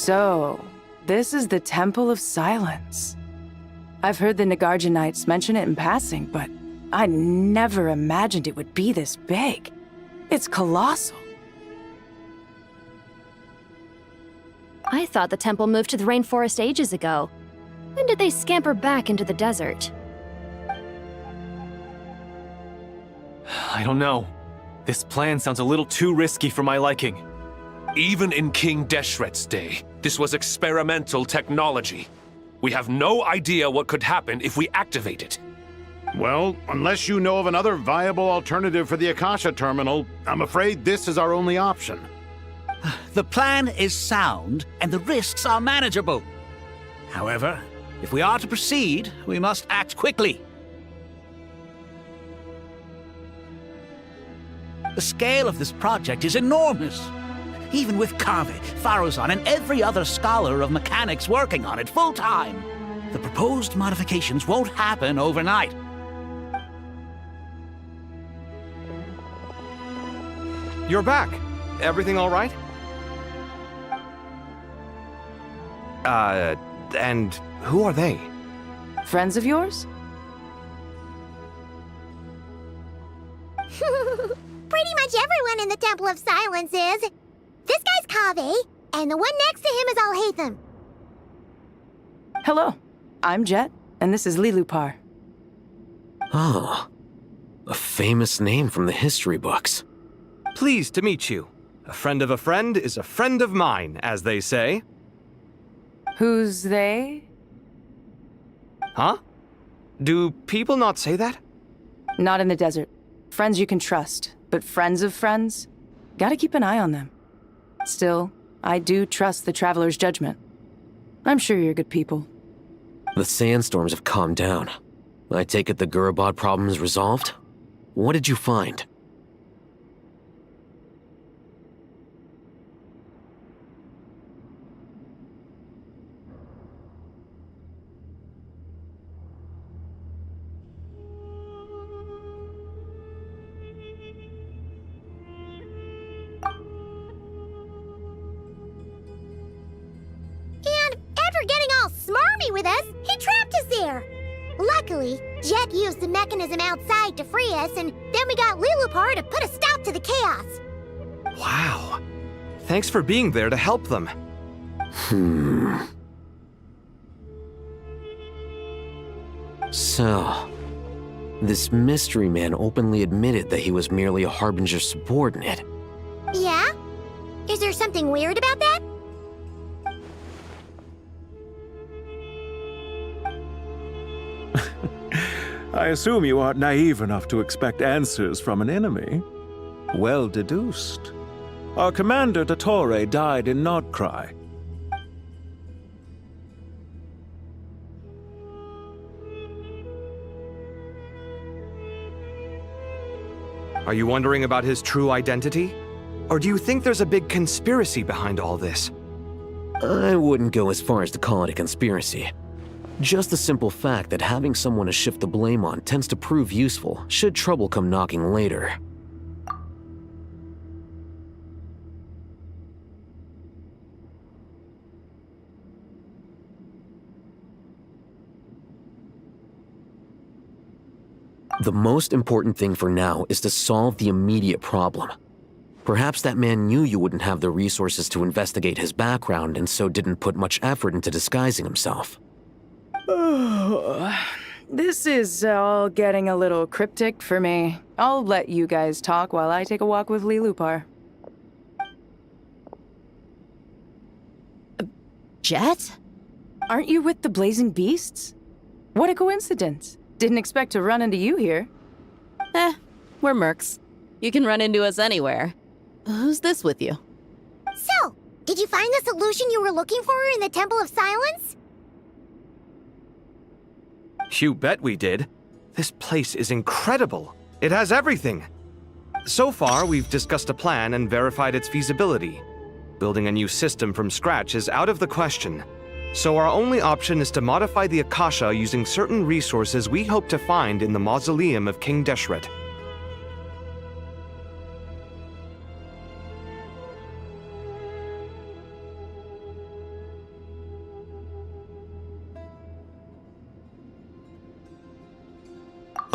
So, this is the Temple of Silence. I've heard the Nagarjanites mention it in passing, but I never imagined it would be this big. It's colossal. I thought the temple moved to the rainforest ages ago. When did they scamper back into the desert? I don't know. This plan sounds a little too risky for my liking. Even in King Deshret's day, this was experimental technology. We have no idea what could happen if we activate it. Well, unless you know of another viable alternative for the Akasha terminal, I'm afraid this is our only option. The plan is sound, and the risks are manageable. However, if we are to proceed, we must act quickly. The scale of this project is enormous. Even with Kave, Faruzan, and every other scholar of mechanics working on it full-time, the proposed modifications won't happen overnight. You're back. Everything all right? And who are they? Friends of yours? Pretty much everyone in the Temple of Silence is. This guy's Kave, and the one next to him is Alhaitham. Hello, I'm Jet, and this is Lilupar. Oh, a famous name from the history books. Pleased to meet you. A friend of a friend is a friend of mine, as they say. Who's they? Huh? Do people not say that? Not in the desert. Friends you can trust, but friends of friends? Gotta keep an eye on them. Still, I do trust the Traveler's judgment. I'm sure you're good people. The sandstorms have calmed down. I take it the Gurabad problem is resolved? What did you find? With us, he trapped us there. Luckily, Jet used the mechanism outside to free us, and then we got Lilupar to put a stop to the chaos. Wow. Thanks for being there to help them. So, this mystery man openly admitted that he was merely a Harbinger subordinate. Yeah? Is there something weird about that? I assume you aren't naive enough to expect answers from an enemy. Well deduced. Our commander, Dottore, died in Nordkrai. Are you wondering about his true identity? Or do you think there's a big conspiracy behind all this? I wouldn't go as far as to call it a conspiracy. Just the simple fact that having someone to shift the blame on tends to prove useful should trouble come knocking later. The most important thing for now is to solve the immediate problem. Perhaps that man knew you wouldn't have the resources to investigate his background and so didn't put much effort into disguising himself. This is all getting a little cryptic for me. I'll let you guys talk while I take a walk with Lilupar. Jet? Aren't you with the Blazing Beasts? What a coincidence. Didn't expect to run into you here. We're mercs. You can run into us anywhere. Who's this with you? So, did you find the solution you were looking for in the Temple of Silence? You bet we did. This place is incredible. It has everything. So far, we've discussed a plan and verified its feasibility. Building a new system from scratch is out of the question. So our only option is to modify the Akasha using certain resources we hope to find in the mausoleum of King Deshret.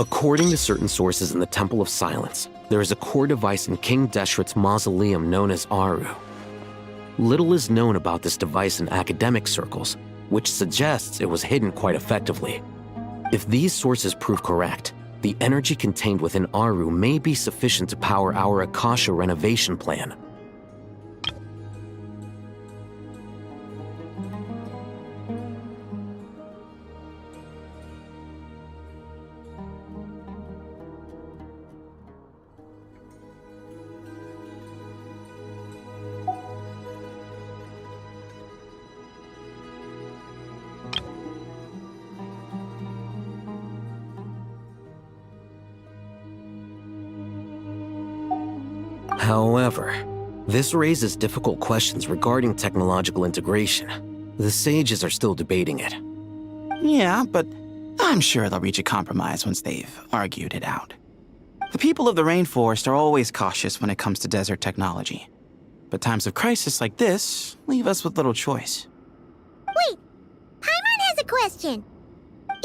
According to certain sources in the Temple of Silence, there is a core device in King Deshret's mausoleum known as Aru. Little is known about this device in academic circles, which suggests it was hidden quite effectively. If these sources prove correct, the energy contained within Aru may be sufficient to power our Akasha renovation plan. However, this raises difficult questions regarding technological integration. The sages are still debating it. Yeah, but I'm sure they'll reach a compromise once they've argued it out. The people of the rainforest are always cautious when it comes to desert technology. But times of crisis like this leave us with little choice. Wait, Paimon has a question.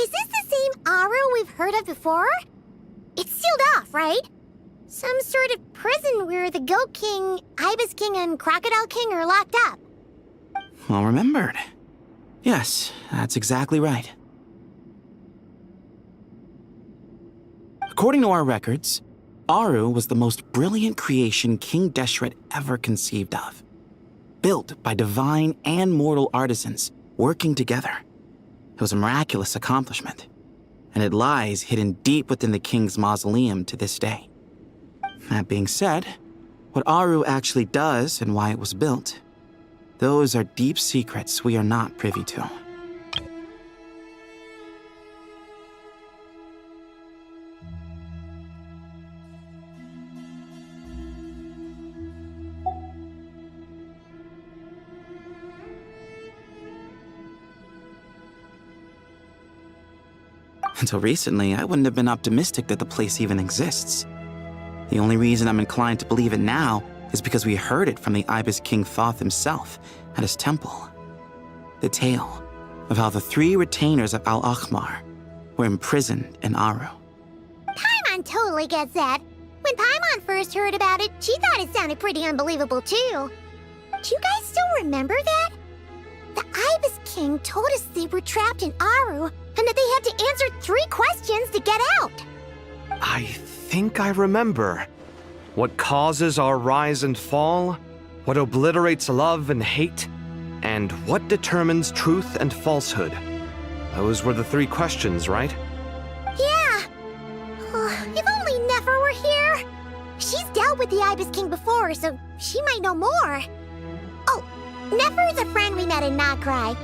Is this the same Aru we've heard of before? It's sealed off, right? Some sort of prison where the Goat King, Ibis King, and Crocodile King are locked up. Well remembered. Yes, that's exactly right. According to our records, Aru was the most brilliant creation King Deshret ever conceived of. Built by divine and mortal artisans working together. It was a miraculous accomplishment, and it lies hidden deep within the king's mausoleum to this day. That being said, what Aru actually does and why it was built, those are deep secrets we are not privy to. Until recently, I wouldn't have been optimistic that the place even exists. The only reason I'm inclined to believe it now is because we heard it from the Ibis King Thoth himself at his temple. The tale of how the 3 retainers of Al-Akhmar were imprisoned in Aru. Paimon totally gets that. When Paimon first heard about it, she thought it sounded pretty unbelievable too. Do you guys still remember that? The Ibis King told us they were trapped in Aru and that they had to answer 3 questions to get out. I think I remember. What causes our rise and fall? What obliterates love and hate? And what determines truth and falsehood? Those were the 3 questions, right? Yeah. If only Nefer were here. She's dealt with the Ibis King before, so she might know more. Oh, Nefer's a friend we met in Notcry.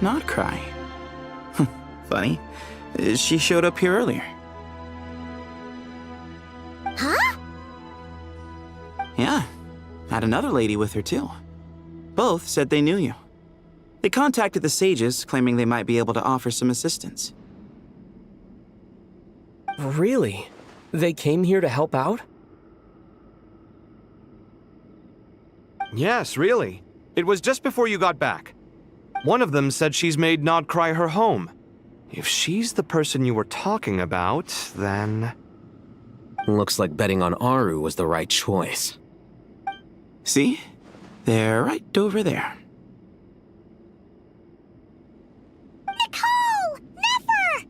Notcry? Funny. She showed up here earlier. Huh? Yeah. Had another lady with her, too. Both said they knew you. They contacted the sages, claiming they might be able to offer some assistance. Really? They came here to help out? Yes, really. It was just before you got back. One of them said she's made Nodcry her home. If she's the person you were talking about, then... Looks like betting on Aru was the right choice. See? They're right over there. Nicole! Nefer!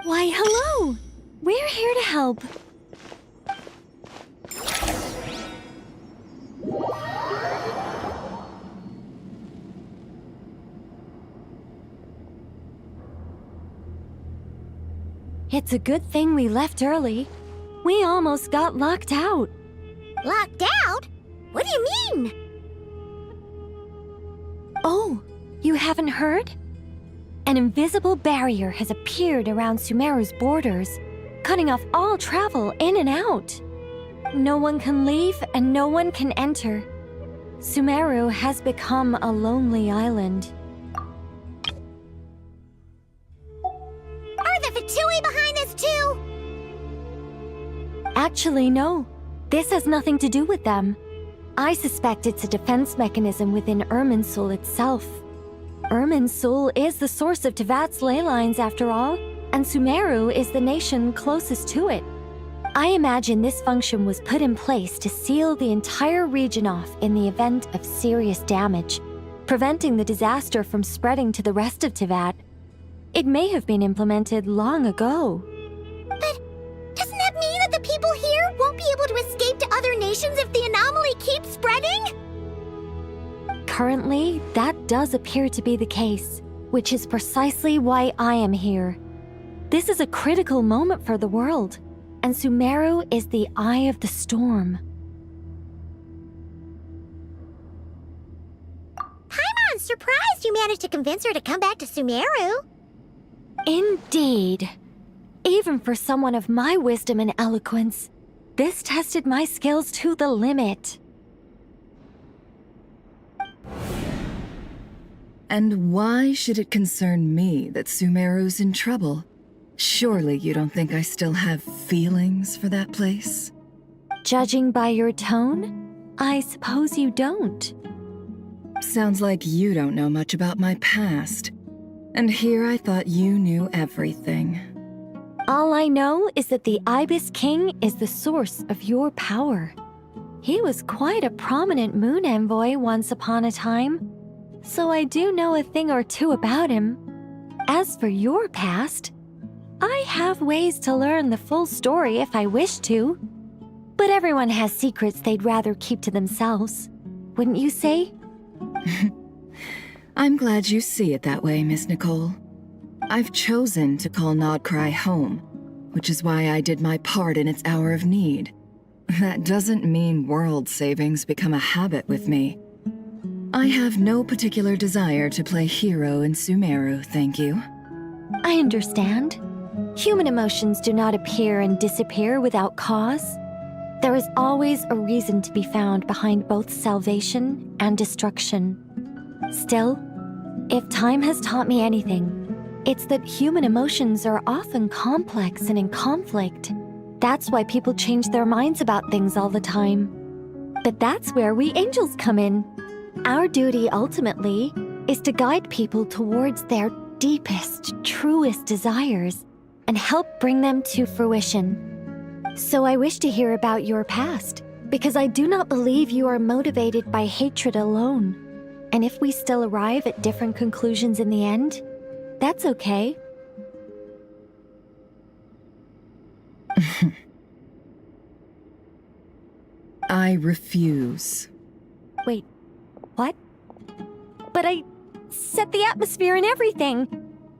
Why, hello! We're here to help. It's a good thing we left early. We almost got locked out. Locked out? What do you mean? Oh, you haven't heard? An invisible barrier has appeared around Sumeru's borders, cutting off all travel in and out. No one can leave and no one can enter. Sumeru has become a lonely island. Are the Fatui behind this too? Actually, no. This has nothing to do with them. I suspect it's a defense mechanism within Irminsul itself. Irminsul is the source of Tevat's ley lines after all, and Sumeru is the nation closest to it. I imagine this function was put in place to seal the entire region off in the event of serious damage, preventing the disaster from spreading to the rest of Tevat. It may have been implemented long ago. But doesn't that mean that the people here won't be able to escape to other nations if the anomaly keeps spreading? Currently, that does appear to be the case, which is precisely why I am here. This is a critical moment for the world, and Sumeru is the eye of the storm. Paimon's surprised you managed to convince her to come back to Sumeru. Indeed. Even for someone of my wisdom and eloquence, this tested my skills to the limit. And why should it concern me that Sumeru's in trouble? Surely you don't think I still have feelings for that place? Judging by your tone, I suppose you don't. Sounds like you don't know much about my past. And here I thought you knew everything. All I know is that the Ibis King is the source of your power. He was quite a prominent moon envoy once upon a time, so I do know a thing or two about him. As for your past, I have ways to learn the full story if I wish to. But everyone has secrets they'd rather keep to themselves, wouldn't you say? I'm glad you see it that way, Miss Nicole. I've chosen to call Nodcry home, which is why I did my part in its hour of need. That doesn't mean world savings become a habit with me. I have no particular desire to play hero in Sumeru, thank you. I understand. Human emotions do not appear and disappear without cause. There is always a reason to be found behind both salvation and destruction. Still, if time has taught me anything, it's that human emotions are often complex and in conflict. That's why people change their minds about things all the time. But that's where we angels come in. Our duty ultimately is to guide people towards their deepest, truest desires and help bring them to fruition. So I wish to hear about your past, because I do not believe you are motivated by hatred alone. And if we still arrive at different conclusions in the end, that's okay. I refuse. Wait, what? But I set the atmosphere and everything.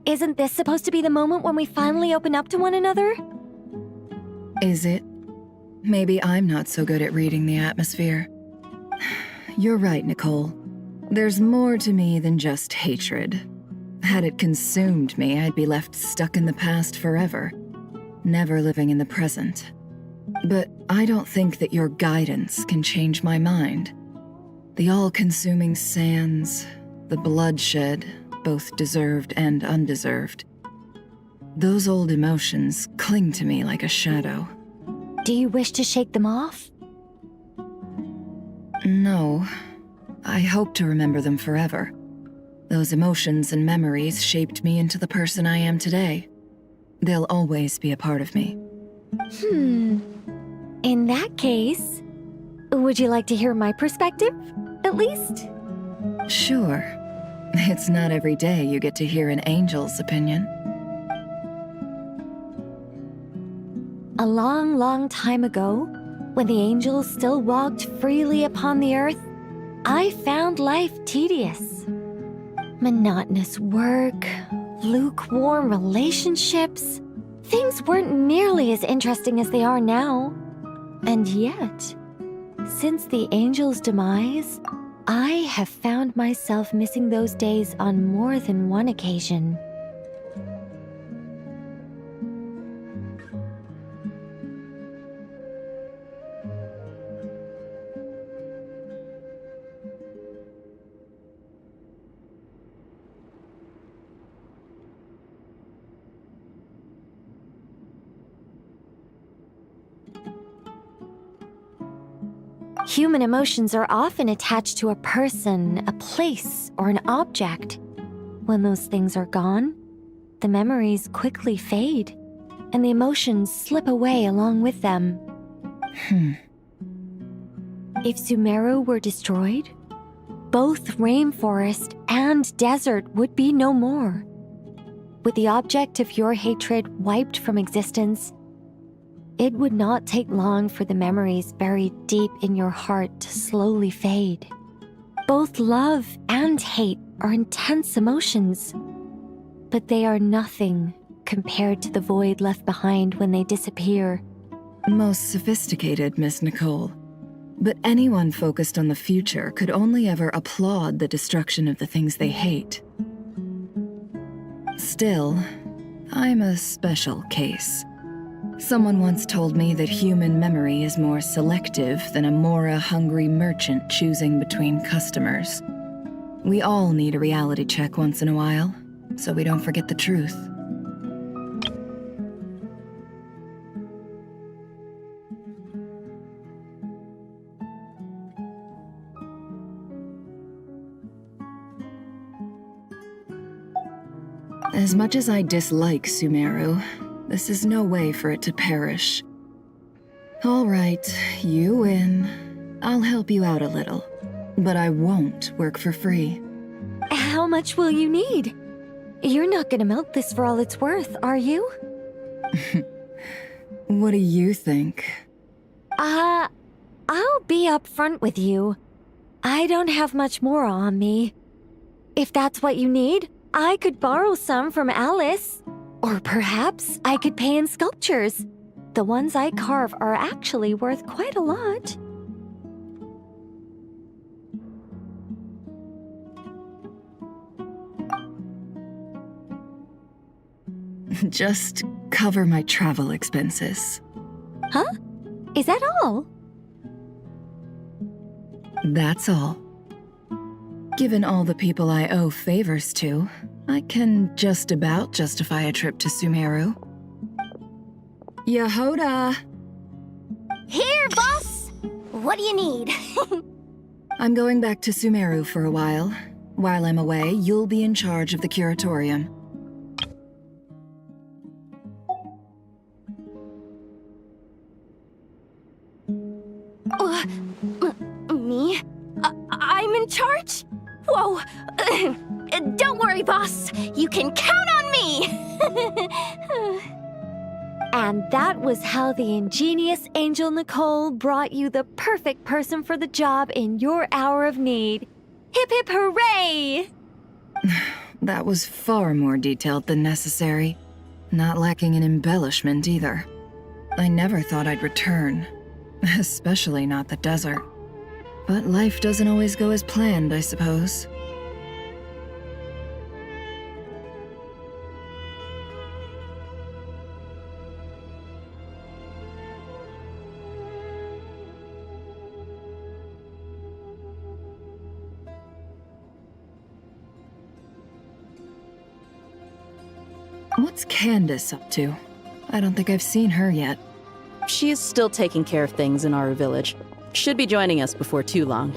Isn't this supposed to be the moment when we finally open up to one another? Is it? Maybe I'm not so good at reading the atmosphere. You're right, Nicole. There's more to me than just hatred. Had it consumed me, I'd be left stuck in the past forever, never living in the present. But I don't think that your guidance can change my mind. The all-consuming sands, the bloodshed, both deserved and undeserved. Those old emotions cling to me like a shadow. Do you wish to shake them off? No. I hope to remember them forever. Those emotions and memories shaped me into the person I am today. They'll always be a part of me. In that case, would you like to hear my perspective, at least? Sure. It's not every day you get to hear an angel's opinion. A long, long time ago, when the angels still walked freely upon the earth, I found life tedious. Monotonous work, lukewarm relationships. Things weren't nearly as interesting as they are now. And yet, since the angel's demise, I have found myself missing those days on more than one occasion. Human emotions are often attached to a person, a place, or an object. when those things are gone, the memories quickly fade, and the emotions slip away along with them. If Sumeru were destroyed, both rainforest and desert would be no more. With the object of your hatred wiped from existence, it would not take long for the memories buried deep in your heart to slowly fade. Both love and hate are intense emotions, but they are nothing compared to the void left behind when they disappear. Most sophisticated, Miss Nicole. But anyone focused on the future could only ever applaud the destruction of the things they hate. Still, I'm a special case. Someone once told me that human memory is more selective than a Mora-hungry merchant choosing between customers. We all need a reality check once in a while, so we don't forget the truth. As much as I dislike Sumeru, this is no way for it to perish. All right, you win. I'll help you out a little, but I won't work for free. How much will you need? You're not gonna melt this for all it's worth, are you? What do you think? I'll be upfront with you. I don't have much more on me. If that's what you need, I could borrow some from Alice. Or perhaps I could pay in sculptures. The ones I carve are actually worth quite a lot. Just cover my travel expenses. Huh? Is that all? That's all. Given all the people I owe favors to, I can just about justify a trip to Sumeru. Yehoda! Here, boss! What do you need? I'm going back to Sumeru for a while. While I'm away, you'll be in charge of the curatorium. Me? I'm in charge? Whoa! Don't worry, boss. You can count on me! And that was how the ingenious Angel Nicole brought you the perfect person for the job in your hour of need. Hip hip hooray! That was far more detailed than necessary. Not lacking in embellishment either. I never thought I'd return. Especially not the desert. But life doesn't always go as planned, I suppose. What's Candace up to? I don't think I've seen her yet. She's still taking care of things in our village. Should be joining us before too long.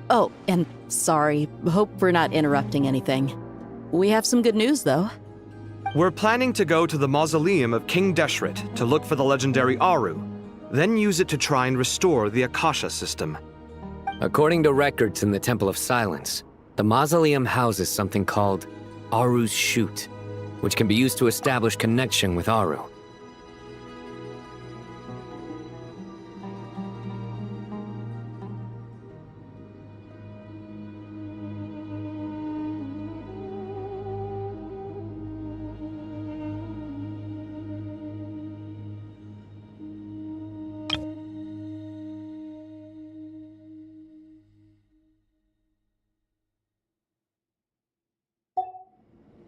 Oh, and sorry. Hope we're not interrupting anything. We have some good news, though. We're planning to go to the mausoleum of King Deshret to look for the legendary Aru, then use it to try and restore the Akasha system. According to records in the Temple of Silence, the mausoleum houses something called Aru's Chute, which can be used to establish connection with Aru.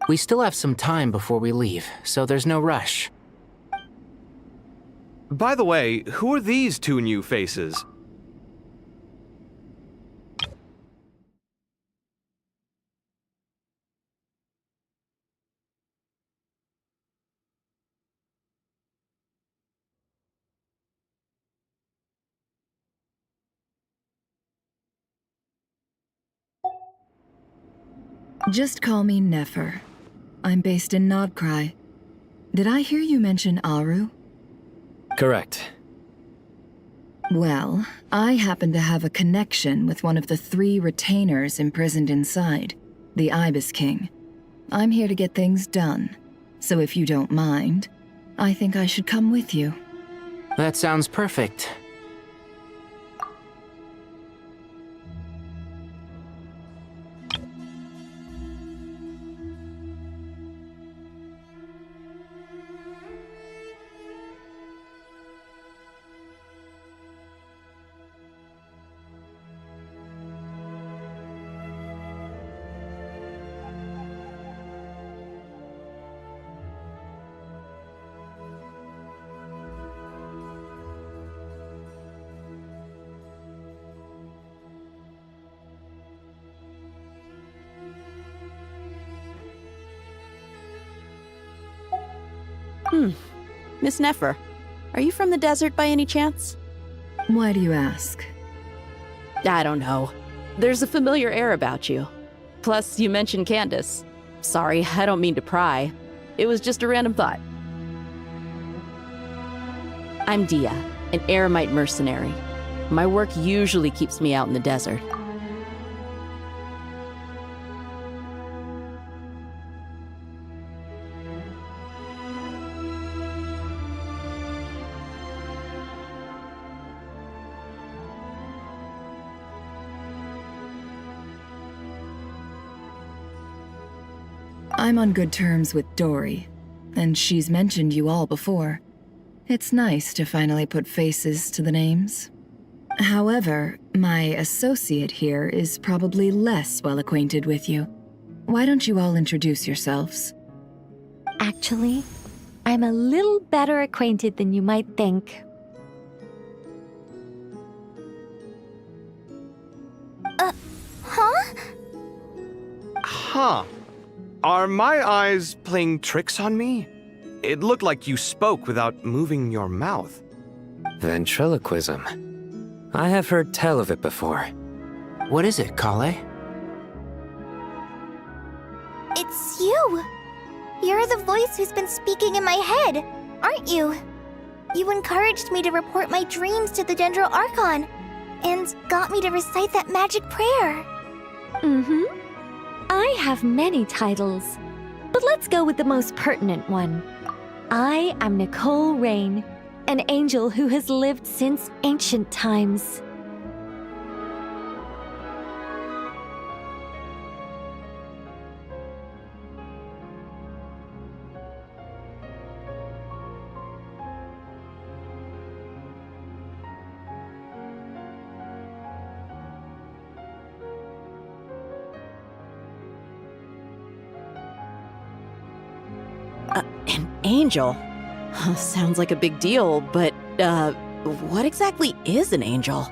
We still have some time before we leave, so there's no rush. By the way, who are these two new faces? Just call me Nefer. I'm based in Nodcry. Did I hear you mention Aru? Correct. Well, I happen to have a connection with one of the 3 retainers imprisoned inside, the Ibis King. I'm here to get things done, so if you don't mind, I think I should come with you. That sounds perfect. Miss Nefer, are you from the desert by any chance? Why do you ask? I don't know. There's a familiar air about you. Plus, you mentioned Candace. Sorry, I don't mean to pry. It was just a random thought. I'm Dia, an eremite mercenary. My work usually keeps me out in the desert. I'm on good terms with Dory, and she's mentioned you all before. It's nice to finally put faces to the names. However, my associate here is probably less well acquainted with you. Why don't you all introduce yourselves? Actually, I'm a little better acquainted than you might think. Huh? Huh. Are my eyes playing tricks on me? It looked like you spoke without moving your mouth. Ventriloquism. I have heard tell of it before. What is it, Kale? It's you! You're the voice who's been speaking in my head, aren't you? You encouraged me to report my dreams to the Dendro Archon, and got me to recite that magic prayer. I have many titles, but let's go with the most pertinent one. I am Nicole Rain, an angel who has lived since ancient times. An angel? Sounds like a big deal, but, what exactly is an angel?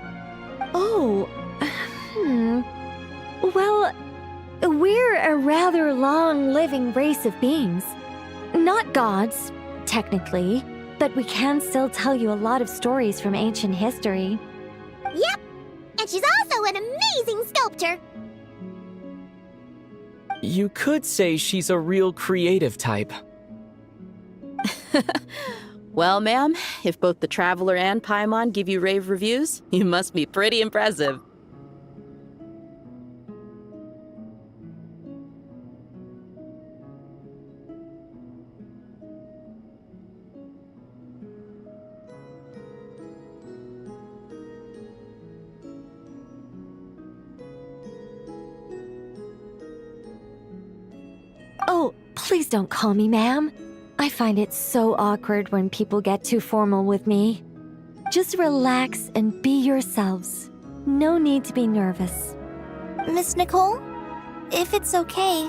Oh, Well, we're a rather long-living race of beings. Not gods, technically, but we can still tell you a lot of stories from ancient history. Yep! And she's also an amazing sculptor! You could say she's a real creative type. Well, ma'am, if both the Traveler and Paimon give you rave reviews, you must be pretty impressive. Oh, please don't call me ma'am. I find it so awkward when people get too formal with me. Just relax and be yourselves. No need to be nervous. Miss Nicole, if it's okay,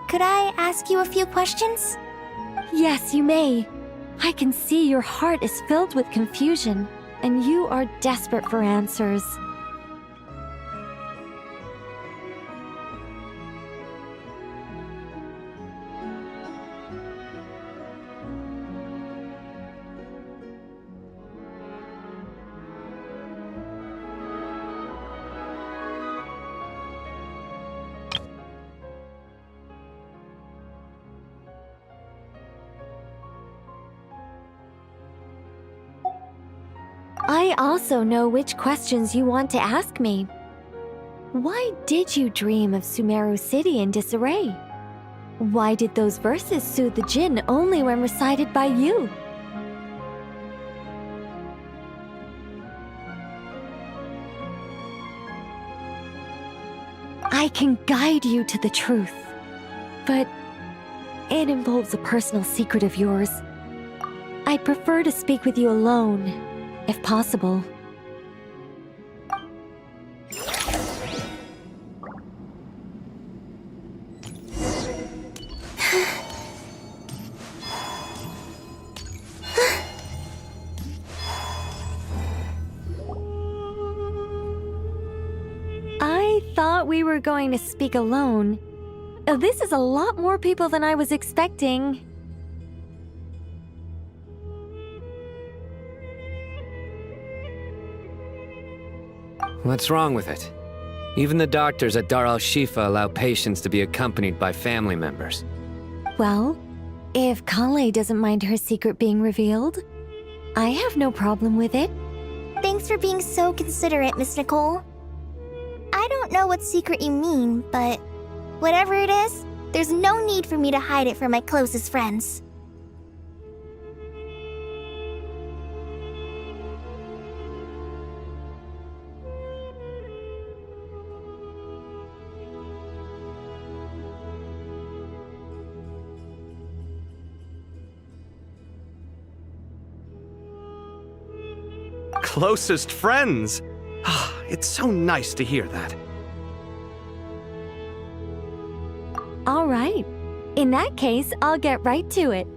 could I ask you a few questions? Yes, you may. I can see your heart is filled with confusion, and you are desperate for answers. I also know which questions you want to ask me. Why did you dream of Sumeru City in disarray? Why did those verses soothe the djinn only when recited by you? I can guide you to the truth, but it involves a personal secret of yours. I'd prefer to speak with you alone, if possible. I thought we were going to speak alone. This is a lot more people than I was expecting. What's wrong with it? Even the doctors at Dar al-Shifa allow patients to be accompanied by family members. Well, if Kale doesn't mind her secret being revealed, I have no problem with it. Thanks for being so considerate, Miss Nicole. I don't know what secret you mean, but whatever it is, there's no need for me to hide it from my closest friends. Closest friends! It's so nice to hear that. All right. In that case, I'll get right to it.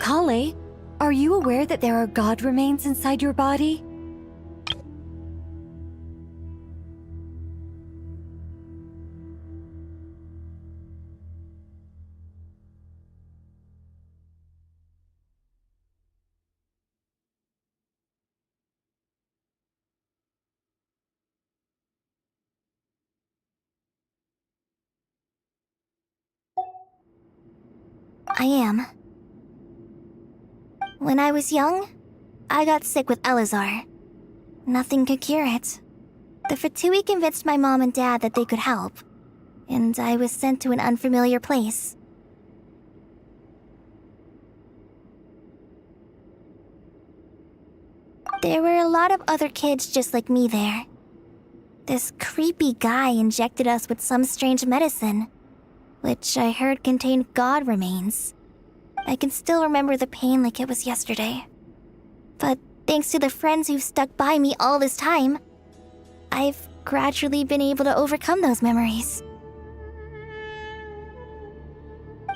Kale, are you aware that there are god remains inside your body? I am. When I was young, I got sick with Elazar. Nothing could cure it. The Fatui convinced my mom and dad that they could help, and I was sent to an unfamiliar place. There were a lot of other kids just like me there. This creepy guy injected us with some strange medicine, which I heard contained god remains. I can still remember the pain like it was yesterday. But thanks to the friends who've stuck by me all this time, I've gradually been able to overcome those memories.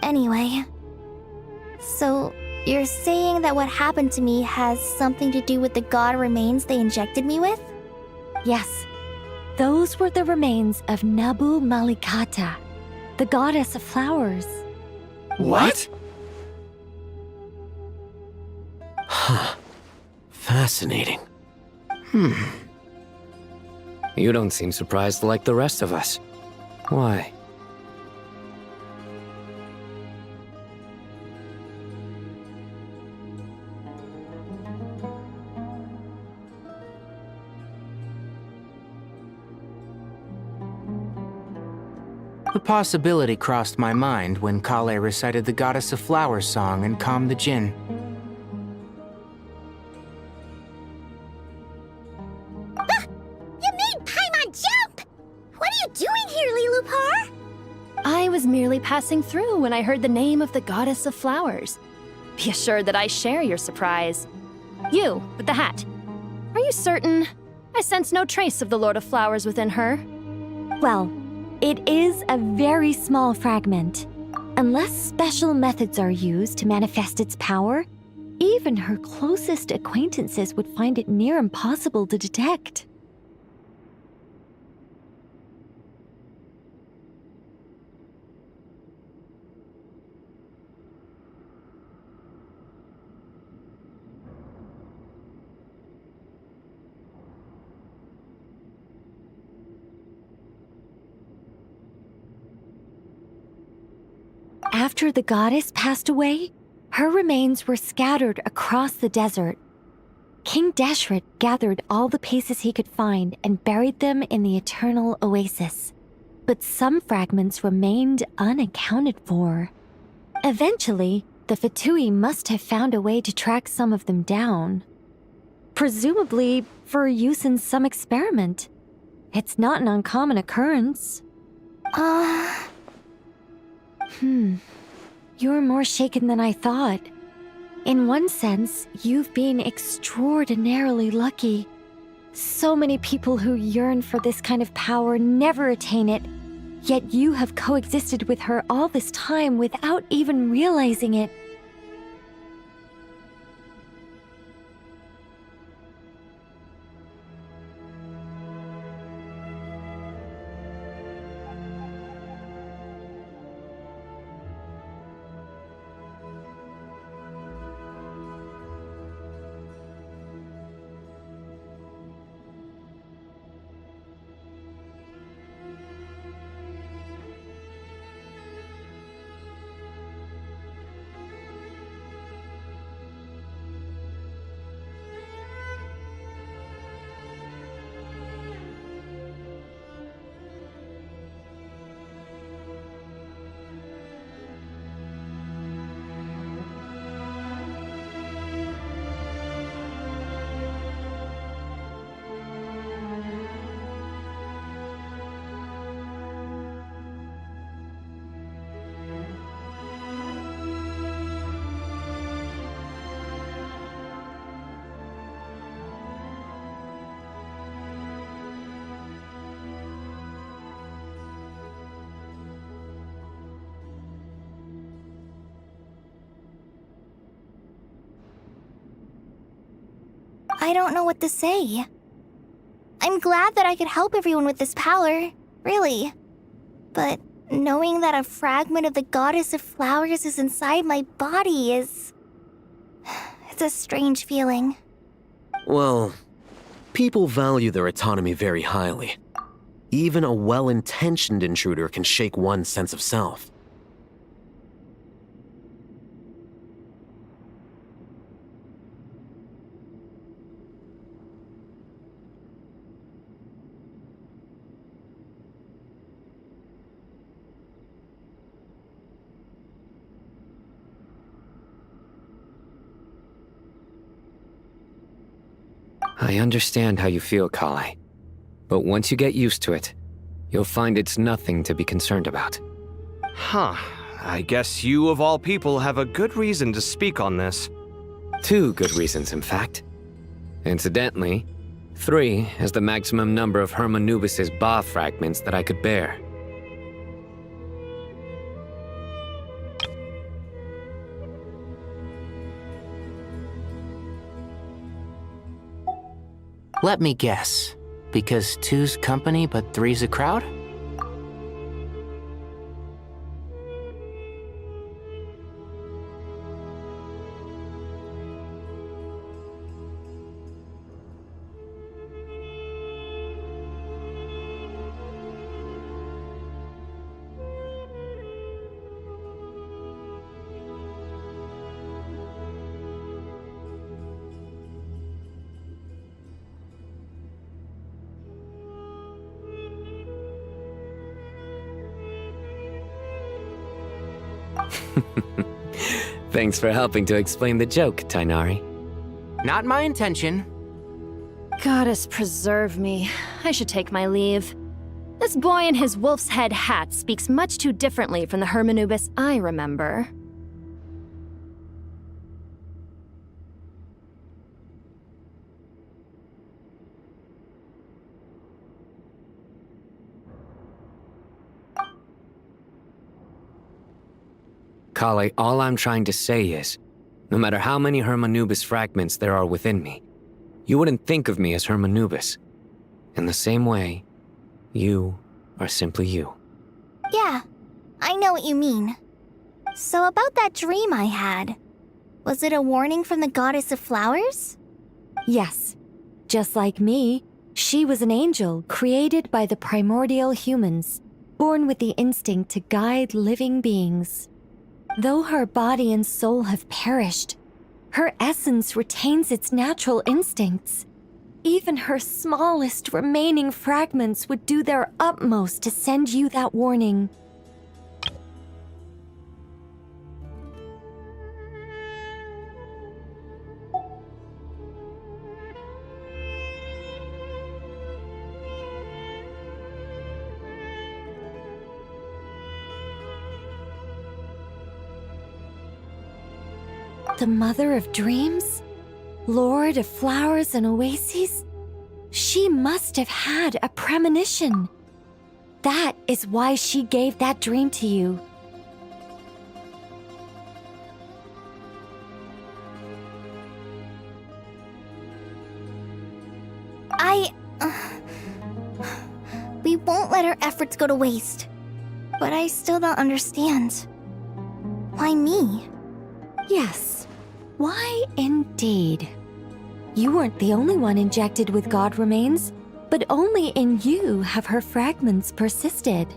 Anyway, so you're saying that what happened to me has something to do with the god remains they injected me with? Yes. Those were the remains of Nabu Malikata, the goddess of flowers. What? Huh. Fascinating. You don't seem surprised like the rest of us. Why? The possibility crossed my mind when Kale recited the Goddess of Flowers song and calmed the djinn. You made Paimon jump! What are you doing here, Lilupar? I was merely passing through when I heard the name of the Goddess of Flowers. Be assured that I share your surprise. You, with the hat. Are you certain? I sense no trace of the Lord of Flowers within her. Well, it is a very small fragment. Unless special methods are used to manifest its power, even her closest acquaintances would find it near impossible to detect. After the goddess passed away, her remains were scattered across the desert. King Deshret gathered all the pieces he could find and buried them in the Eternal Oasis. But some fragments remained unaccounted for. Eventually, the Fatui must have found a way to track some of them down. Presumably for use in some experiment. It's not an uncommon occurrence. You're more shaken than I thought. In one sense, you've been extraordinarily lucky. So many people who yearn for this kind of power never attain it, yet you have coexisted with her all this time without even realizing it. I don't know what to say. I'm glad that I could help everyone with this power, really. But knowing that a fragment of the Goddess of Flowers is inside my body is... it's a strange feeling. Well, people value their autonomy very highly. Even a well-intentioned intruder can shake one's sense of self. I understand how you feel, Kale. But once you get used to it, you'll find it's nothing to be concerned about. Huh. I guess you, of all people, have a good reason to speak on this. 2 good reasons, in fact. Incidentally, 3 is the maximum number of Hermanubis's Ba fragments that I could bear. Let me guess. Because 2's company, but 3's a crowd? Thanks for helping to explain the joke, Tainari. Not my intention. Goddess preserve me. I should take my leave. This boy in his wolf's head hat speaks much too differently from the Hermanubis I remember. Kale, all I'm trying to say is, no matter how many Hermanubis fragments there are within me, you wouldn't think of me as Hermanubis. In the same way, you are simply you. Yeah, I know what you mean. So about that dream I had, was it a warning from the Goddess of Flowers? Yes. Just like me, she was an angel created by the primordial humans, born with the instinct to guide living beings. Though her body and soul have perished, Her essence retains its natural instincts. Even her smallest remaining fragments would do their utmost to send you that warning. The Mother of Dreams? Lord of Flowers and Oases? She must have had a premonition. That is why she gave that dream to you. We won't let our efforts go to waste. But I still don't understand. Why me? Yes. Why indeed? You weren't the only one injected with God remains, but only in you have her fragments persisted.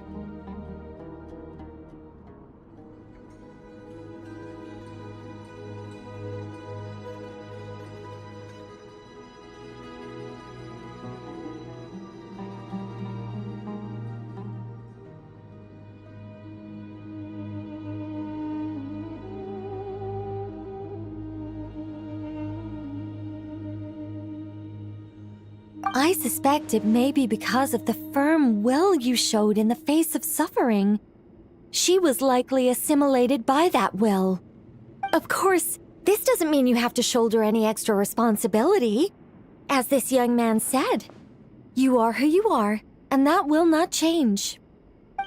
I suspect it may be because of the firm will you showed in the face of suffering. She was likely assimilated by that will. Of course, this doesn't mean you have to shoulder any extra responsibility. As this young man said, you are who you are, and that will not change.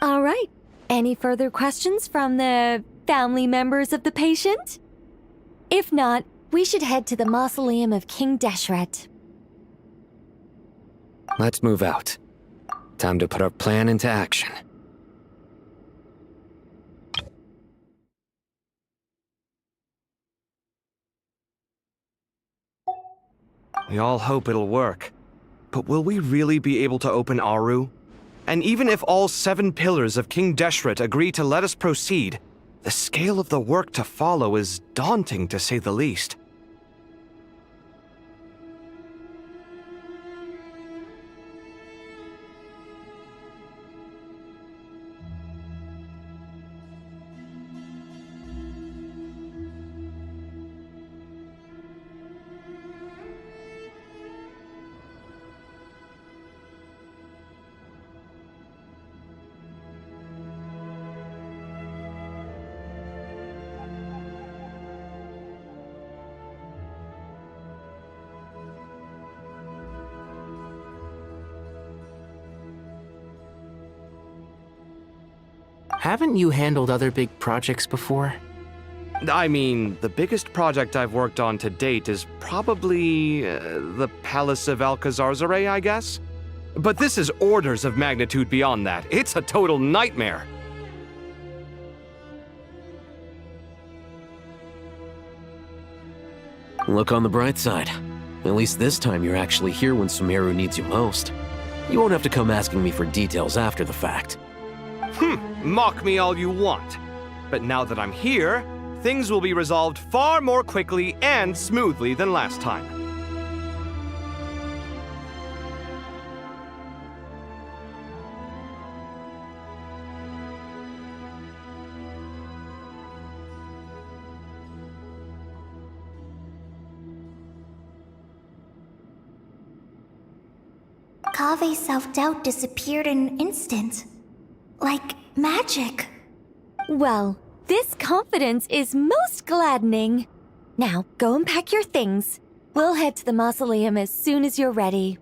All right, any further questions from the family members of the patient? If not, we should head to the mausoleum of King Deshret. Let's move out. Time to put our plan into action. We all hope it'll work. But will we really be able to open Aru? And even if all 7 pillars of King Deshret agree to let us proceed, the scale of the work to follow is daunting to say the least. Haven't you handled other big projects before? I mean, the biggest project I've worked on to date is probably the Palace of Alcazarzaray, I guess? But this is orders of magnitude beyond that. It's a total nightmare. Look on the bright side. At least this time you're actually here when Sumeru needs you most. You won't have to come asking me for details after the fact. Mock me all you want. But now that I'm here, things will be resolved far more quickly and smoothly than last time. Kave's self-doubt disappeared in an instant. Like magic. Well, this confidence is most gladdening. Now, go and pack your things. We'll head to the mausoleum as soon as you're ready.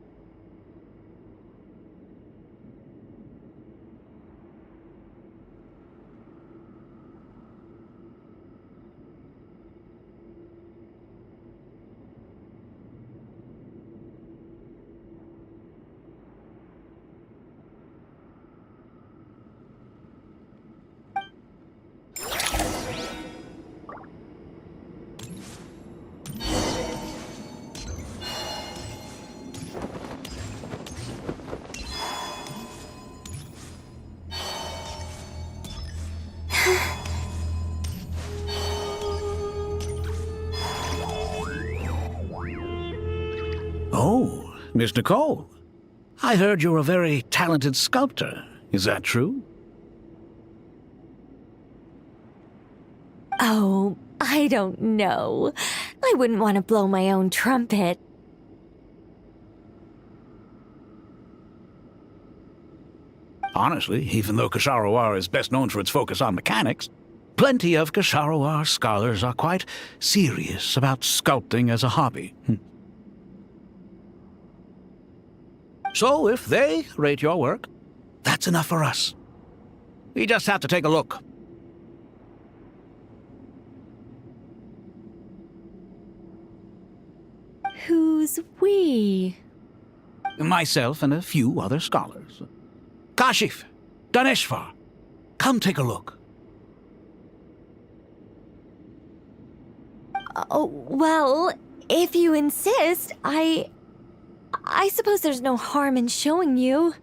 Oh, Miss Nicole. I heard you're a very talented sculptor. Is that true? Oh, I don't know. I wouldn't want to blow my own trumpet. Honestly, even though Kasharawar is best known for its focus on mechanics, plenty of Kasharawar scholars are quite serious about sculpting as a hobby. So if they rate your work, that's enough for us. We just have to take a look. Who's we? Myself and a few other scholars. Kashif, Daneshvar, come take a look. Oh, well, if you insist, I suppose there's no harm in showing you.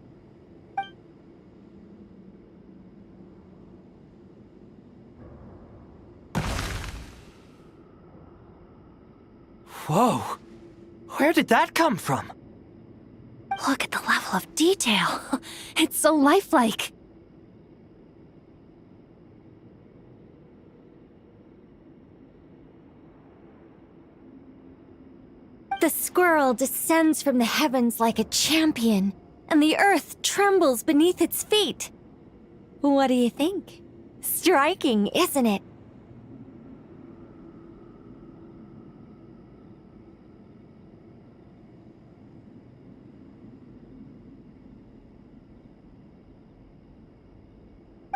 Whoa! Where did that come from? Look at the level of detail. It's so lifelike. The squirrel descends from the heavens like a champion, and the earth trembles beneath its feet. What do you think? Striking, isn't it?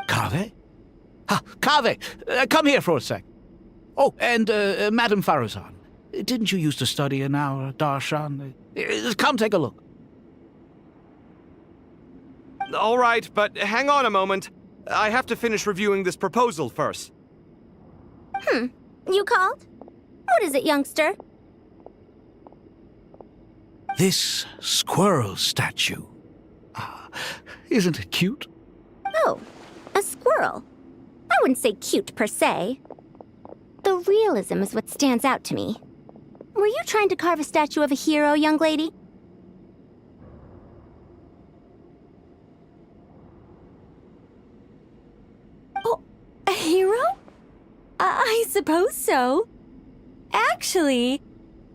Kaveh? Kaveh, come here for a sec. Oh, and Madam Faruzan, didn't you used to study in our darshan? Come take a look. All right, but hang on a moment. I have to finish reviewing this proposal first. You called? What is it, youngster? This squirrel statue. Isn't it cute? Oh, a squirrel. I wouldn't say cute per se. The realism is what stands out to me. Were you trying to carve a statue of a hero, young lady? Oh, a hero? I suppose so. Actually,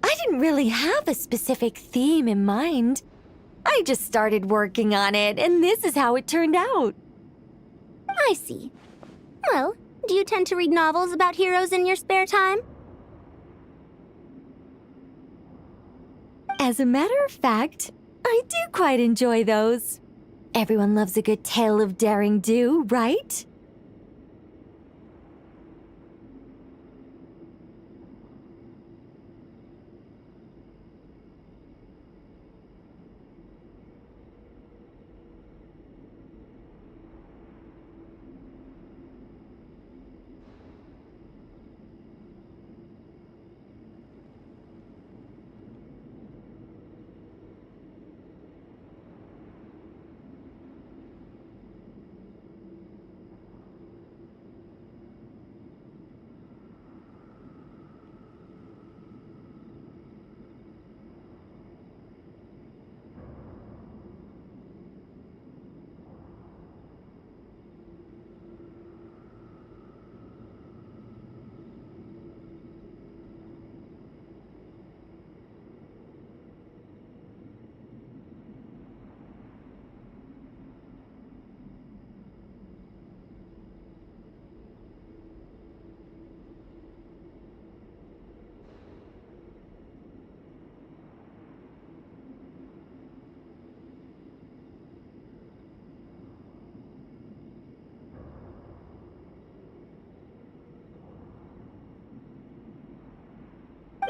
I didn't really have a specific theme in mind. I just started working on it, and this is how it turned out. I see. Well, do you tend to read novels about heroes in your spare time? As a matter of fact, I do quite enjoy those. Everyone loves a good tale of daring do, right?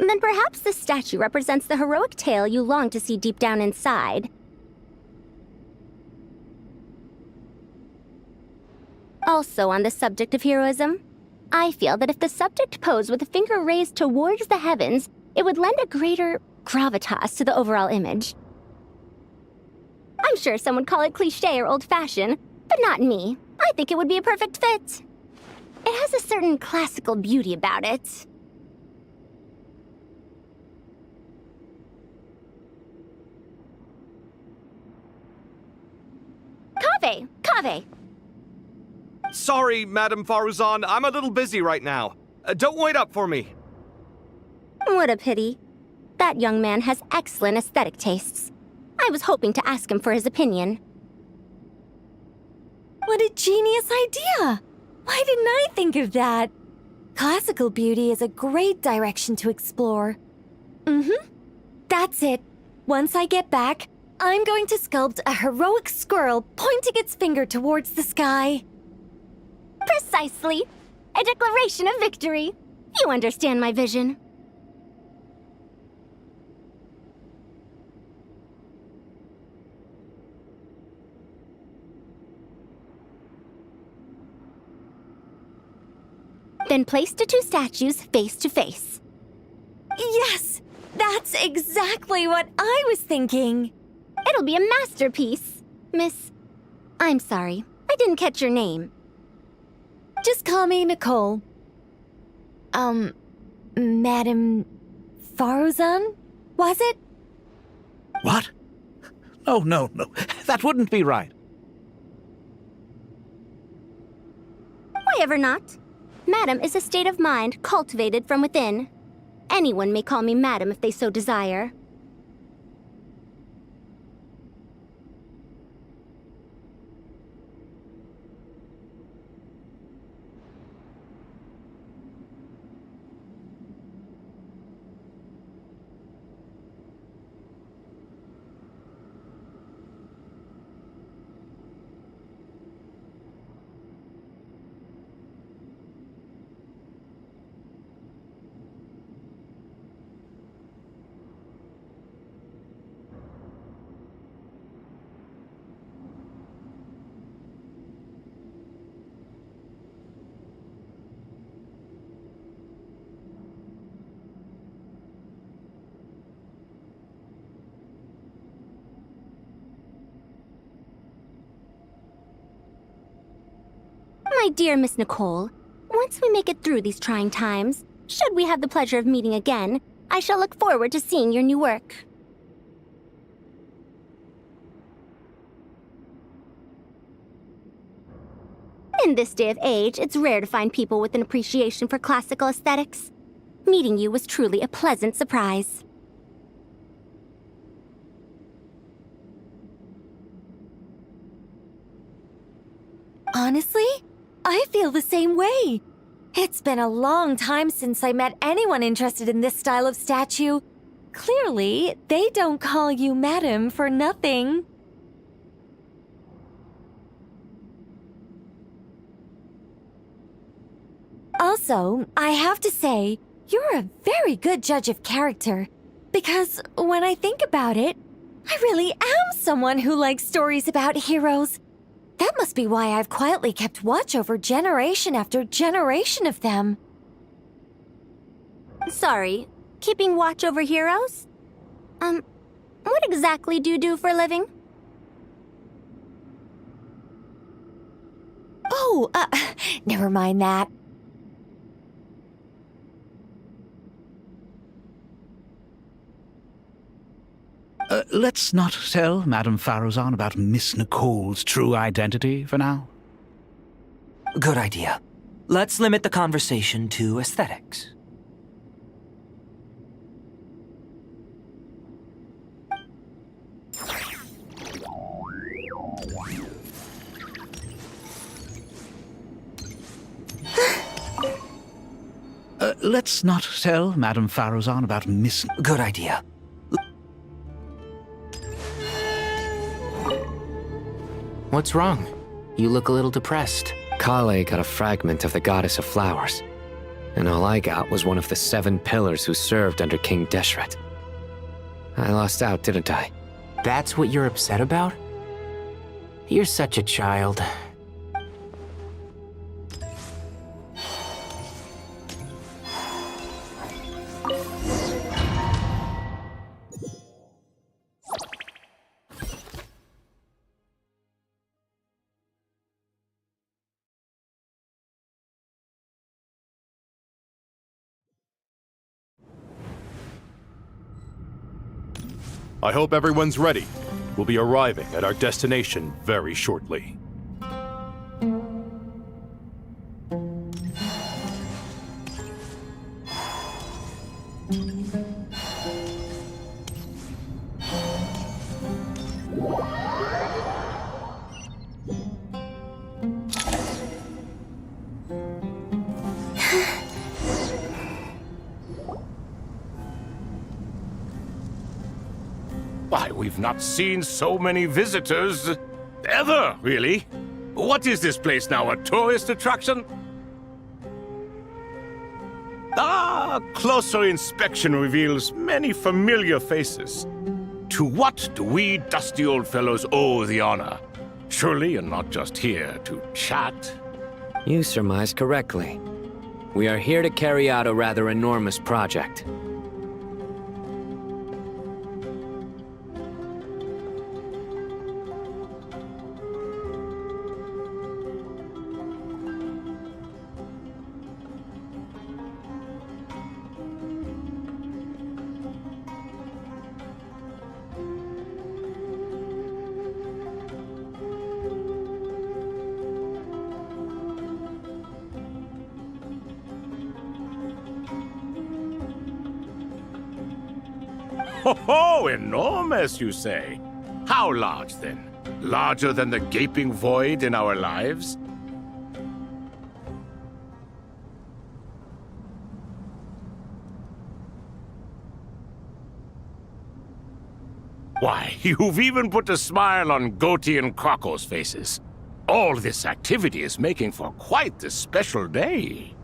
Then perhaps the statue represents the heroic tale you long to see deep down inside. Also on the subject of heroism, I feel that if the subject posed with a finger raised towards the heavens, it would lend a greater gravitas to the overall image. I'm sure some would call it cliché or old-fashioned, but not me. I think it would be a perfect fit. It has a certain classical beauty about it. Kave! Sorry, Madame Faruzan, I'm a little busy right now. Don't wait up for me. What a pity. That young man has excellent aesthetic tastes. I was hoping to ask him for his opinion. What a genius idea! Why didn't I think of that? Classical beauty is a great direction to explore. That's it. Once I get back, I'm going to sculpt a heroic squirrel pointing its finger towards the sky. Precisely. A declaration of victory. You understand my vision. Then place the two statues face to face. Yes! That's exactly what I was thinking. It'll be a masterpiece, Miss... I'm sorry, I didn't catch your name. Just call me Nicole. Madame Faruzan? Was it? What? Oh, no. That wouldn't be right. Why ever not? Madam is a state of mind cultivated from within. Anyone may call me Madam if they so desire. My dear Miss Nicole, once we make it through these trying times, should we have the pleasure of meeting again, I shall look forward to seeing your new work. In this day of age, it's rare to find people with an appreciation for classical aesthetics. Meeting you was truly a pleasant surprise. Honestly, I feel the same way. It's been a long time since I met anyone interested in this style of statue. Clearly, they don't call you Madam for nothing. Also, I have to say, you're a very good judge of character. Because when I think about it, I really am someone who likes stories about heroes. That must be why I've quietly kept watch over generation after generation of them. Sorry, keeping watch over heroes? What exactly do you do for a living? Oh, never mind that. Let's not tell Madame Faruzan about Miss Nicole's true identity for now. Good idea. Let's limit the conversation to aesthetics. Let's not tell Madame Faruzan about Miss... Good idea. What's wrong? You look a little depressed. Kale got a fragment of the Goddess of Flowers, and all I got was one of the 7 pillars who served under King Deshret. I lost out, didn't I? That's what you're upset about? You're such a child. I hope everyone's ready. We'll be arriving at our destination very shortly. Why, we've not seen so many visitors ever, really. What is this place now, a tourist attraction? Ah, closer inspection reveals many familiar faces. To what do we dusty old fellows owe the honor? Surely you're not just here to chat. You surmise correctly. We are here to carry out a rather enormous project. Ho, enormous, you say? How large, then? Larger than the gaping void in our lives? Why, you've even put a smile on Goatee and Crocco's faces. All this activity is making for quite the special day.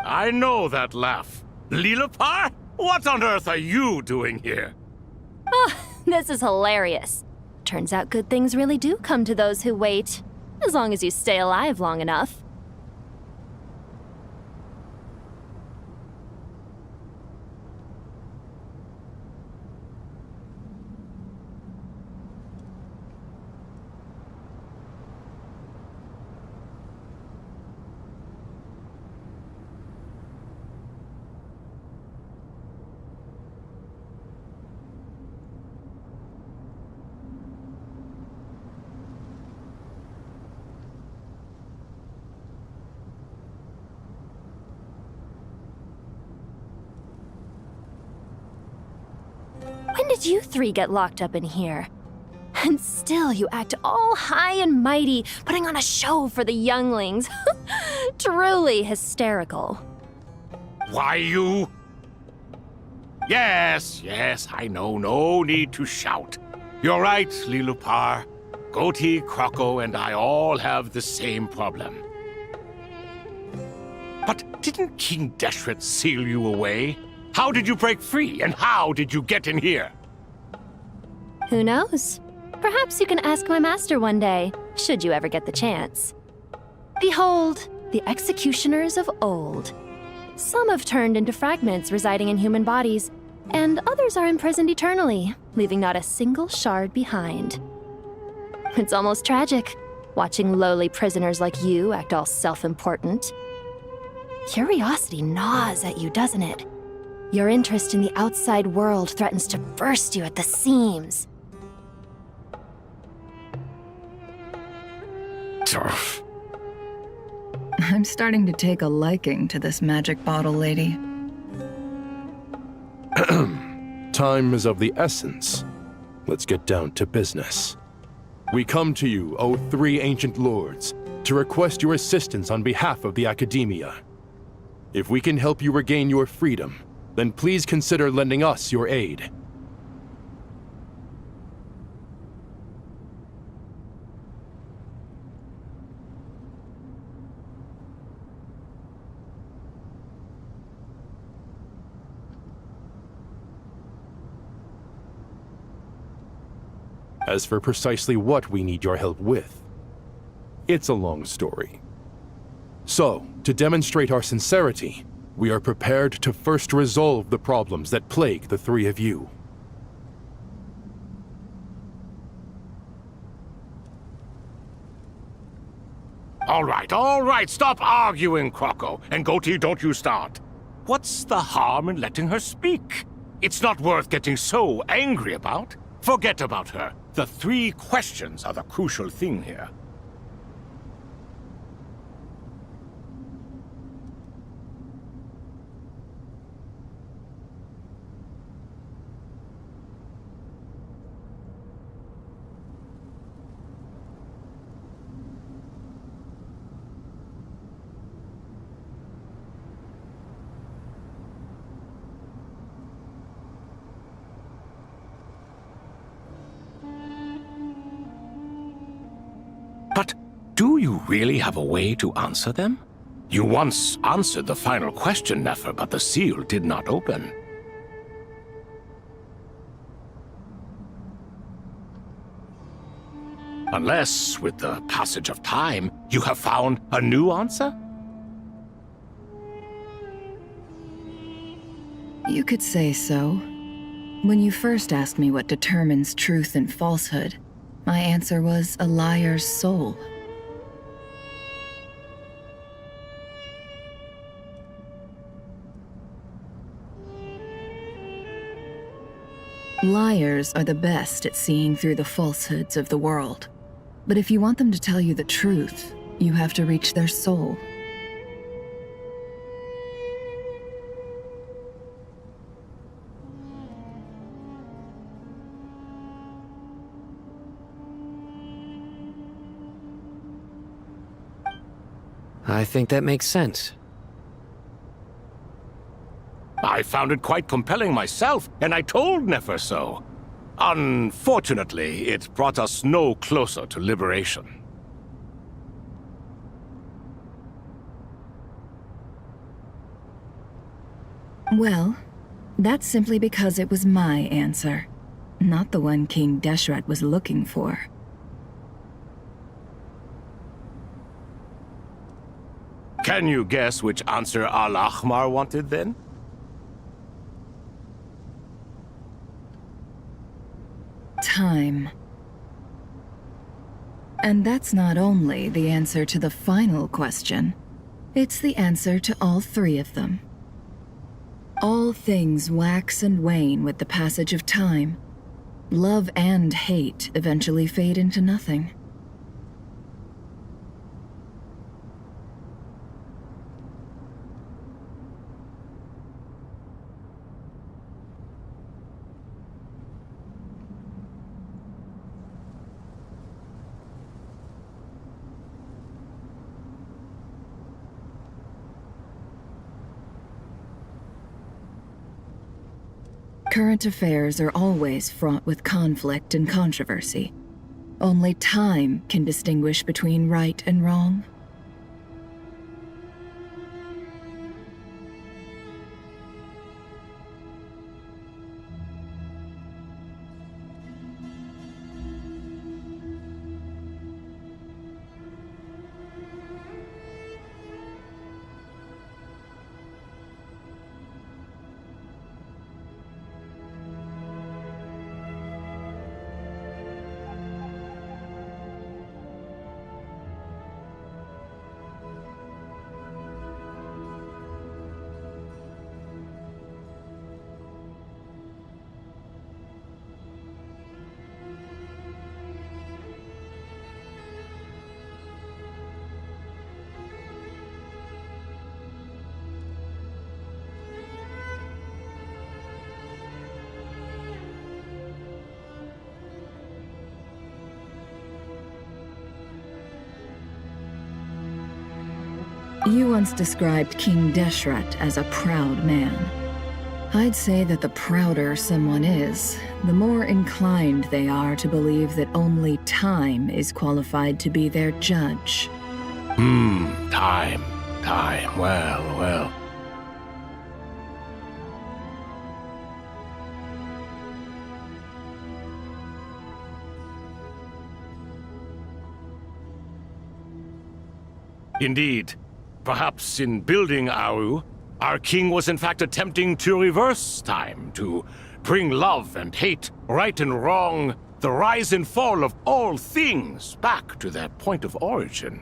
I know that laugh. Lilipar? What on earth are you doing here? Oh, this is hilarious. Turns out good things really do come to those who wait, as long as you stay alive long enough. When did you three get locked up in here? And still you act all high and mighty, putting on a show for the younglings. Truly hysterical. Why, you... Yes, I know. No need to shout. You're right, Lilipar. Goatee, Crocco, and I all have the same problem. But didn't King Deshret seal you away? How did you break free, and how did you get in here? Who knows? Perhaps you can ask my master one day, should you ever get the chance. Behold, the executioners of old. Some have turned into fragments residing in human bodies, and others are imprisoned eternally, leaving not a single shard behind. It's almost tragic, watching lowly prisoners like you act all self-important. Curiosity gnaws at you, doesn't it? Your interest in the outside world threatens to burst you at the seams. I'm starting to take a liking to this magic bottle lady. Time is of the essence. Let's get down to business. We come to you, O three ancient lords, to request your assistance on behalf of the Academia. If we can help you regain your freedom, then please consider lending us your aid. As for precisely what we need your help with, it's a long story. So, to demonstrate our sincerity, we are prepared to first resolve the problems that plague the three of you. All right, stop arguing, Crocco. And Goatee, don't you start. What's the harm in letting her speak? It's not worth getting so angry about. Forget about her. The 3 questions are the crucial thing here. But do you really have a way to answer them? You once answered the final question, Nefer, but the seal did not open. Unless, with the passage of time, you have found a new answer? You could say so. When you first asked me what determines truth and falsehood, my answer was a liar's soul. Liars are the best at seeing through the falsehoods of the world. But if you want them to tell you the truth, you have to reach their soul. I think that makes sense. I found it quite compelling myself, and I told Nefer so. Unfortunately, it brought us no closer to liberation. Well, that's simply because it was my answer, not the one King Deshret was looking for. Can you guess which answer Al-Ahmar wanted then? Time. And that's not only the answer to the final question, it's the answer to all 3 of them. All things wax and wane with the passage of time. Love and hate eventually fade into nothing. Current affairs are always fraught with conflict and controversy. Only time can distinguish between right and wrong. You once described King Deshret as a proud man. I'd say that the prouder someone is, the more inclined they are to believe that only time is qualified to be their judge. Time. Well. Indeed. Perhaps in building Aru, our king was in fact attempting to reverse time, to bring love and hate, right and wrong, the rise and fall of all things back to their point of origin.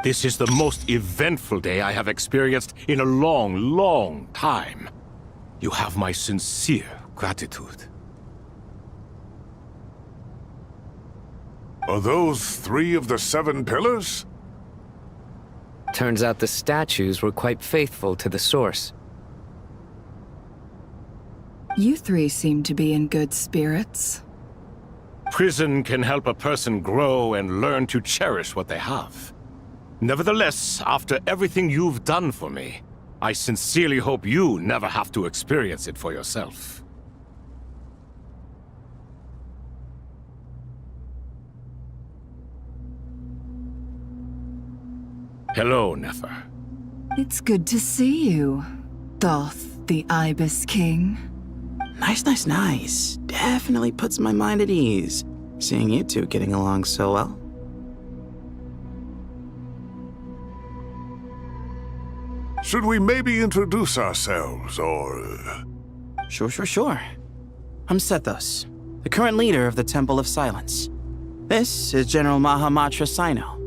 This is the most eventful day I have experienced in a long, long time. You have my sincere gratitude. Are those 3 of the 7 pillars? Turns out the statues were quite faithful to the source. You 3 seem to be in good spirits. Prison can help a person grow and learn to cherish what they have. Nevertheless, after everything you've done for me, I sincerely hope you never have to experience it for yourself. Hello, Nefer. It's good to see you, Thoth, the Ibis King. Nice. Definitely puts my mind at ease, seeing you 2 getting along so well. Should we maybe introduce ourselves, or... Sure. I'm Sethos, the current leader of the Temple of Silence. This is General Mahamatra Sino,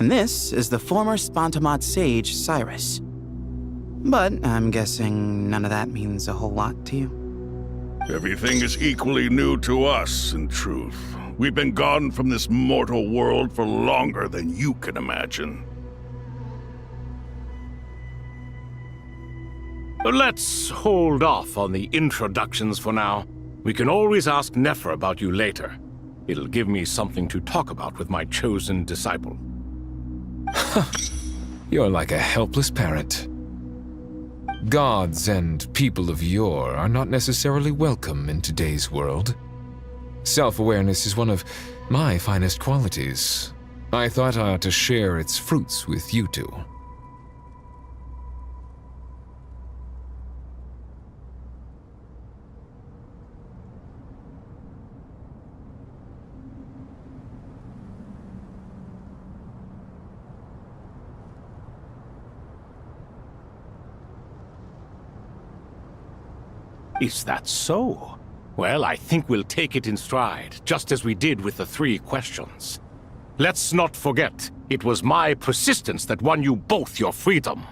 and this is the former Spantamat sage, Cyrus. But I'm guessing none of that means a whole lot to you. Everything is equally new to us, in truth. We've been gone from this mortal world for longer than you can imagine. Let's hold off on the introductions for now. We can always ask Nefer about you later. It'll give me something to talk about with my chosen disciple. You're like a helpless parent. Gods and people of yore are not necessarily welcome in today's world. Self-awareness is one of my finest qualities. I thought I ought to share its fruits with you 2. Is that so? Well, I think we'll take it in stride, just as we did with the 3 questions. Let's not forget, it was my persistence that won you both your freedom.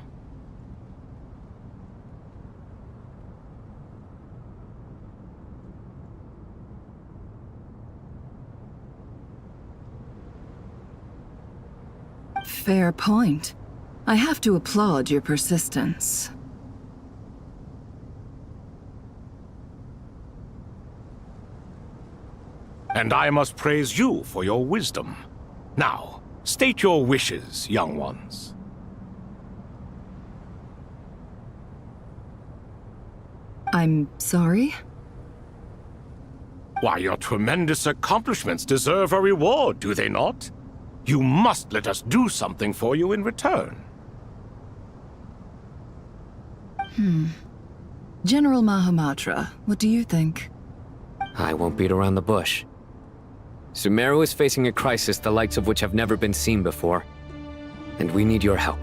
Fair point. I have to applaud your persistence. And I must praise you for your wisdom. Now, state your wishes, young ones. I'm sorry? Why, your tremendous accomplishments deserve a reward, do they not? You must let us do something for you in return. General Mahamatra, what do you think? I won't beat around the bush. Sumeru is facing a crisis the likes of which have never been seen before, and we need your help.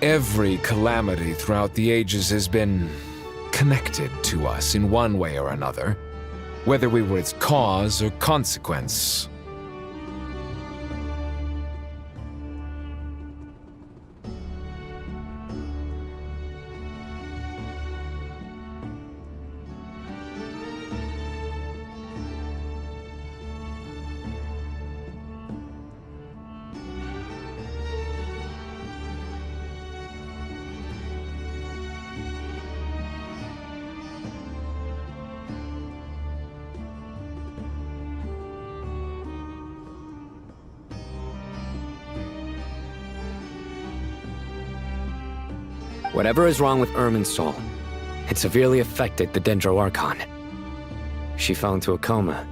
Every calamity throughout the ages has been connected to us in one way or another, whether we were its cause or consequence. Whatever is wrong with Irminsul, it severely affected the Dendro Archon. She fell into a coma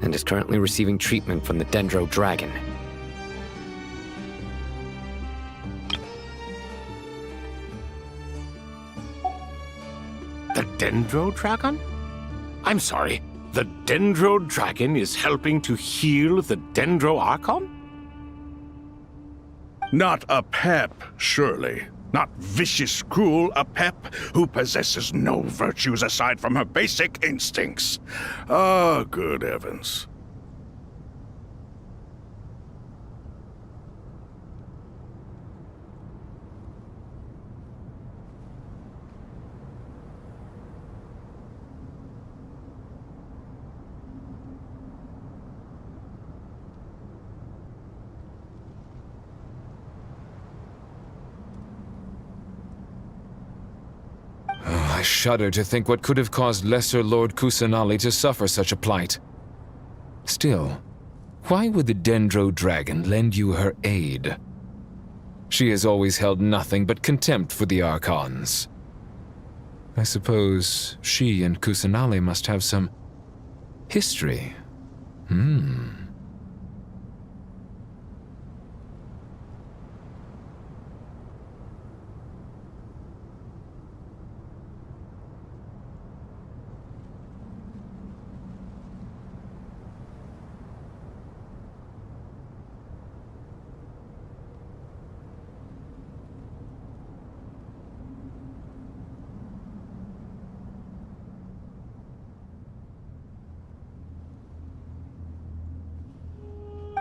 and is currently receiving treatment from the Dendro Dragon. The Dendro Dragon? I'm sorry, the Dendro Dragon is helping to heal the Dendro Archon? Not a pep, surely. Not vicious, cruel, a pep who possesses no virtues aside from her basic instincts. Ah, good heavens. I shudder to think what could have caused Lesser Lord Kusanali to suffer such a plight. Still, why would the Dendro Dragon lend you her aid? She has always held nothing but contempt for the Archons. I suppose she and Kusanali must have some history.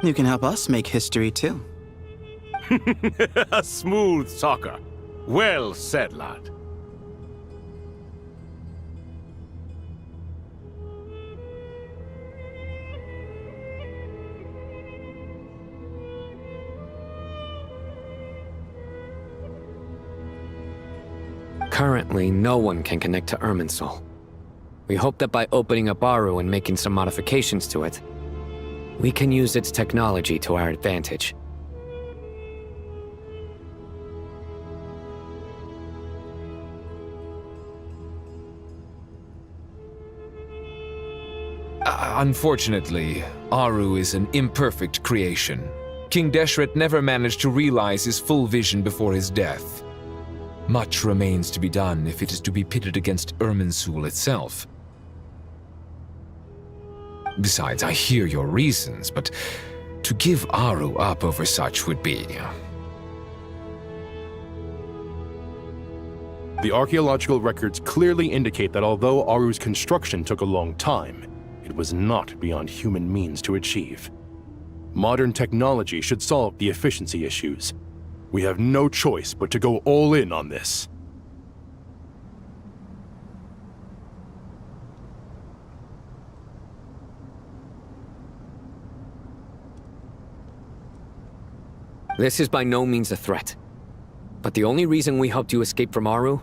You can help us make history too. A smooth talker. Well said, lad. Currently, no one can connect to Irminsul. We hope that by opening up Aru and making some modifications to it, we can use its technology to our advantage. Unfortunately, Aru is an imperfect creation. King Deshret never managed to realize his full vision before his death. Much remains to be done if it is to be pitted against Irminsul itself. Besides, I hear your reasons, but to give Aru up over such would be... The archaeological records clearly indicate that although Aru's construction took a long time, it was not beyond human means to achieve. Modern technology should solve the efficiency issues. We have no choice but to go all in on this. This is by no means a threat. But the only reason we helped you escape from Aru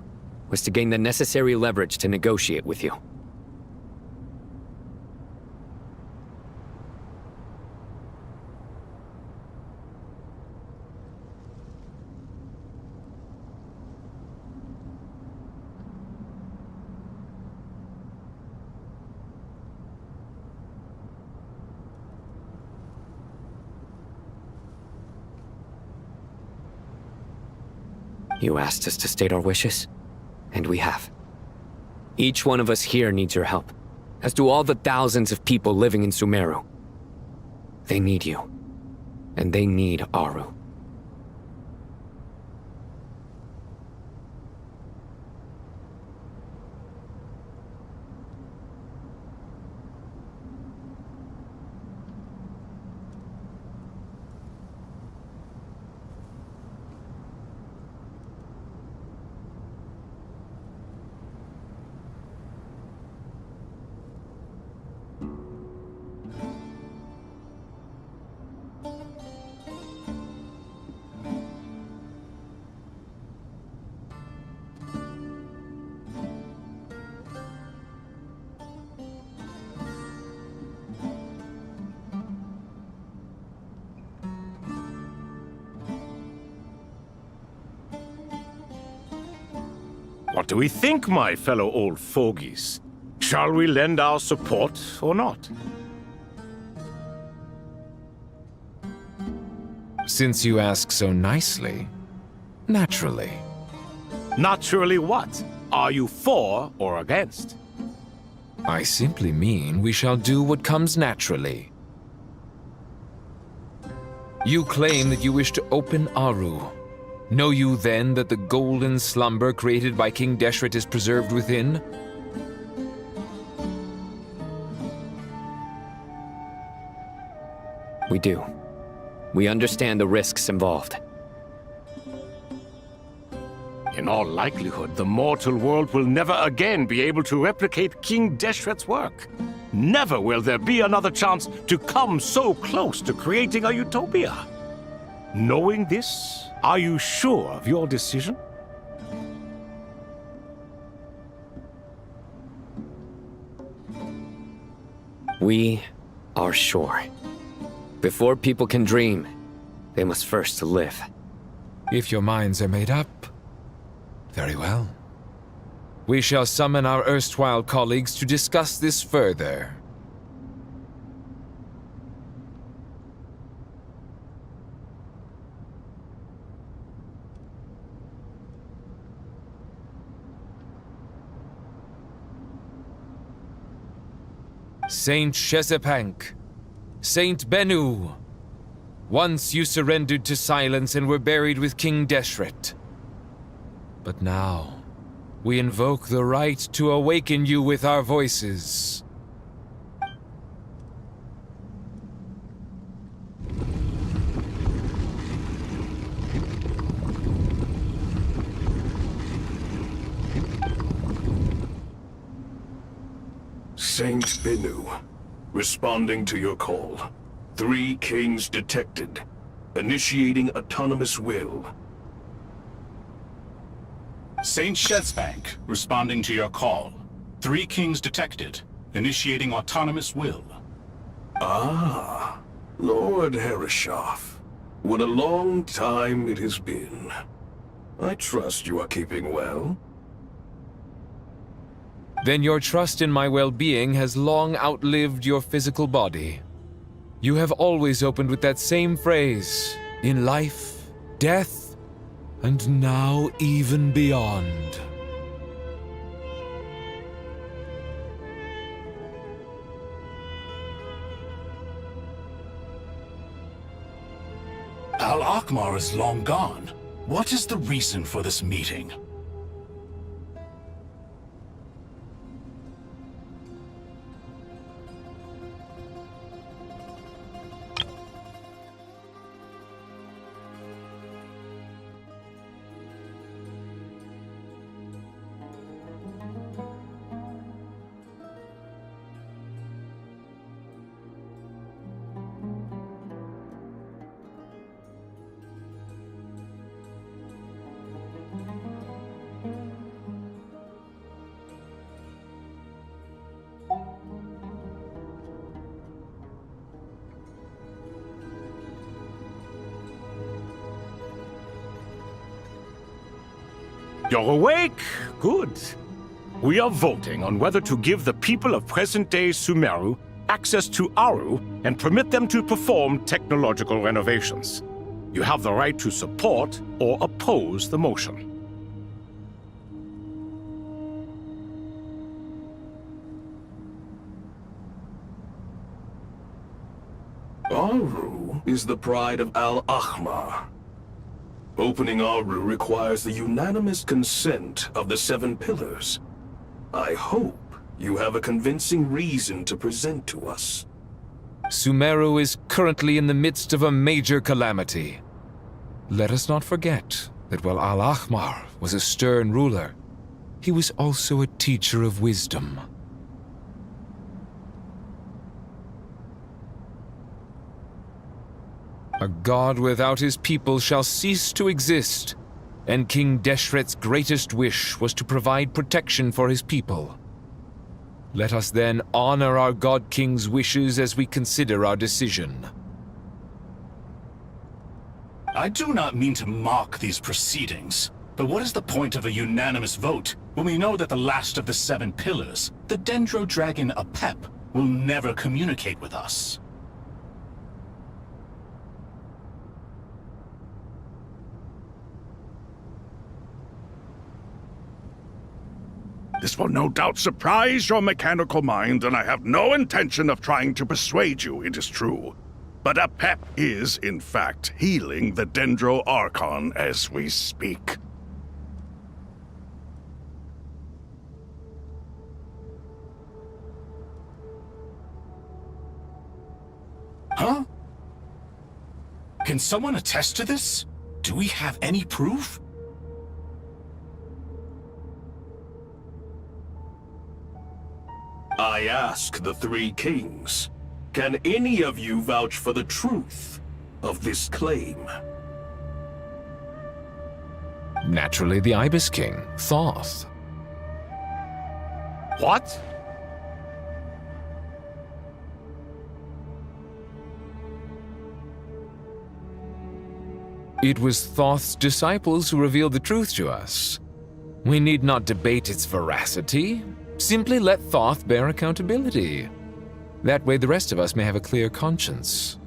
was to gain the necessary leverage to negotiate with you. You asked us to state our wishes, and we have. Each one of us here needs your help, as do all the thousands of people living in Sumeru. They need you, and they need Aru. What do we think, my fellow old fogies? Shall we lend our support or not? Since you ask so nicely, naturally. Naturally what? Are you for or against? I simply mean we shall do what comes naturally. You claim that you wish to open Aru. Know you then that the golden slumber created by King Deshret is preserved within? We do. We understand the risks involved. In all likelihood, the mortal world will never again be able to replicate King Deshret's work. Never will there be another chance to come so close to creating a utopia. Knowing this, are you sure of your decision? We are sure. Before people can dream, they must first live. If your minds are made up, very well. We shall summon our erstwhile colleagues to discuss this further. Saint Shezepank, Saint Bennu, once you surrendered to silence and were buried with King Deshret. But now, we invoke the right to awaken you with our voices. Saint Bennu, responding to your call. 3 kings detected. Initiating autonomous will. Saint Shezepank, responding to your call. 3 kings detected. Initiating autonomous will. Ah, Lord Herreshoff. What a long time it has been. I trust you are keeping well. Then your trust in my well-being has long outlived your physical body. You have always opened with that same phrase, in life, death, and now even beyond. Al-Akhmar is long gone. What is the reason for this meeting? You're awake? Good. We are voting on whether to give the people of present-day Sumeru access to Aru and permit them to perform technological renovations. You have the right to support or oppose the motion. Aru is the pride of Al-Akhmar. Opening Aru requires the unanimous consent of the 7 pillars. I hope you have a convincing reason to present to us. Sumeru is currently in the midst of a major calamity. Let us not forget that while Al-Akhmar was a stern ruler, he was also a teacher of wisdom. A god without his people shall cease to exist, and King Deshret's greatest wish was to provide protection for his people. Let us then honor our God King's wishes as we consider our decision. I do not mean to mock these proceedings, but what is the point of a unanimous vote when we know that the last of the 7 pillars, the Dendro Dragon Apep, will never communicate with us? This will no doubt surprise your mechanical mind, and I have no intention of trying to persuade you it is true. but a pep is, in fact, healing the Dendro Archon as we speak. Huh? Can someone attest to this? Do we have any proof? I ask the three kings, can any of you vouch for the truth of this claim? Naturally, the Ibis King, Thoth. What? It was Thoth's disciples who revealed the truth to us. We need not debate its veracity. Simply let Thoth bear accountability. That way the rest of us may have a clear conscience.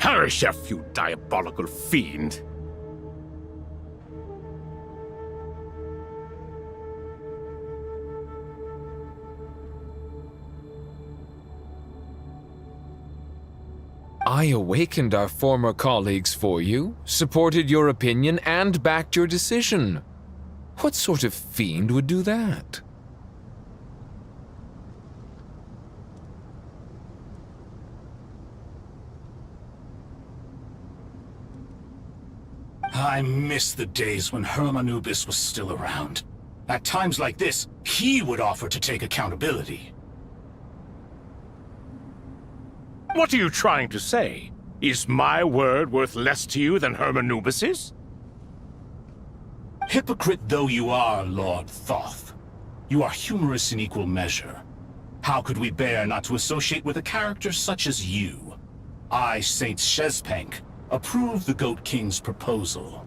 Harishef, you diabolical fiend! I awakened our former colleagues for you, supported your opinion, and backed your decision. What sort of fiend would do that? I miss the days when Hermanubis was still around. At times like this, he would offer to take accountability. What are you trying to say? Is my word worth less to you than Hermanubis's? Hypocrite though you are, Lord Thoth, you are humorous in equal measure. How could we bear not to associate with a character such as you? I, Saint Shezpank, approve the Goat King's proposal.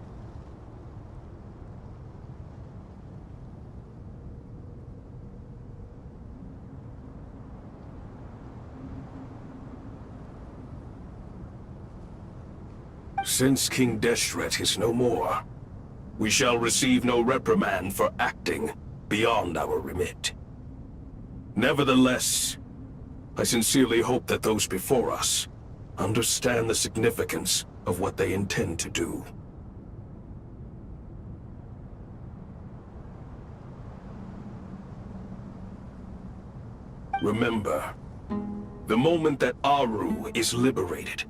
Since King Deshret is no more, we shall receive no reprimand for acting beyond our remit. Nevertheless, I sincerely hope that those before us understand the significance of what they intend to do. Remember, the moment that Aru is liberated,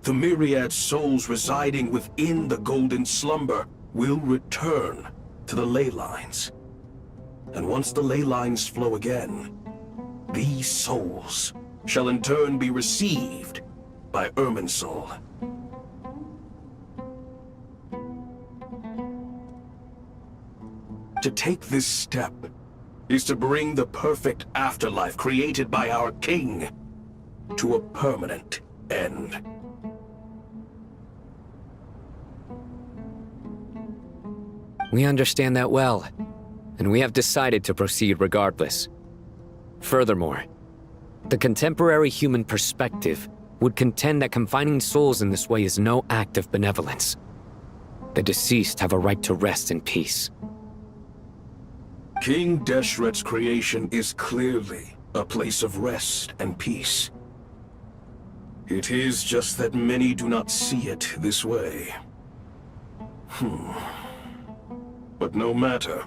the myriad souls residing within the Golden Slumber will return to the ley lines. And once the ley lines flow again, these souls shall in turn be received by Irminsul. To take this step is to bring the perfect afterlife created by our king to a permanent end. We understand that well, and we have decided to proceed regardless. Furthermore, the contemporary human perspective would contend that confining souls in this way is no act of benevolence. The deceased have a right to rest in peace. King Deshret's creation is clearly a place of rest and peace. It is just that many do not see it this way. But no matter.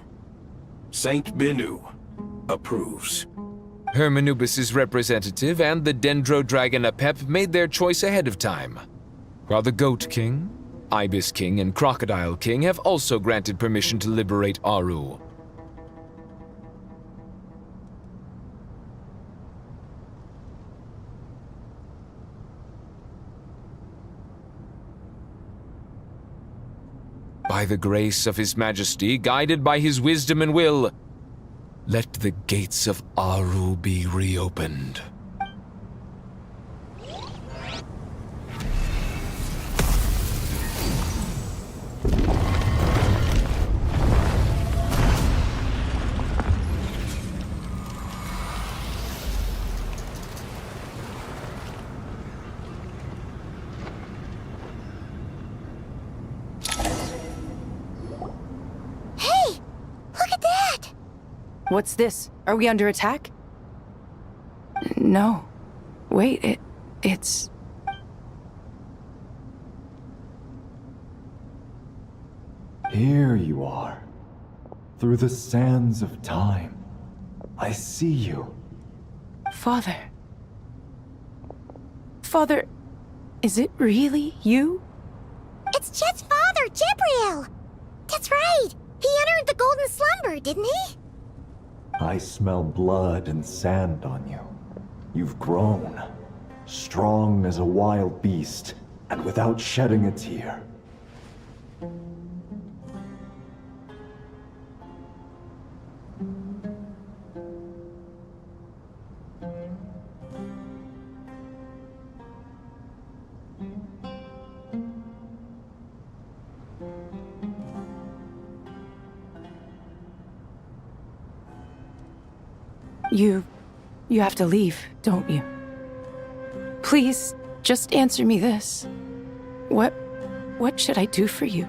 Saint Binu approves. Hermanubis' representative and the Dendro Dragon Apep made their choice ahead of time, while the Goat King, Ibis King, and Crocodile King have also granted permission to liberate Aru. By the grace of His Majesty, guided by His wisdom and will, let the gates of Aru be reopened. Hey! What's this? Are we under attack? No. Wait, it's... Here you are. Through the sands of time. I see you. Father. Father, is it really you? It's Jet's father, Jibriel! That's right! He entered the golden slumber, didn't he? I smell blood and sand on you. You've grown. Strong as a wild beast, and without shedding a tear. You have to leave, don't you? Please, just answer me this. What should I do for you?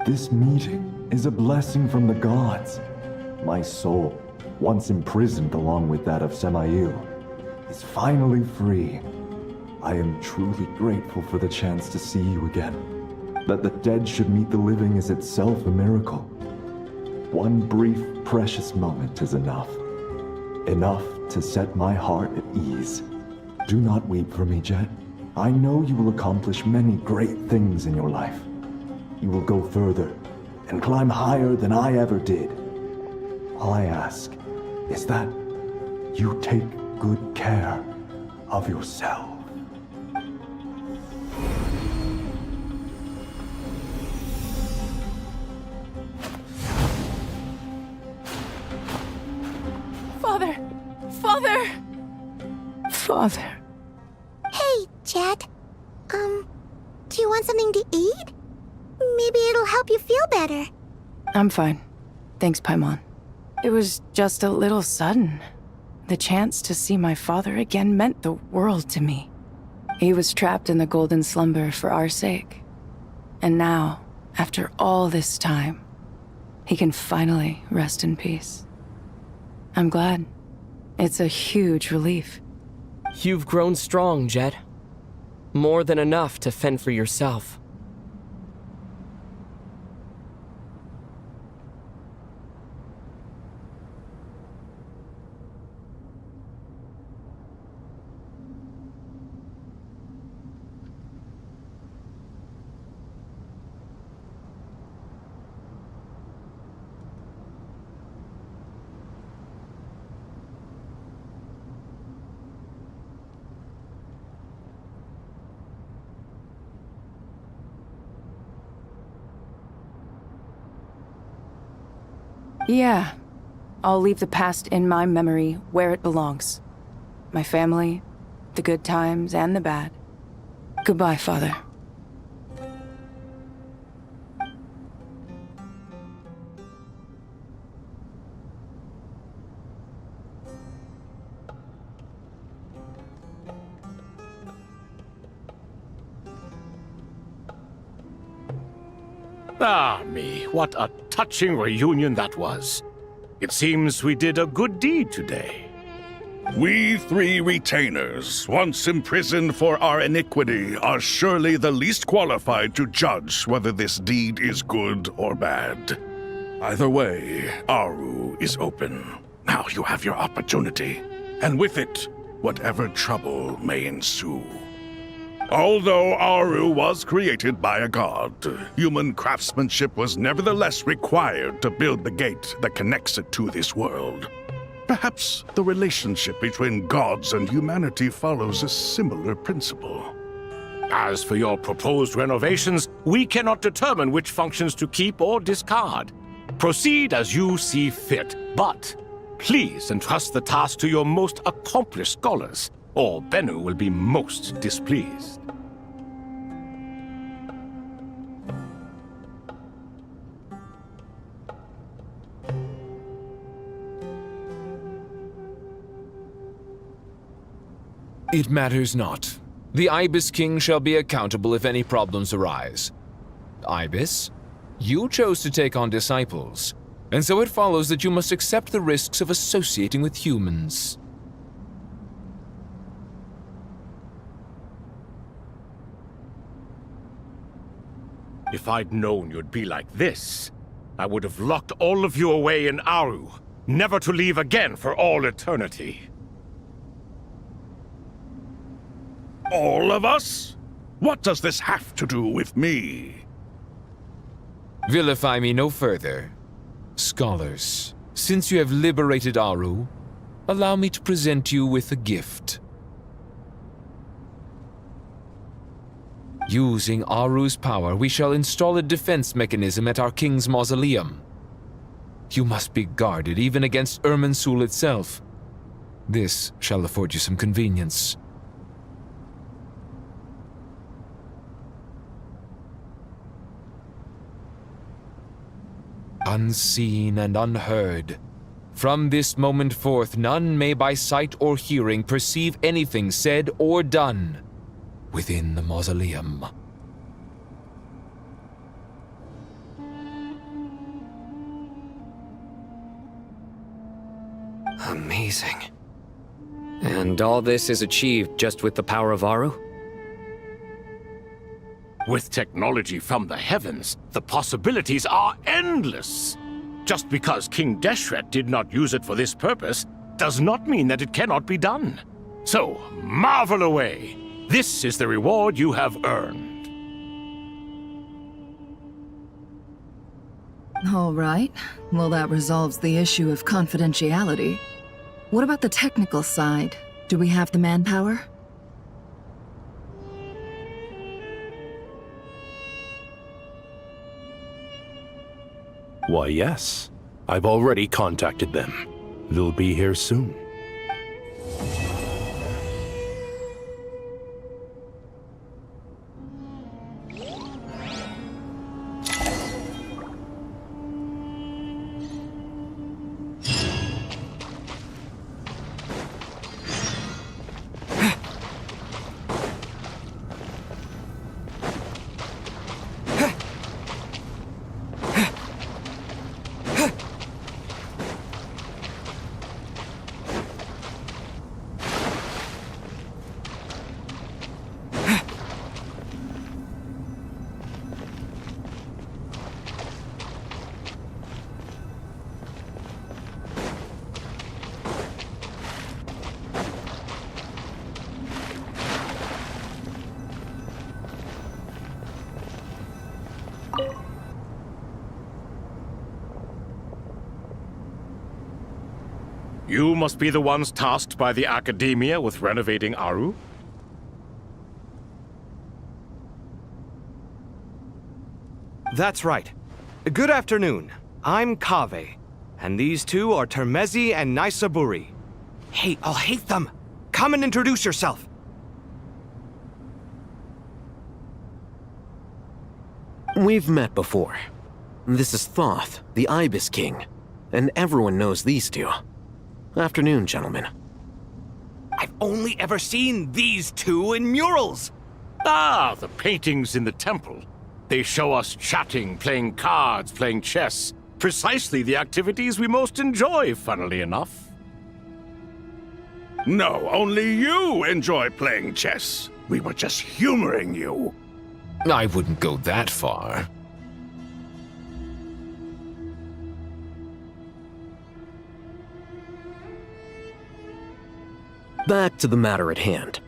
This meeting is a blessing from the gods. My soul, once imprisoned along with that of Semail, is finally free. I am truly grateful for the chance to see you again. That the dead should meet the living is itself a miracle. One brief, precious moment is enough. Enough to set my heart at ease. Do not weep for me, Jet. I know you will accomplish many great things in your life. You will go further and climb higher than I ever did. All I ask is that you take good care of yourself. Father. Hey, Jet. Do you want something to eat? Maybe it'll help you feel better. I'm fine. Thanks, Paimon. It was just a little sudden. The chance to see my father again meant the world to me. He was trapped in the golden slumber for our sake. And now, after all this time, he can finally rest in peace. I'm glad. It's a huge relief. You've grown strong, Jet. More than enough to fend for yourself. Yeah. I'll leave the past in my memory where it belongs. My family, the good times and the bad. Goodbye, Father. Ah, me, what a touching reunion that was. It seems we did a good deed today. We three retainers, once imprisoned for our iniquity, are surely the least qualified to judge whether this deed is good or bad. Either way, Aru is open. Now you have your opportunity, and with it, whatever trouble may ensue. Although Aru was created by a god, human craftsmanship was nevertheless required to build the gate that connects it to this world. Perhaps the relationship between gods and humanity follows a similar principle. As for your proposed renovations, we cannot determine which functions to keep or discard. Proceed as you see fit, but please entrust the task to your most accomplished scholars, or Bennu will be most displeased. It matters not. The Ibis King shall be accountable if any problems arise. Ibis, you chose to take on disciples, and so it follows that you must accept the risks of associating with humans. If I'd known you'd be like this, I would have locked all of you away in Aru, never to leave again for all eternity. All of us? What does this have to do with me? Vilify me no further. Scholars, since you have liberated Aru, allow me to present you with a gift. Using Aru's power, we shall install a defense mechanism at our king's mausoleum. You must be guarded even against Irminsul itself. This shall afford you some convenience. Unseen and unheard. From this moment forth, none may by sight or hearing perceive anything said or done within the mausoleum. Amazing. And all this is achieved just with the power of Aru? With technology from the heavens, the possibilities are endless. Just because King Deshret did not use it for this purpose does not mean that it cannot be done. So, marvel away. This is the reward you have earned. All right. Well, that resolves the issue of confidentiality. What about the technical side? Do we have the manpower? Why, yes. I've already contacted them. They'll be here soon. You must be the ones tasked by the Academia with renovating Aru? That's right. Good afternoon. I'm Kave, and these two are Termezi and Naisaburi. Hey, I'll hate them! Come and introduce yourself! We've met before. This is Thoth, the Ibis King, and everyone knows these two. Afternoon, gentlemen. I've only ever seen these two in murals! Ah, the paintings in the temple. They show us chatting, playing cards, playing chess. Precisely the activities we most enjoy, funnily enough. No, only you enjoy playing chess. We were just humoring you. I wouldn't go that far. Back to the matter at hand.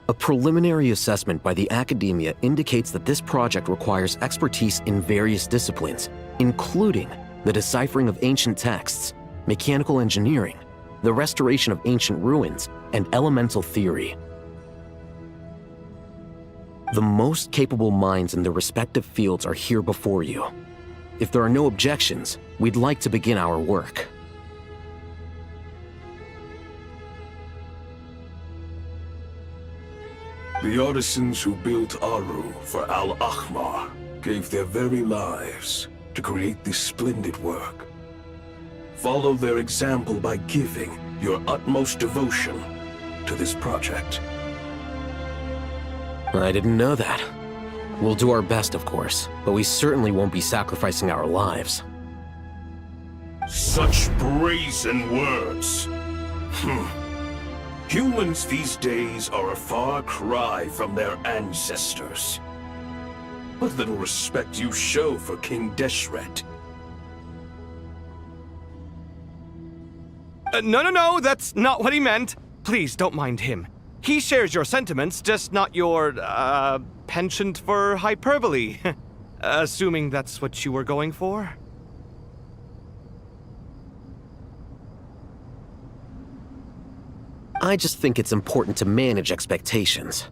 A preliminary assessment by the Academia indicates that this project requires expertise in various disciplines, including the deciphering of ancient texts, mechanical engineering, the restoration of ancient ruins, and elemental theory. The most capable minds in their respective fields are here before you. If there are no objections, we'd like to begin our work. The artisans who built Aru for Al-Ahmar gave their very lives to create this splendid work. Follow their example by giving your utmost devotion to this project. I didn't know that. We'll do our best, of course, but we certainly won't be sacrificing our lives. Such brazen words. Humans these days are a far cry from their ancestors. What little respect you show for King Deshret. No, that's not what he meant. Please don't mind him. He shares your sentiments, just not your, penchant for hyperbole. Assuming that's what you were going for? I just think it's important to manage expectations.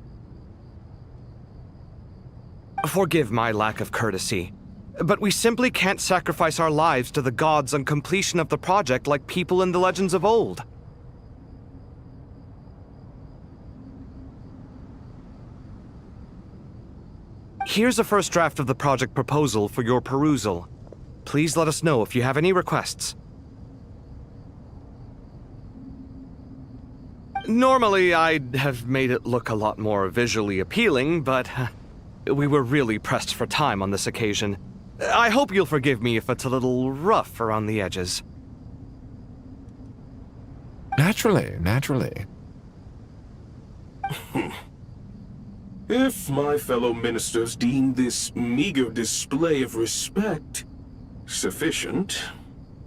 Forgive my lack of courtesy, but we simply can't sacrifice our lives to the gods on completion of the project like people in the legends of old. Here's a first draft of the project proposal for your perusal. Please let us know if you have any requests. Normally, I'd have made it look a lot more visually appealing, but we were really pressed for time on this occasion. I hope you'll forgive me if it's a little rough around the edges. Naturally. If my fellow ministers deem this meager display of respect sufficient,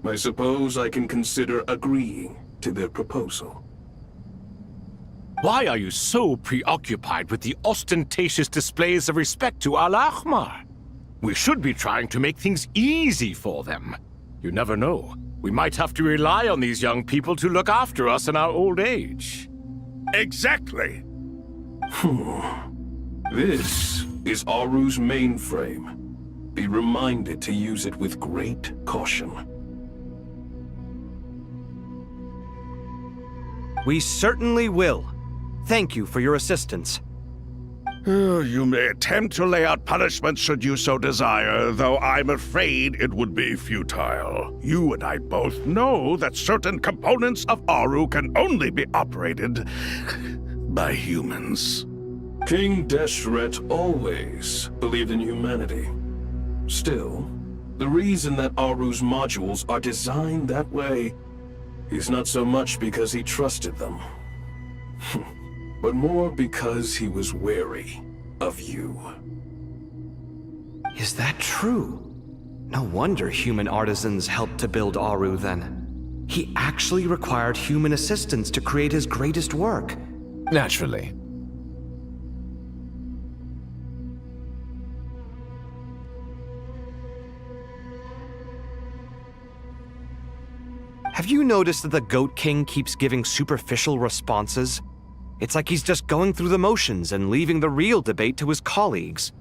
I suppose I can consider agreeing to their proposal. Why are you so preoccupied with the ostentatious displays of respect to Al-Ahmar? We should be trying to make things easy for them. You never know. We might have to rely on these young people to look after us in our old age. Exactly. This is Aru's mainframe. Be reminded to use it with great caution. We certainly will. Thank you for your assistance. You may attempt to lay out punishment should you so desire, though I'm afraid it would be futile. You and I both know that certain components of Aru can only be operated by humans. King Deshret always believed in humanity. Still, the reason that Aru's modules are designed that way is not so much because he trusted them, but more because he was wary of you. Is that true? No wonder human artisans helped to build Aru then. He actually required human assistance to create his greatest work. Naturally. Have you noticed that the Goat King keeps giving superficial responses? It's like he's just going through the motions and leaving the real debate to his colleagues.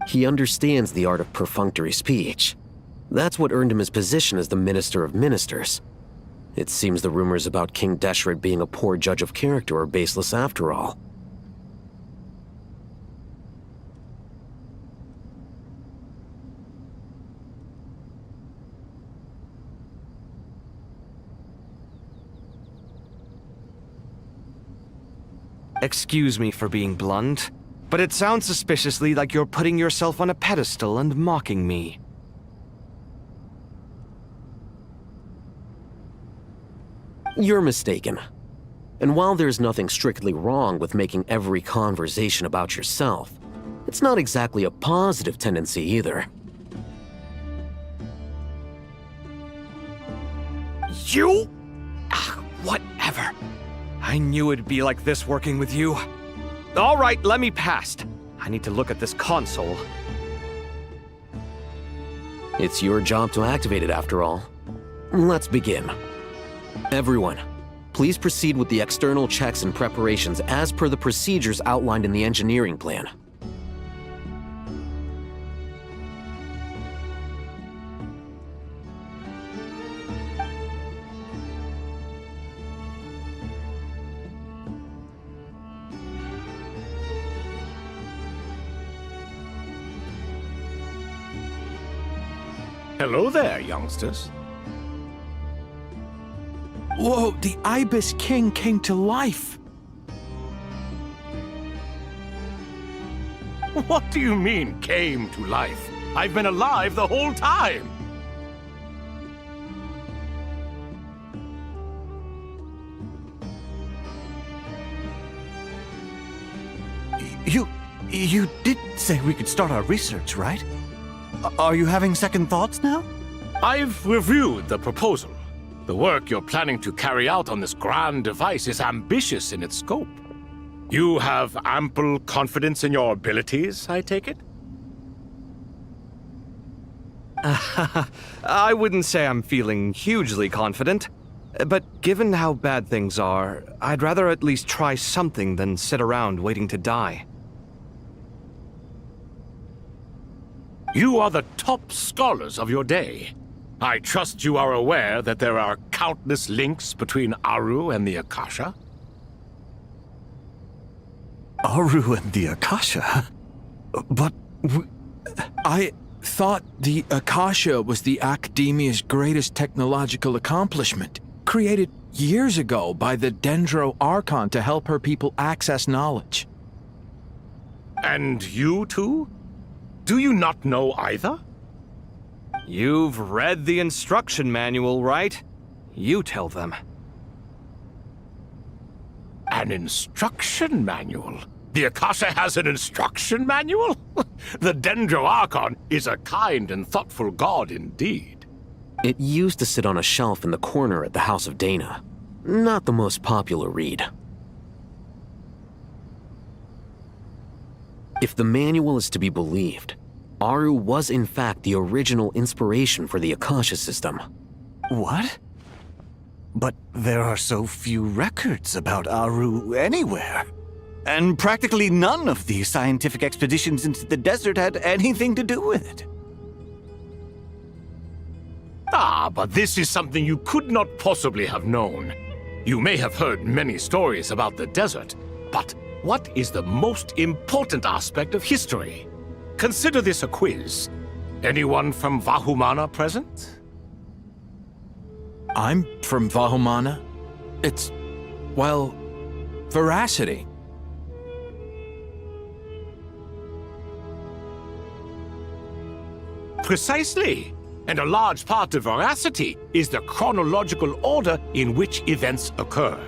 He understands the art of perfunctory speech. That's what earned him his position as the Minister of Ministers. It seems the rumors about King Deshret being a poor judge of character are baseless after all. Excuse me for being blunt, but it sounds suspiciously like you're putting yourself on a pedestal and mocking me. You're mistaken. And while there's nothing strictly wrong with making every conversation about yourself, it's not exactly a positive tendency either. You? Whatever. I knew it'd be like this working with you. All right, let me past. I need to look at this console. It's your job to activate it after all. Let's begin. Everyone, please Please proceed with the external checks and preparations as per the procedures outlined in the engineering plan. Hello there, youngsters. Whoa, the Ibis King came to life. What do you mean, came to life? I've been alive the whole time! You did say we could start our research, right? Are you having second thoughts now? I've reviewed the proposal. The work you're planning to carry out on this grand device is ambitious in its scope. You have ample confidence in your abilities, I take it? I wouldn't say I'm feeling hugely confident, but given how bad things are, I'd rather at least try something than sit around waiting to die. You are the top scholars of your day. I trust you are aware that there are countless links between Aru and the Akasha? Aru and the Akasha? But I thought the Akasha was the Academia's greatest technological accomplishment, created years ago by the Dendro Archon to help her people access knowledge. And you too? Do you not know either? You've read the instruction manual, right? You tell them. An instruction manual? The Akasha has an instruction manual? The Dendro Archon is a kind and thoughtful god indeed. It used to sit on a shelf in the corner at the House of Dana. Not the most popular read. If the manual is to be believed, Aru was in fact the original inspiration for the Akasha system. what? But there are so few records about Aru anywhere. And practically none of the scientific expeditions into the desert had anything to do with it. Ah, but this is something you could not possibly have known. You may have heard many stories about the desert, but what is the most important aspect of history? Consider this a quiz. Anyone from Vahumana present? I'm from Vahumana. It's, well, veracity. Precisely. And a large part of veracity is the chronological order in which events occur.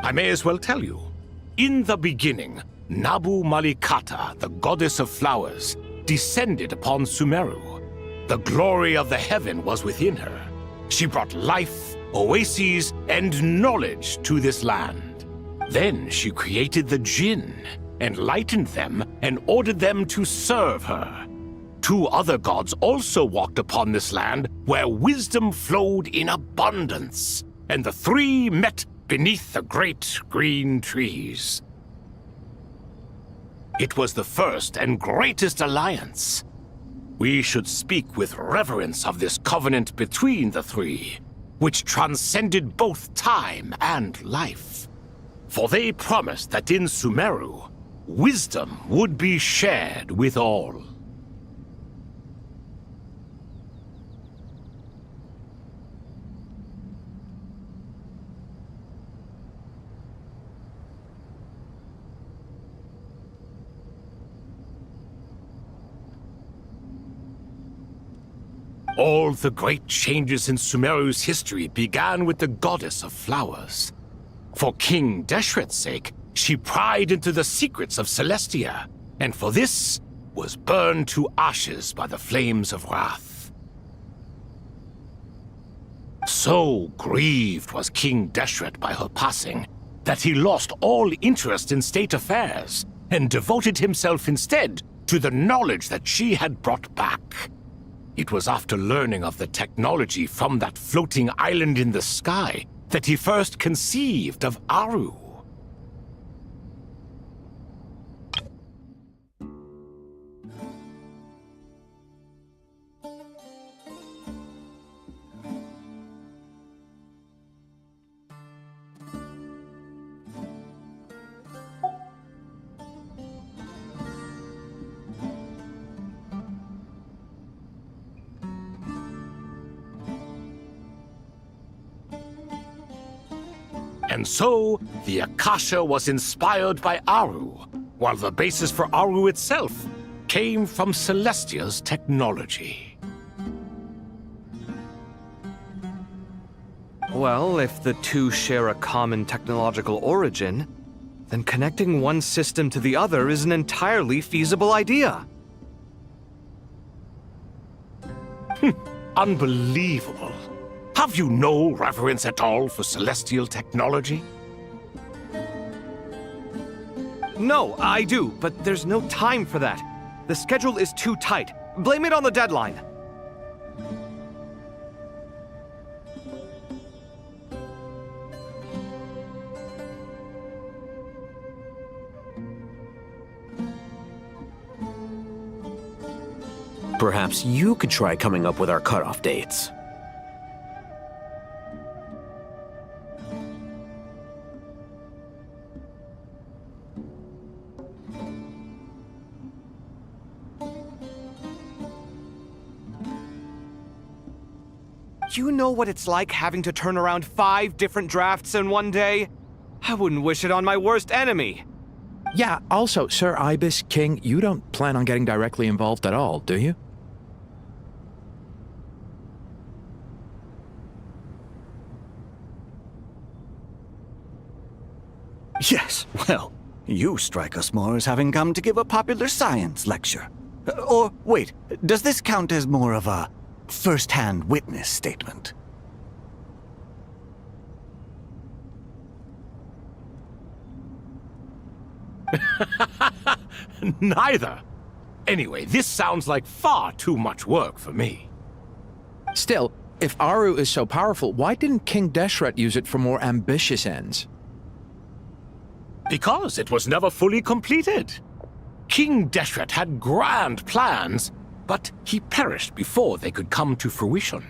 I may as well tell you. In the beginning, Nabu Malikata, the goddess of flowers, descended upon Sumeru. The glory of the heaven was within her. She brought life, oases, and knowledge to this land. Then she created the Jinn, enlightened them, and ordered them to serve her. Two other gods also walked upon this land where wisdom flowed in abundance, and the three met beneath the great green trees. It was the first and greatest alliance. We should speak with reverence of this covenant between the three, which transcended both time and life. For they promised that in Sumeru, wisdom would be shared with all. All the great changes in Sumeru's history began with the goddess of flowers. For King Deshret's sake, she pried into the secrets of Celestia, and for this was burned to ashes by the flames of wrath. So grieved was King Deshret by her passing that he lost all interest in state affairs and devoted himself instead to the knowledge that she had brought back. It was after learning of the technology from that floating island in the sky that he first conceived of Aru. And so, the Akasha was inspired by Aru, while the basis for Aru itself came from Celestia's technology. Well, if the two share a common technological origin, then connecting one system to the other is an entirely feasible idea. Unbelievable. Have you no reverence at all for celestial technology? No, I do, but there's no time for that. The schedule is too tight. Blame it on the deadline. Perhaps you could try coming up with our cutoff dates. You know what it's like having to turn around 5 different drafts in one day? I wouldn't wish it on my worst enemy. Yeah, also, Sir Ibis, King, you don't plan on getting directly involved at all, do you? Yes, well, you strike us more as having come to give a popular science lecture. Or, wait, does this count as more of a first-hand witness statement? Neither. Anyway, this sounds like far too much work for me. Still, if Aru is so powerful, why didn't King Deshret use it for more ambitious ends? Because it was never fully completed. King Deshret had grand plans, but he perished before they could come to fruition.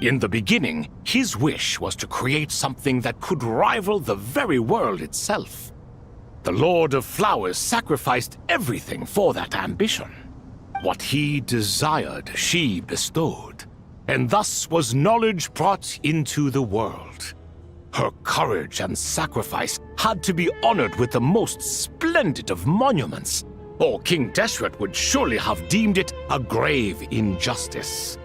In the beginning, his wish was to create something that could rival the very world itself. The Lord of Flowers sacrificed everything for that ambition. What he desired, she bestowed, and thus was knowledge brought into the world. Her courage and sacrifice had to be honored with the most splendid of monuments, or King Deshret would surely have deemed it a grave injustice.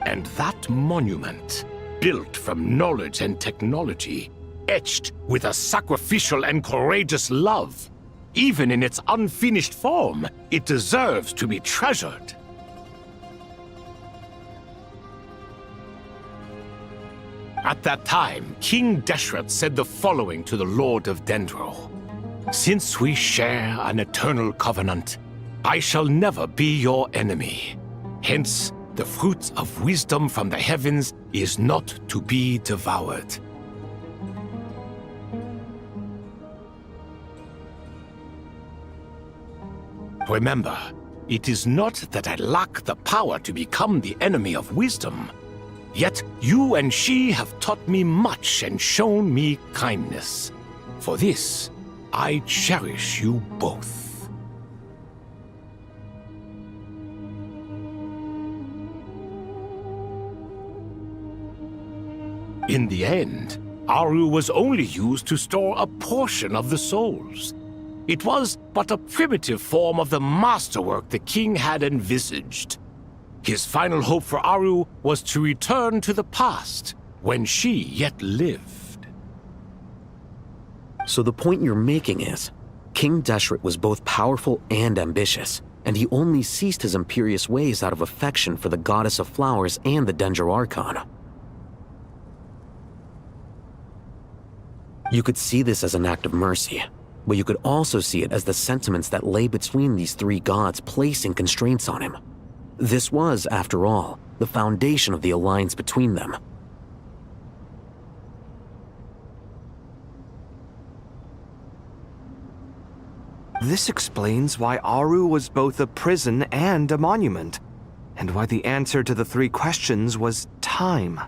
And that monument, built from knowledge and technology, etched with a sacrificial and courageous love, even in its unfinished form, it deserves to be treasured. At that time, King Deshret said the following to the Lord of Dendro. "Since we share an eternal covenant, I shall never be your enemy. Hence, the fruit of wisdom from the heavens is not to be devoured." Remember, it is not that I lack the power to become the enemy of wisdom. Yet you and she have taught me much and shown me kindness. For this, I cherish you both. In the end, Aru was only used to store a portion of the souls. It was but a primitive form of the masterwork the king had envisaged. His final hope for Aru was to return to the past, when she yet lived. So the point you're making is, King Deshret was both powerful and ambitious, and he only ceased his imperious ways out of affection for the goddess of flowers and the Dendro Archon. You could see this as an act of mercy, but you could also see it as the sentiments that lay between these three gods placing constraints on him. This was, after all, the foundation of the alliance between them. This explains why Aru was both a prison and a monument, and why the answer to the three questions was time.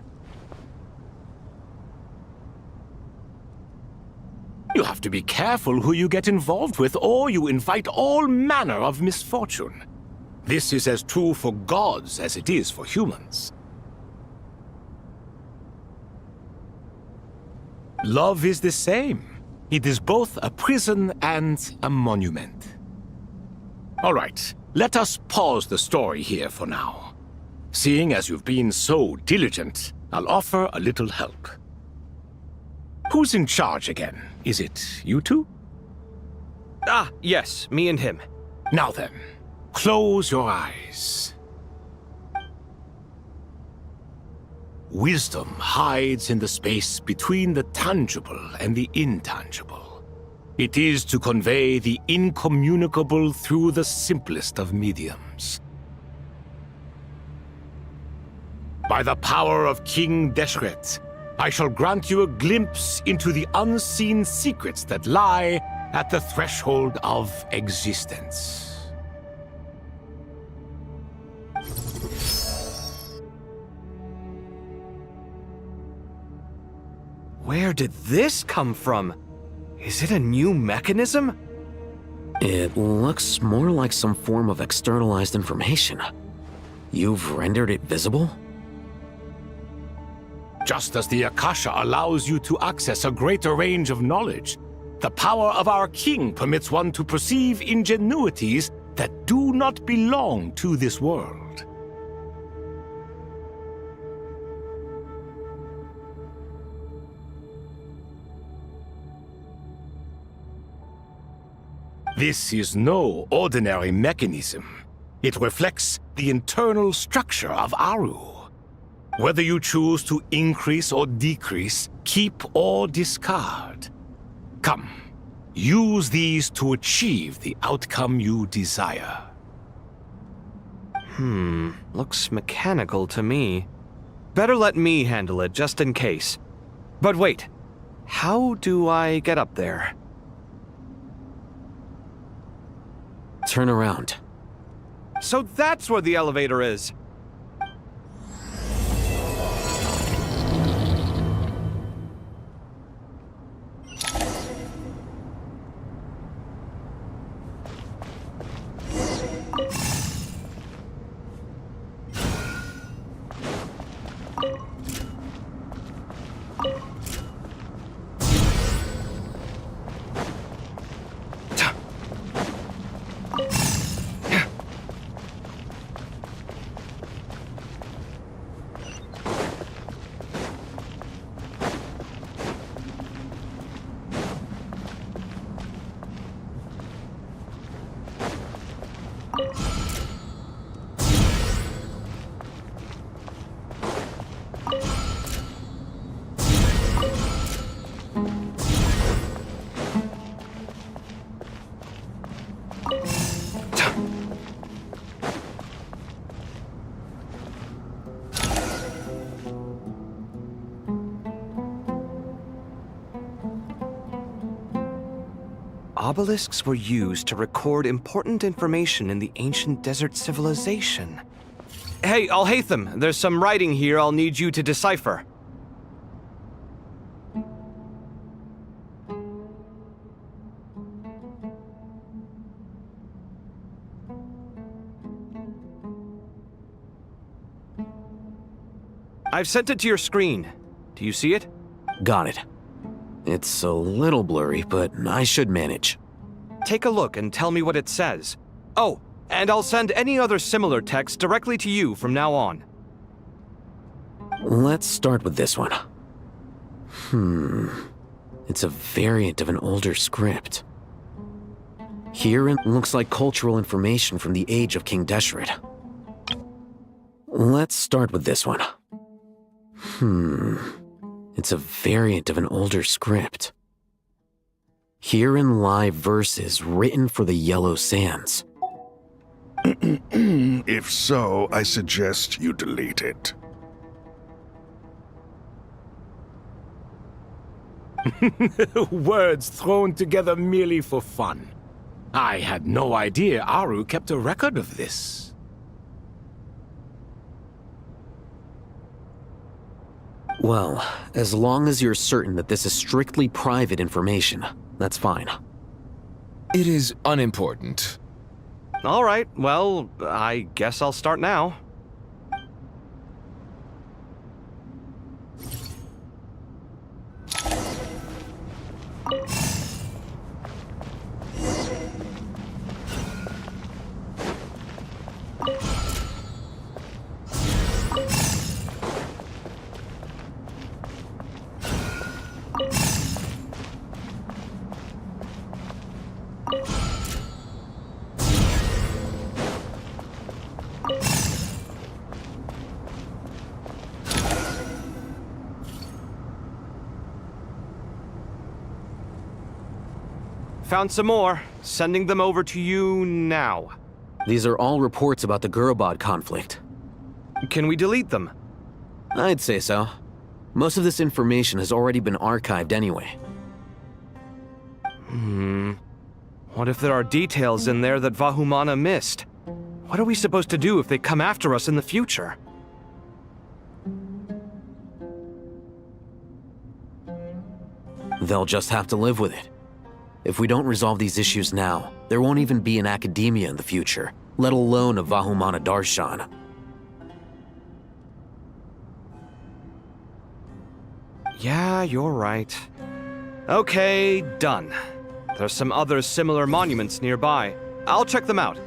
You have to be careful who you get involved with, or you invite all manner of misfortune. This is as true for gods as it is for humans. Love is the same. It is both a prison and a monument. All right, let us pause the story here for now. Seeing as you've been so diligent, I'll offer a little help. Who's in charge again? Is it you two? Ah, yes, me and him. Now then, close your eyes. Wisdom hides in the space between the tangible and the intangible. It is to convey the incommunicable through the simplest of mediums. By the power of King Deshret, I shall grant you a glimpse into the unseen secrets that lie at the threshold of existence. Where did this come from? Is it a new mechanism? It looks more like some form of externalized information. You've rendered it visible? Just as the Akasha allows you to access a greater range of knowledge, the power of our king permits one to perceive ingenuities that do not belong to this world. This is no ordinary mechanism. It reflects the internal structure of Aru. Whether you choose to increase or decrease, keep or discard. Come, use these to achieve the outcome you desire. Looks mechanical to me. Better let me handle it just in case. But wait, how do I get up there? Turn around. So that's where the elevator is. Obelisks were used to record important information in the ancient desert civilization. Hey, Al-Haytham, there's some writing here I'll need you to decipher. I've sent it to your screen. Do you see it? Got it. It's a little blurry, but I should manage. Take a look and tell me what it says. Oh, and I'll send any other similar text directly to you from now on. Let's start with this one. It's a variant of an older script. Here it looks like cultural information from the age of King Deshret. Let's start with this one. It's a variant of an older script. Herein lie verses written for the Yellow Sands. If so, I suggest you delete it. Words thrown together merely for fun. I had no idea Aru kept a record of this. Well, as long as you're certain that this is strictly private information, that's fine. It is unimportant. All right, well, I guess I'll start now. Found some more. Sending them over to you now. These are all reports about the Gurubad conflict. Can we delete them? I'd say so. Most of this information has already been archived anyway. What if there are details in there that Vahumana missed? What are we supposed to do if they come after us in the future? They'll just have to live with it. If we don't resolve these issues now, there won't even be an academia in the future, let alone a Vahumana Darshan. Yeah, you're right. Okay, done. There's some other similar monuments nearby. I'll check them out.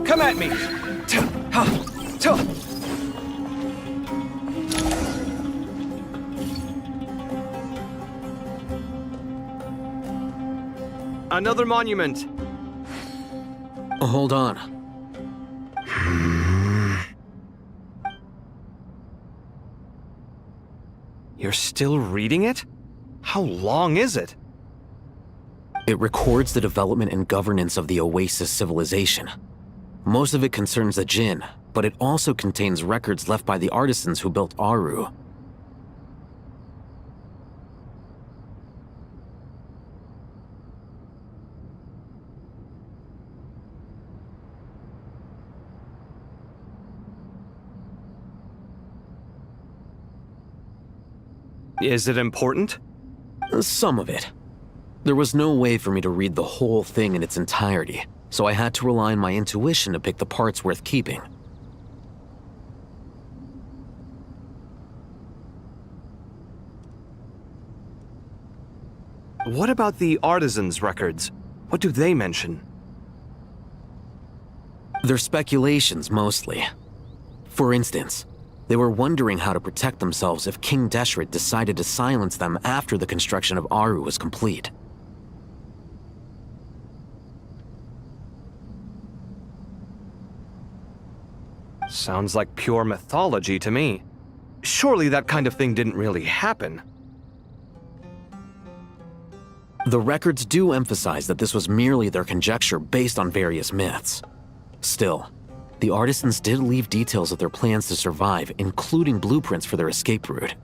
Come at me! Another monument. Hold on. You're still reading it? How long is it? It records the development and governance of the Oasis civilization. Most of it concerns the Jinn, but it also contains records left by the artisans who built Aru. Is it important? Some of it. There was no way for me to read the whole thing in its entirety, so I had to rely on my intuition to pick the parts worth keeping. What about the artisans' records? What do they mention? They're speculations, mostly. For instance, they were wondering how to protect themselves if King Deshret decided to silence them after the construction of Aru was complete. Sounds like pure mythology to me. Surely that kind of thing didn't really happen. The records do emphasize that this was merely their conjecture based on various myths. Still, the artisans did leave details of their plans to survive, including blueprints for their escape route.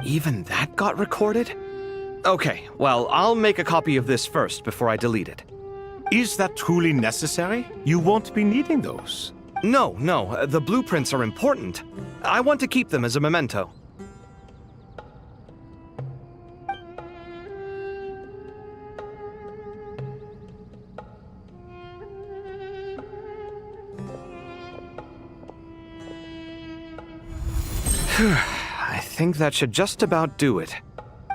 Even that got recorded? Okay, well, I'll make a copy of this first before I delete it. Is that truly necessary? You won't be needing those. No, the blueprints are important. I want to keep them as a memento. I think that should just about do it.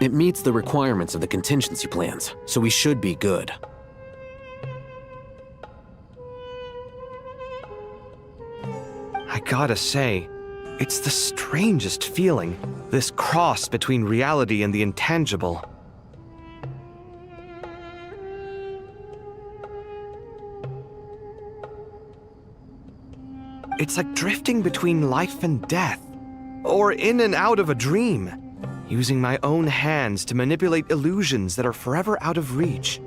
It meets the requirements of the contingency plans, so we should be good. I gotta say, it's the strangest feeling, this cross between reality and the intangible. It's like drifting between life and death, or in and out of a dream, using my own hands to manipulate illusions that are forever out of reach.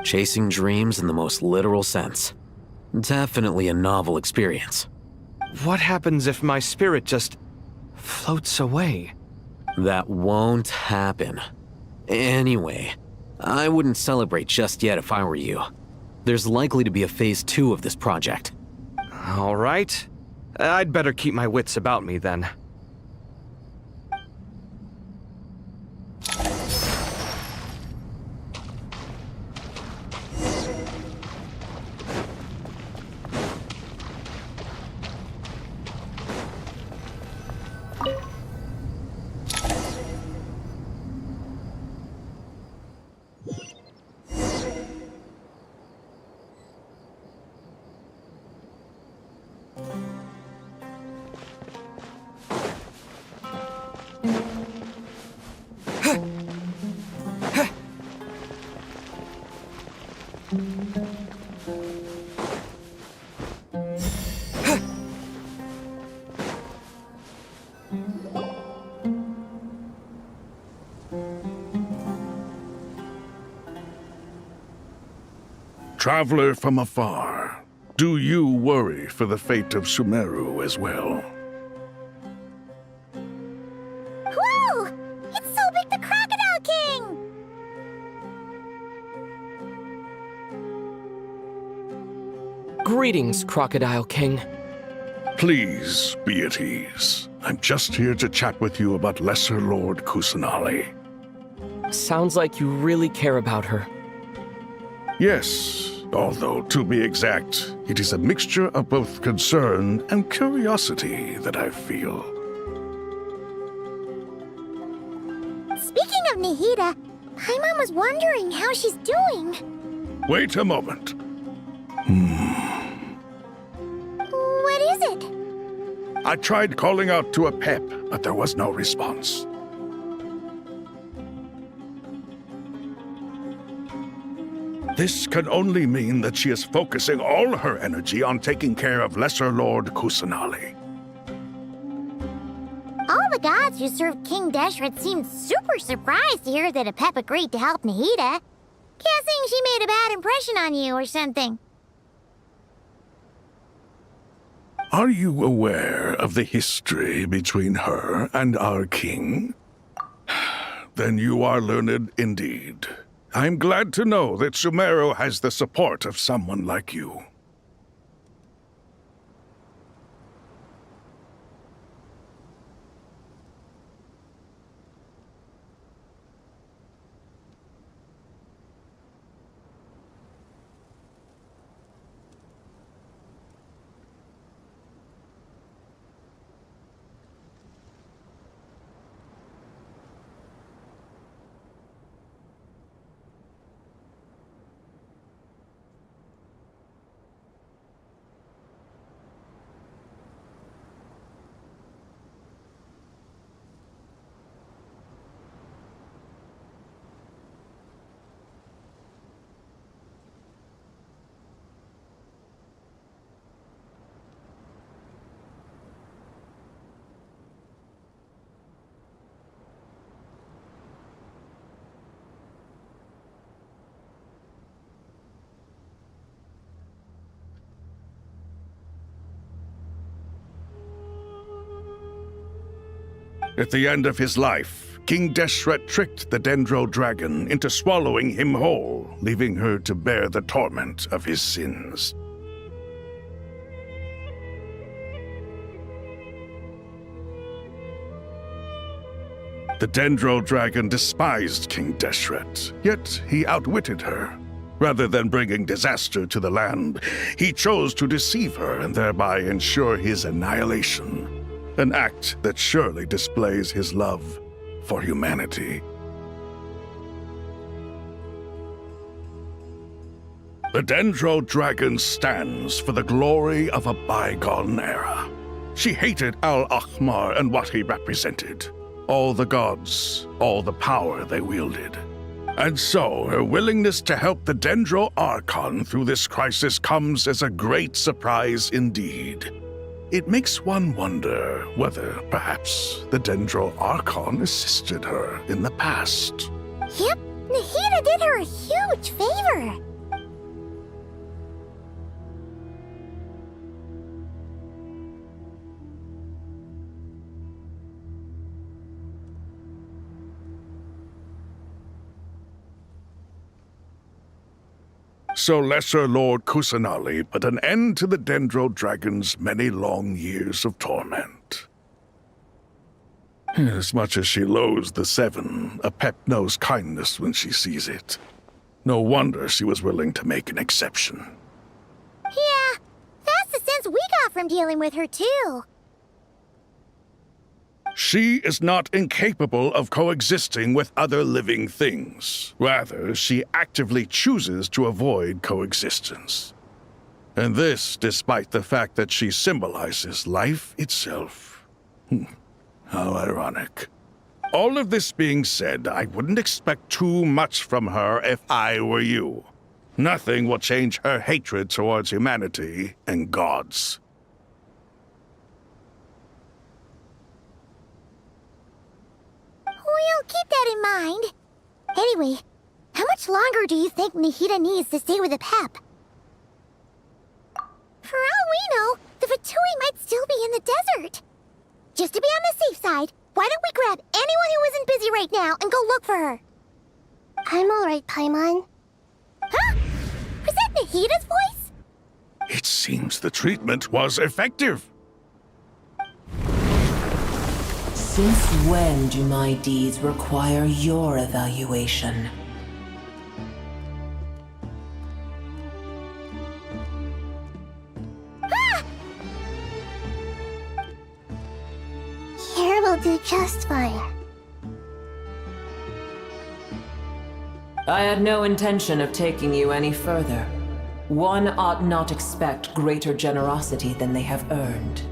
Chasing dreams in the most literal sense. Definitely a novel experience. What happens if my spirit just floats away? That won't happen. Anyway, I wouldn't celebrate just yet if I were you. There's likely to be a phase 2 of this project. All right. I'd better keep my wits about me then. Traveler from afar, do you worry for the fate of Sumeru as well? Whoa! It's so big the Crocodile King! Greetings, Crocodile King. Please be at ease. I'm just here to chat with you about Lesser Lord Kusanali. Sounds like you really care about her. Yes, although to be exact, it is a mixture of both concern and curiosity that I feel. Speaking of Nahida, Paimon was wondering how she's doing. Wait a moment. What is it? I tried calling out to a pep, but there was no response. This can only mean that she is focusing all her energy on taking care of Lesser Lord Kusanali. All the gods who served King Deshret seemed super surprised to hear that Apep agreed to help Nahida. Guessing she made a bad impression on you or something. Are you aware of the history between her and our king? Then you are learned indeed. I'm glad to know that Sumeru has the support of someone like you. At the end of his life, King Deshret tricked the Dendro dragon into swallowing him whole, leaving her to bear the torment of his sins. The Dendro dragon despised King Deshret, yet he outwitted her. Rather than bringing disaster to the land, he chose to deceive her and thereby ensure his annihilation. An act that surely displays his love for humanity. The Dendro dragon stands for the glory of a bygone era. She hated Al-Ahmar and what he represented. All the gods, all the power they wielded. And so, her willingness to help the Dendro Archon through this crisis comes as a great surprise indeed. It makes one wonder whether, perhaps, the Dendro Archon assisted her in the past. Yep, Nahida did her a huge favor. So Lesser Lord Kusanali put an end to the Dendro Dragon's many long years of torment. As much as she loathes the Seven, Apep knows kindness when she sees it. No wonder she was willing to make an exception. Yeah, that's the sense we got from dealing with her too. She is not incapable of coexisting with other living things. Rather, she actively chooses to avoid coexistence. And this despite the fact that she symbolizes life itself. How ironic. All of this being said, I wouldn't expect too much from her if I were you. Nothing will change her hatred towards humanity and gods. We'll keep that in mind. Anyway, how much longer do you think Nahida needs to stay with Apep? For all we know, the Fatui might still be in the desert. Just to be on the safe side, why don't we grab anyone who isn't busy right now and go look for her? I'm alright, Paimon. Huh? Was that Nahida's voice? It seems the treatment was effective. Since when do my deeds require your evaluation? Ah! Here will do just fine. I had no intention of taking you any further. One ought not expect greater generosity than they have earned.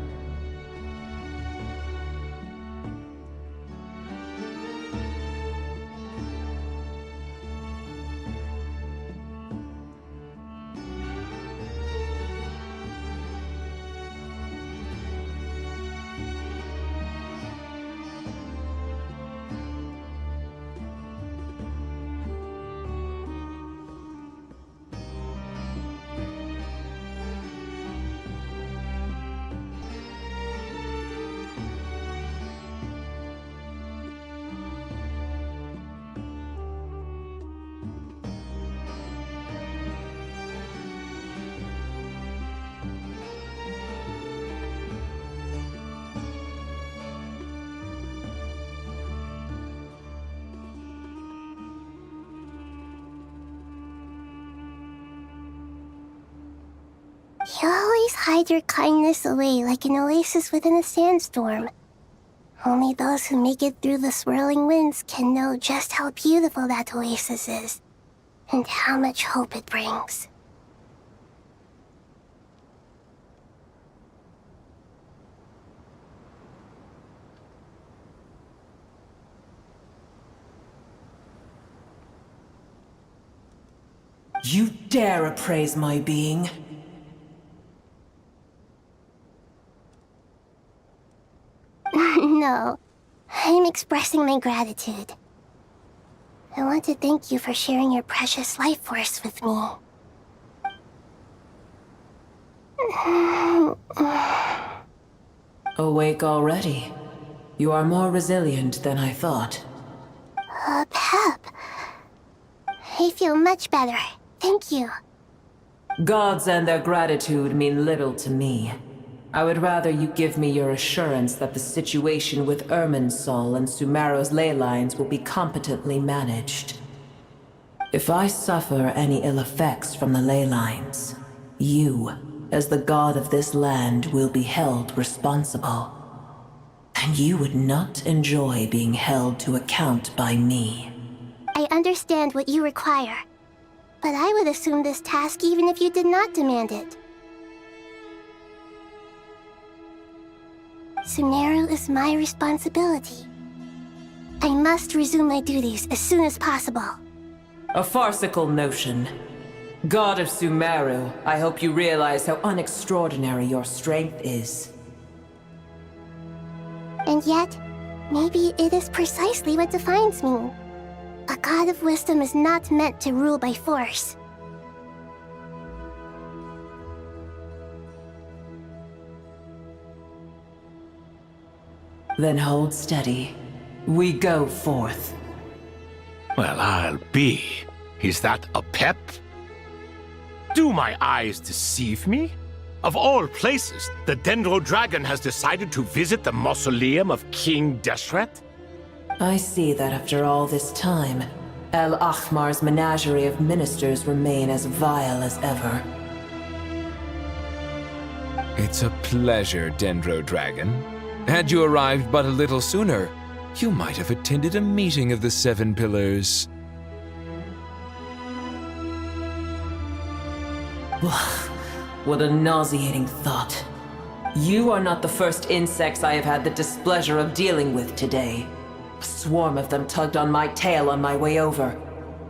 You always hide your kindness away like an oasis within a sandstorm. Only those who make it through the swirling winds can know just how beautiful that oasis is, and how much hope it brings. You dare appraise my being? No, I'm expressing my gratitude. I want to thank you for sharing your precious life force with me. Awake already? You are more resilient than I thought. Pep. I feel much better. Thank you. Gods and their gratitude mean little to me. I would rather you give me your assurance that the situation with Irminsul and Sumeru's ley lines will be competently managed. If I suffer any ill effects from the ley lines, you, as the god of this land, will be held responsible. And you would not enjoy being held to account by me. I understand what you require, but I would assume this task even if you did not demand it. Sumeru is my responsibility. I must resume my duties as soon as possible. A farcical notion. God of Sumeru, I hope you realize how unextraordinary your strength is. And yet, maybe it is precisely what defines me. A god of wisdom is not meant to rule by force. Then hold steady. We go forth. Well, I'll be. Is that a pep? Do my eyes deceive me? Of all places, the Dendro Dragon has decided to visit the mausoleum of King Deshret? I see that after all this time, El Ahmar's menagerie of ministers remain as vile as ever. It's a pleasure, Dendro Dragon. Had you arrived but a little sooner, you might have attended a meeting of the Seven Pillars. What a nauseating thought. You are not the first insects I have had the displeasure of dealing with today. A swarm of them tugged on my tail on my way over.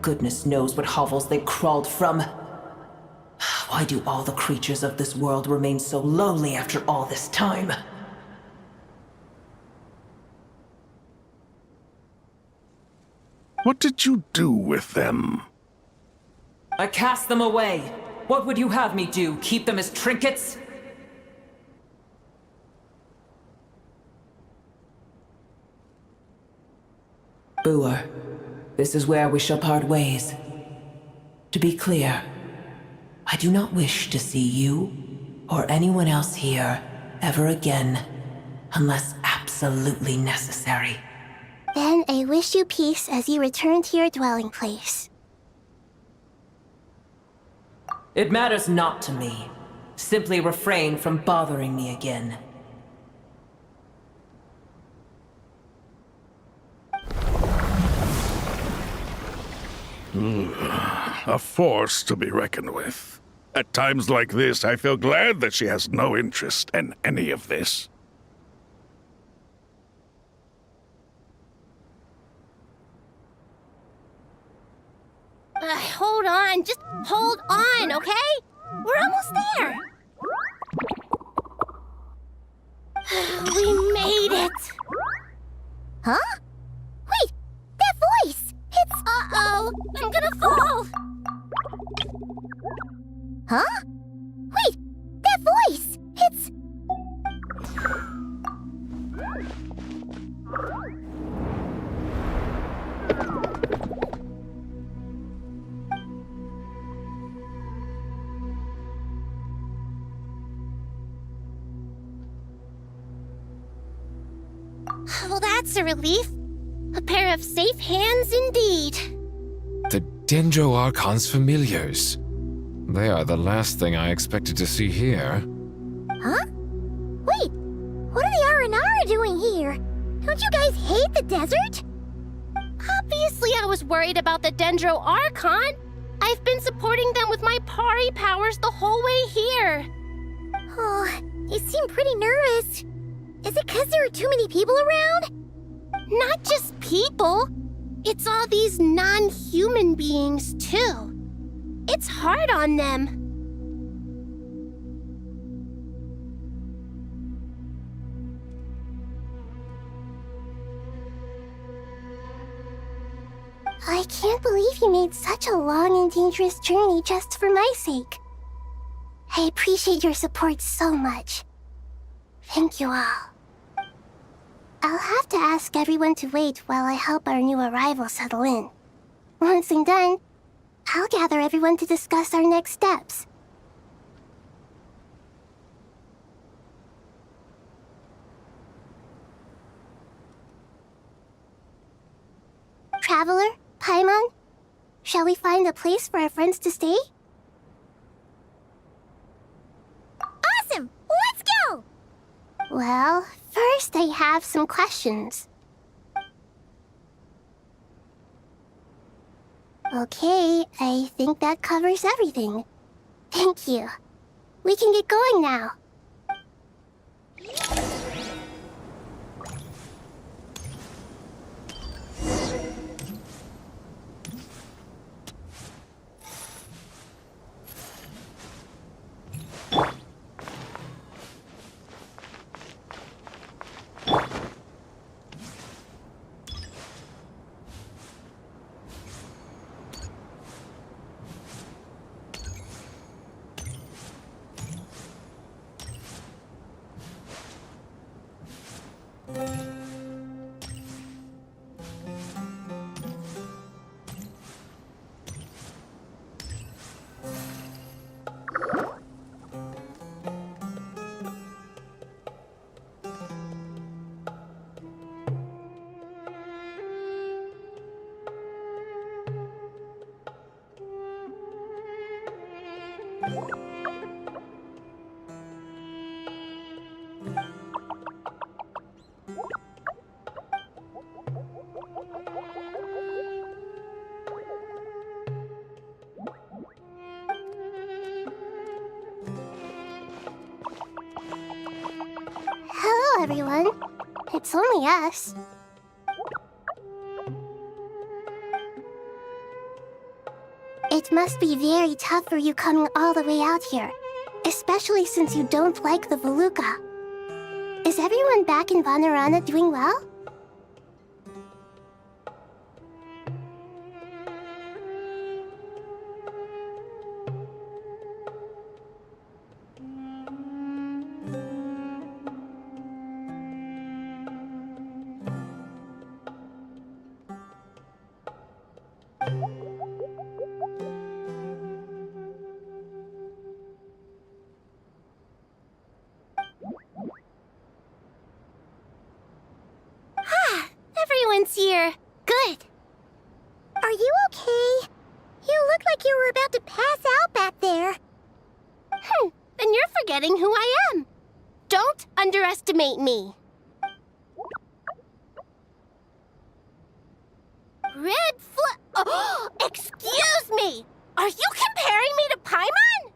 Goodness knows what hovels they crawled from. Why do all the creatures of this world remain so lowly after all this time? What did you do with them? I cast them away. What would you have me do? Keep them as trinkets? Boer, this is where we shall part ways. To be clear, I do not wish to see you or anyone else here ever again, unless absolutely necessary. Then I wish you peace as you return to your dwelling place. It matters not to me. Simply refrain from bothering me again. A force to be reckoned with. At times like this, I feel glad that she has no interest in any of this. Hold on, just hold on, okay? We're almost there. We made it. Huh? Wait, that voice! It's... Uh-oh, I'm gonna fall. Huh? Wait, that voice! It's... Well, that's a relief. A pair of safe hands indeed. The Dendro Archon's familiars. They are the last thing I expected to see here. Huh? Wait, what are the Aranara doing here? Don't you guys hate the desert? Obviously I was worried about the Dendro Archon. I've been supporting them with my Pari powers the whole way here. Oh, you seem pretty nervous. Is it because there are too many people around? Not just people. It's all these non-human beings, too. It's hard on them. I can't believe you made such a long and dangerous journey just for my sake. I appreciate your support so much. Thank you all. I'll have to ask everyone to wait while I help our new arrival settle in. Once I'm done, I'll gather everyone to discuss our next steps. Traveler, Paimon, shall we find a place for our friends to stay? Awesome! Let's go! Well, first I have some questions. Okay, I think that covers everything. Thank you. We can get going now. Hello, everyone. It's only us. It must be very tough for you coming all the way out here, especially since you don't like the Voluka. Is everyone back in Vanarana doing well? Everyone's here. Good. Are you okay? You look like you were about to pass out back there. Then you're forgetting who I am. Don't underestimate me. Oh, excuse me! Are you comparing me to Paimon?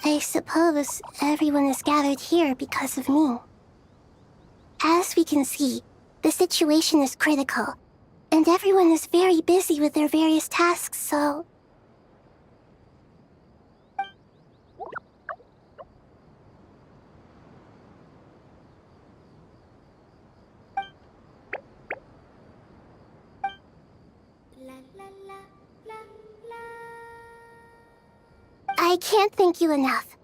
I suppose everyone is gathered here because of me. As we can see, the situation is critical, and everyone is very busy with their various tasks, so... I can't thank you enough.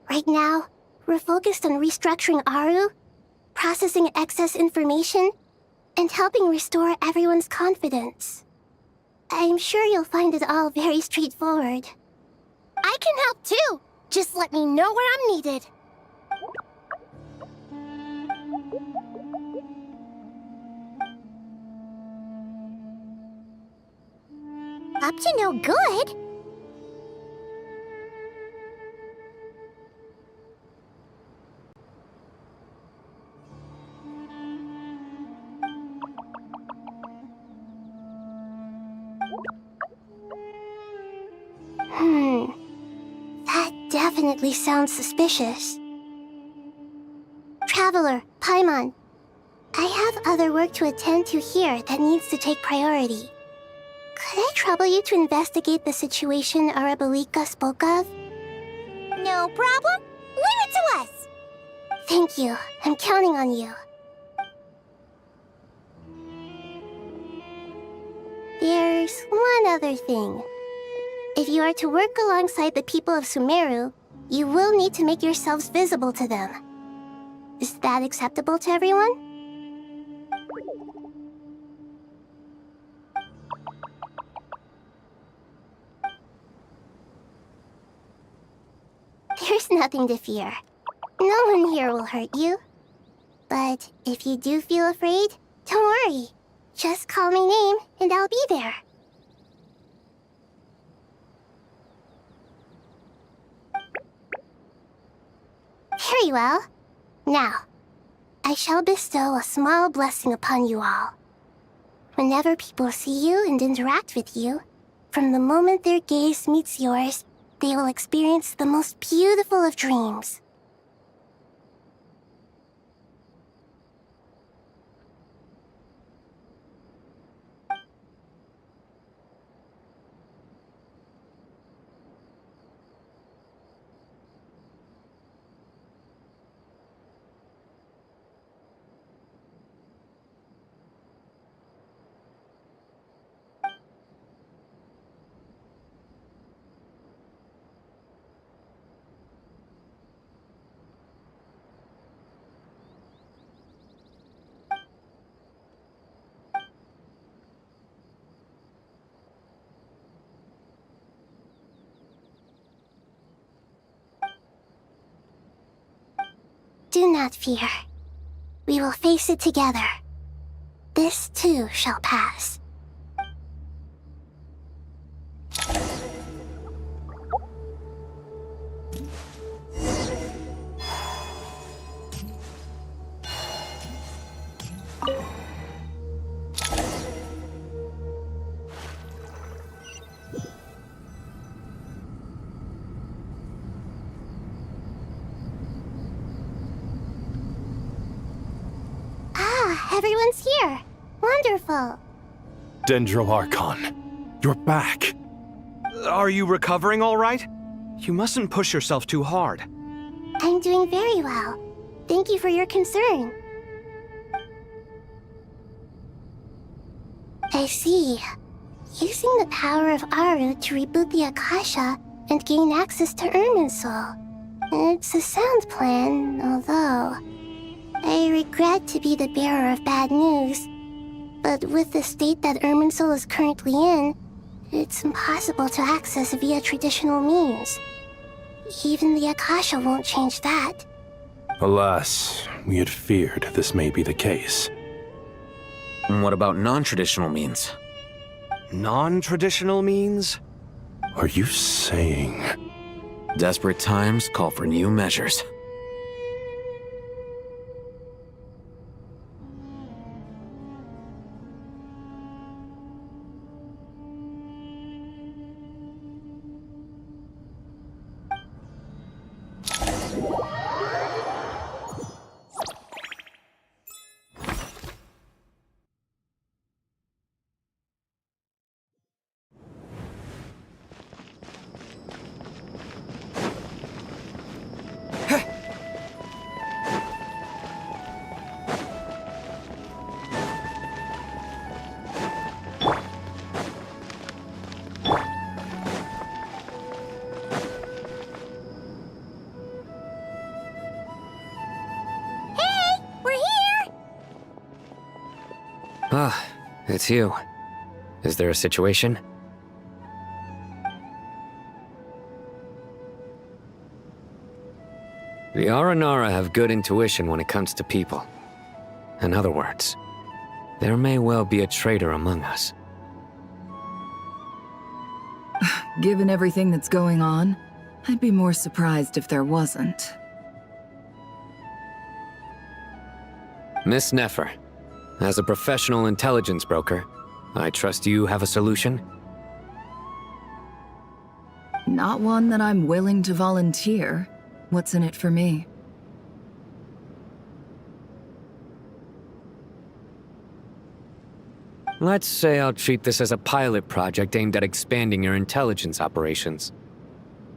Right now, we're focused on restructuring Aru, processing excess information, and helping restore everyone's confidence. I'm sure you'll find it all very straightforward. I can help too. Just let me know where I'm needed. Up to no good? That definitely sounds suspicious. Traveler, Paimon, I have other work to attend to here that needs to take priority. Could I trouble you to investigate the situation Arabalika spoke of? No problem. Leave it to us. Thank you. I'm counting on you. There's one other thing. If you are to work alongside the people of Sumeru, you will need to make yourselves visible to them. Is that acceptable to everyone? There's nothing to fear. No one here will hurt you. But if you do feel afraid, don't worry. Just call my name and I'll be there. Very well. Now, I shall bestow a small blessing upon you all. Whenever people see you and interact with you, from the moment their gaze meets yours, they will experience the most beautiful of dreams. Do not fear. We will face it together. This too shall pass. Everyone's here. Wonderful. Dendro Archon, you're back. Are you recovering all right? You mustn't push yourself too hard. I'm doing very well. Thank you for your concern. I see. Using the power of Aru to reboot the Akasha and gain access to Irminsul. It's a sound plan, although I regret to be the bearer of bad news. But with the state that Irminsul is currently in, it's impossible to access via traditional means. Even the Akasha won't change that. Alas, we had feared this may be the case. And what about non-traditional means? Non-traditional means? Are you saying... Desperate times call for new measures. Ah, it's you. Is there a situation? The Aranara have good intuition when it comes to people. In other words, there may well be a traitor among us. Given everything that's going on, I'd be more surprised if there wasn't. Miss Nefer, as a professional intelligence broker, I trust you have a solution? Not one that I'm willing to volunteer. What's in it for me? Let's say I'll treat this as a pilot project aimed at expanding your intelligence operations.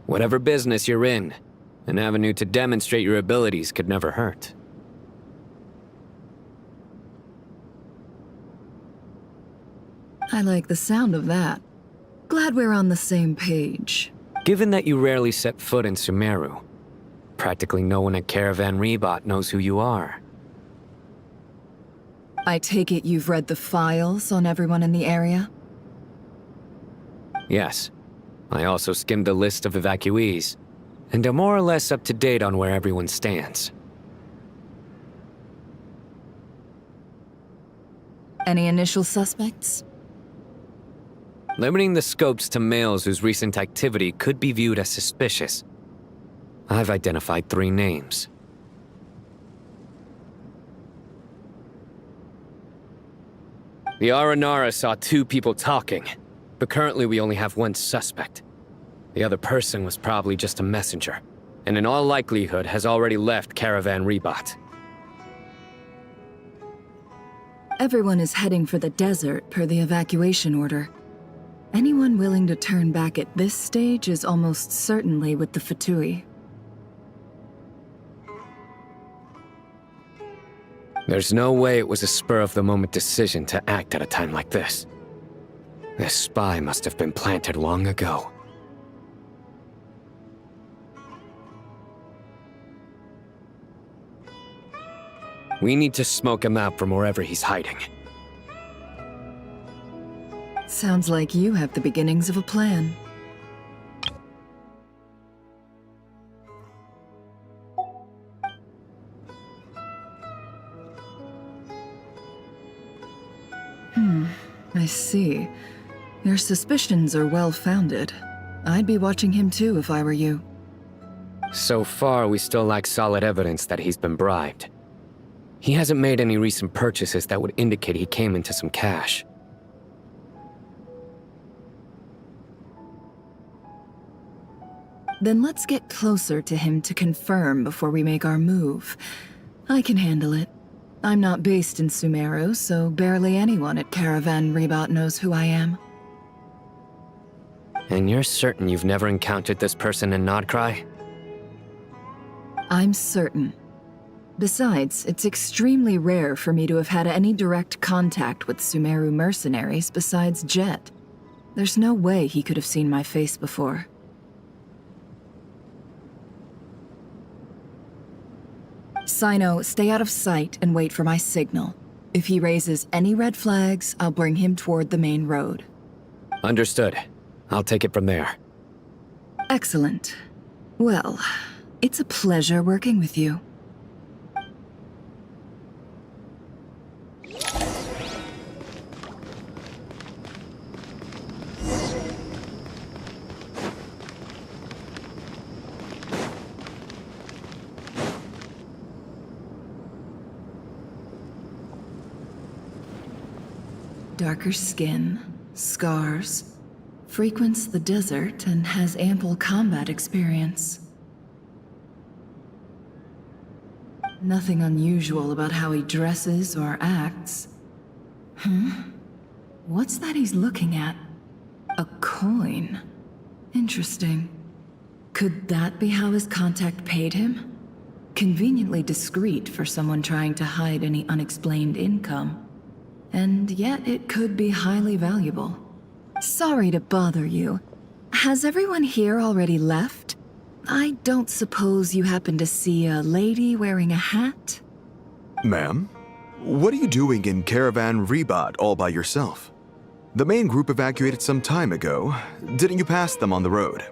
Whatever business you're in, an avenue to demonstrate your abilities could never hurt. I like the sound of that. Glad we're on the same page. Given that you rarely set foot in Sumeru, practically no one at Caravan Rebot knows who you are. I take it you've read the files on everyone in the area? Yes. I also skimmed the list of evacuees, and am more or less up to date on where everyone stands. Any initial suspects? Limiting the scopes to males whose recent activity could be viewed as suspicious. I've identified 3 names. The Aranara saw 2 people talking, but currently we only have 1 suspect. The other person was probably just a messenger, and in all likelihood has already left Caravan Rebot. Everyone is heading for the desert per the evacuation order. Anyone willing to turn back at this stage is almost certainly with the Fatui. There's no way it was a spur-of-the-moment decision to act at a time like this. This spy must have been planted long ago. We need to smoke him out from wherever he's hiding. Sounds like you have the beginnings of a plan. I see. Your suspicions are well-founded. I'd be watching him too if I were you. So far, we still lack solid evidence that he's been bribed. He hasn't made any recent purchases that would indicate he came into some cash. Then let's get closer to him to confirm before we make our move. I can handle it. I'm not based in Sumeru, so barely anyone at Caravan Rebot knows who I am. And you're certain you've never encountered this person in Nodcry? I'm certain. Besides, it's extremely rare for me to have had any direct contact with Sumeru mercenaries besides Jet. There's no way he could have seen my face before. Sino, stay out of sight and wait for my signal. If he raises any red flags, I'll bring him toward the main road. Understood. I'll take it from there. Excellent. Well, it's a pleasure working with you. Darker skin, scars, frequents the desert and has ample combat experience. Nothing unusual about how he dresses or acts. What's that he's looking at? A coin. Interesting. Could that be how his contact paid him? Conveniently discreet for someone trying to hide any unexplained income. And yet it could be highly valuable. Sorry to bother you. Has everyone here already left? I don't suppose you happen to see a lady wearing a hat? Ma'am, what are you doing in Caravan Rebot all by yourself? The main group evacuated some time ago. Didn't you pass them on the road?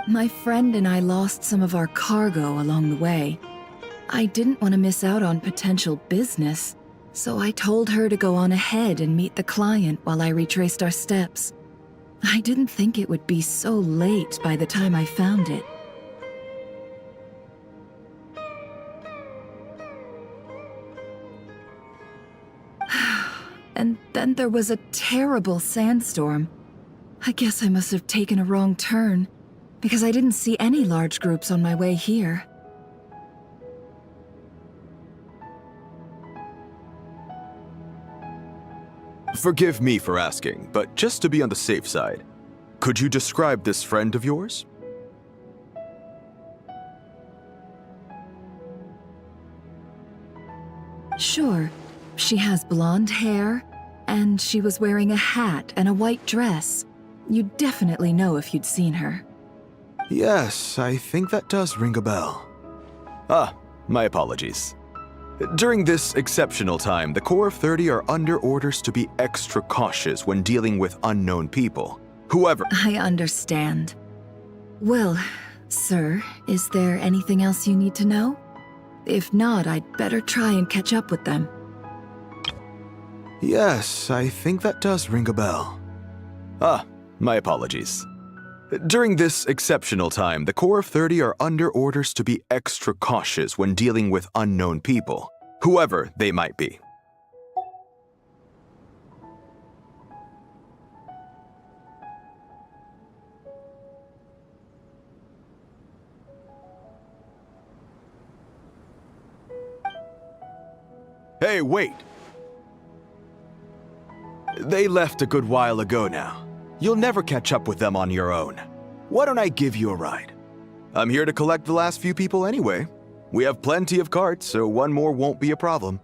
My friend and I lost some of our cargo along the way. I didn't want to miss out on potential business, so I told her to go on ahead and meet the client while I retraced our steps. I didn't think it would be so late by the time I found it. And then there was a terrible sandstorm. I guess I must have taken a wrong turn, because I didn't see any large groups on my way here. Forgive me for asking, but just to be on the safe side, could you describe this friend of yours? Sure, she has blonde hair, and she was wearing a hat and a white dress. You'd definitely know if you'd seen her. Yes, I think that does ring a bell. Ah, my apologies. During this exceptional time, the Core of 30 are under orders to be extra cautious when dealing with unknown people. Whoever— I understand. Well, sir, is there anything else you need to know? If not, I'd better try and catch up with them. Yes, I think that does ring a bell. Ah, my apologies. During this exceptional time, the Core of 30 are under orders to be extra cautious when dealing with unknown people, whoever they might be. Hey, wait! They left a good while ago now. You'll never catch up with them on your own. Why don't I give you a ride? I'm here to collect the last few people anyway. We have plenty of carts, so one more won't be a problem.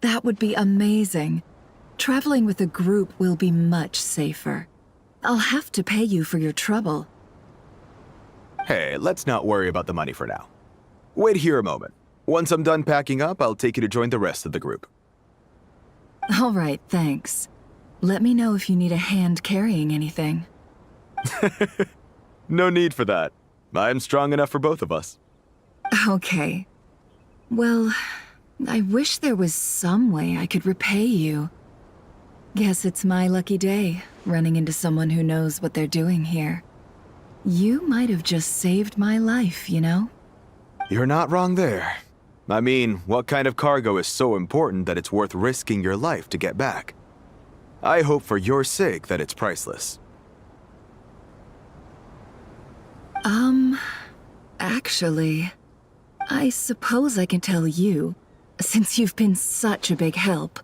That would be amazing. Traveling with a group will be much safer. I'll have to pay you for your trouble. Hey, let's not worry about the money for now. Wait here a moment. Once I'm done packing up, I'll take you to join the rest of the group. All right, thanks. Let me know if you need a hand carrying anything. No need for that. I'm strong enough for both of us. Okay. Well, I wish there was some way I could repay you. Guess it's my lucky day, running into someone who knows what they're doing here. You might have just saved my life, you know? You're not wrong there. I mean, what kind of cargo is so important that it's worth risking your life to get back? I hope for your sake that it's priceless. Actually, I suppose I can tell you, since you've been such a big help.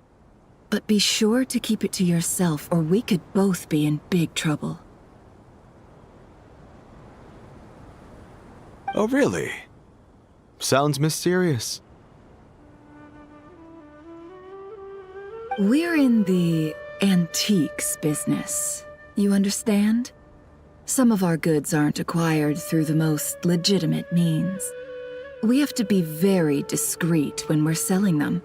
But be sure to keep it to yourself, or we could both be in big trouble. Oh, really? Sounds mysterious. We're in the antiques business. You understand? Some of our goods aren't acquired through the most legitimate means. We have to be very discreet when we're selling them.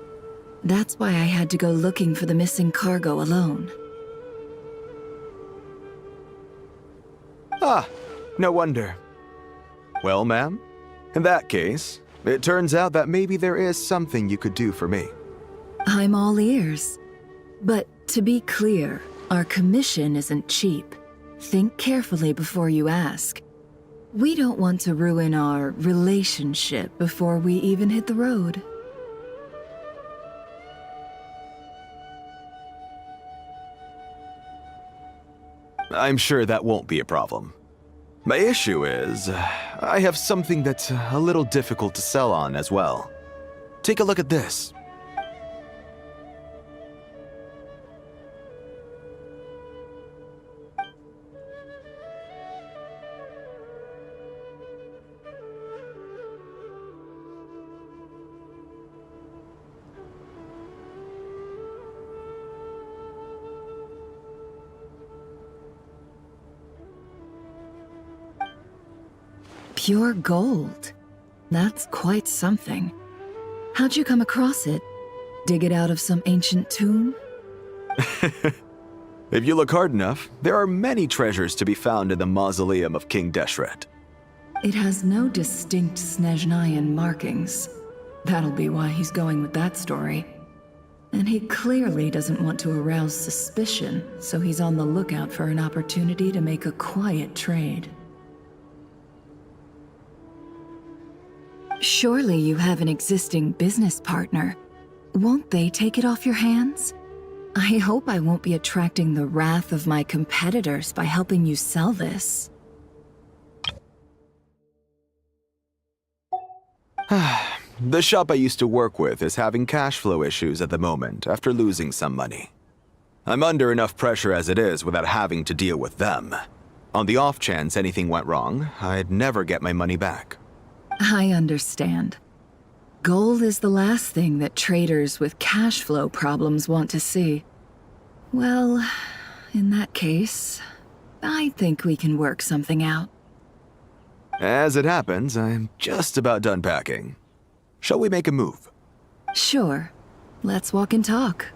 That's why I had to go looking for the missing cargo alone. Ah, no wonder. Well, ma'am, in that case, it turns out that maybe there is something you could do for me. I'm all ears. But to be clear, our commission isn't cheap. Think carefully before you ask. We don't want to ruin our relationship before we even hit the road. I'm sure that won't be a problem. My issue is, I have something that's a little difficult to sell on as well. Take a look at this. Pure gold. That's quite something. How'd you come across it? Dig it out of some ancient tomb? If you look hard enough, there are many treasures to be found in the mausoleum of King Deshret. It has no distinct Snezhnayan markings. That'll be why he's going with that story. And he clearly doesn't want to arouse suspicion, so he's on the lookout for an opportunity to make a quiet trade. Surely you have an existing business partner. Won't they take it off your hands? I hope I won't be attracting the wrath of my competitors by helping you sell this. The shop I used to work with is having cash flow issues at the moment after losing some money. I'm under enough pressure as it is without having to deal with them. On the off chance anything went wrong, I'd never get my money back. I understand. Gold is the last thing that traders with cash flow problems want to see. Well, in that case, I think we can work something out. As it happens, I'm just about done packing. Shall we make a move? Sure. Let's walk and talk.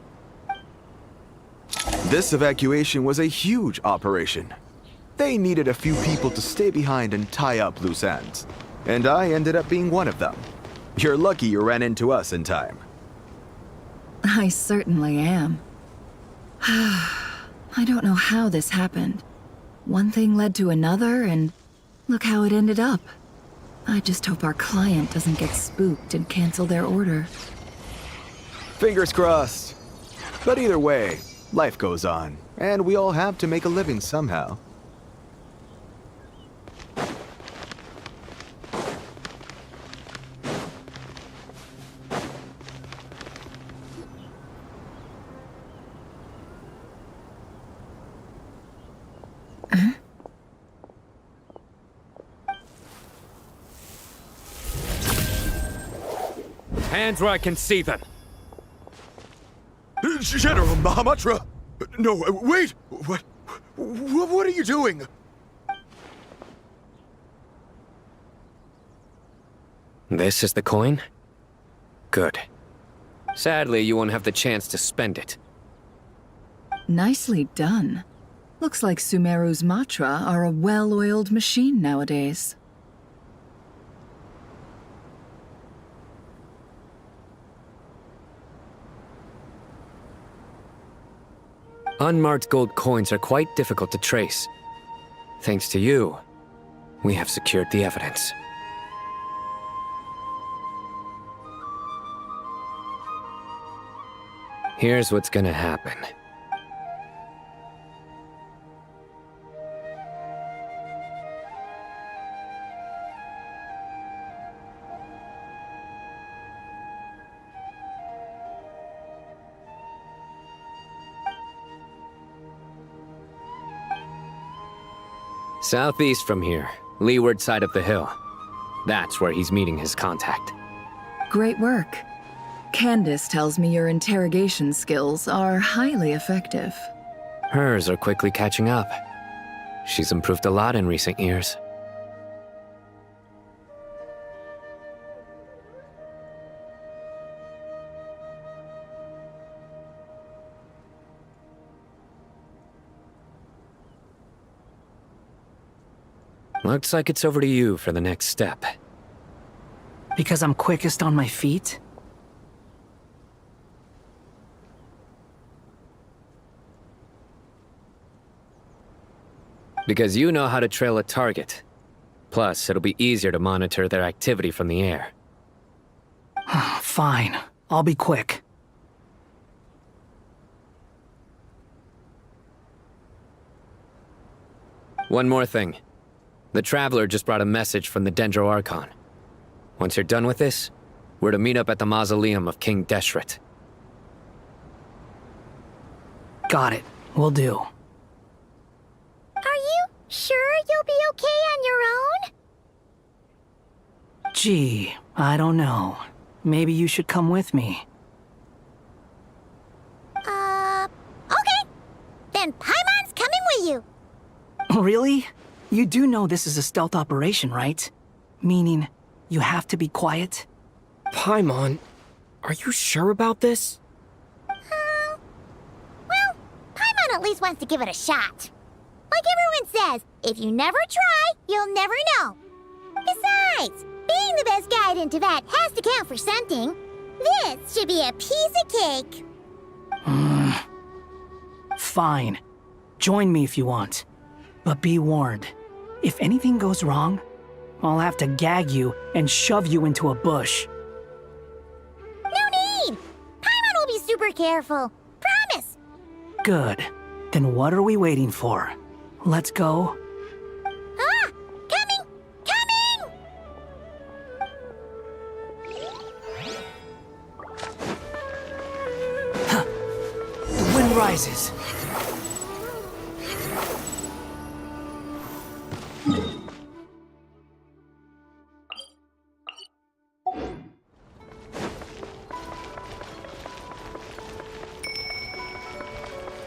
This evacuation was a huge operation. They needed a few people to stay behind and tie up loose ends. And I ended up being one of them. You're lucky you ran into us in time. I certainly am. I don't know how this happened. One thing led to another, and look how it ended up. I just hope our client doesn't get spooked and cancel their order. Fingers crossed. But either way, life goes on, and we all have to make a living somehow. Hands where I can see them. General Mahamatra! No, wait! What are you doing? This is the coin? Good. Sadly, you won't have the chance to spend it. Nicely done. Looks like Sumeru's Matra are a well-oiled machine nowadays. Unmarked gold coins are quite difficult to trace. Thanks to you, we have secured the evidence. Here's what's gonna happen. Southeast from here, leeward side of the hill. That's where he's meeting his contact. Great work. Candace tells me your interrogation skills are highly effective. Hers are quickly catching up. She's improved a lot in recent years. Looks like it's over to you for the next step. Because I'm quickest on my feet? Because you know how to trail a target. Plus, it'll be easier to monitor their activity from the air. Fine. I'll be quick. One more thing. The Traveler just brought a message from the Dendro Archon. Once you're done with this, we're to meet up at the mausoleum of King Deshret. Got it. Will do. Are you sure you'll be okay on your own? Gee, I don't know. Maybe you should come with me. Okay. Then Paimon's coming with you. Really? You do know this is a stealth operation, right? Meaning, you have to be quiet? Paimon, are you sure about this? Well, Paimon at least wants to give it a shot. Like everyone says, if you never try, you'll never know. Besides, being the best guide in Tibet has to count for something. This should be a piece of cake. Fine. Join me if you want. But be warned, if anything goes wrong, I'll have to gag you and shove you into a bush. No need! Paimon will be super careful. Promise! Good. Then what are we waiting for? Let's go. Ah! Coming! Coming! The wind rises.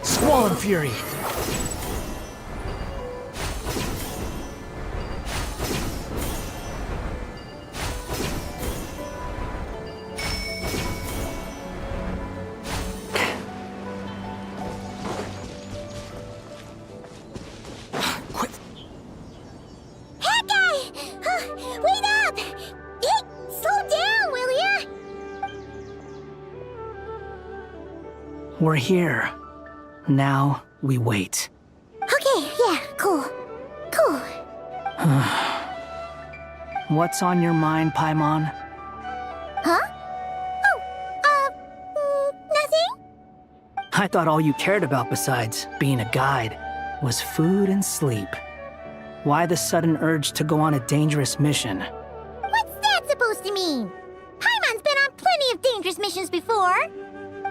Squall and Fury. Wait up! Hey, slow down, will ya? We're here. Now we wait. Okay, yeah, cool. Cool. What's on your mind, Paimon? Huh? Nothing? I thought all you cared about besides being a guide was food and sleep. Why the sudden urge to go on a dangerous mission? What's that supposed to mean? Paimon's been on plenty of dangerous missions before.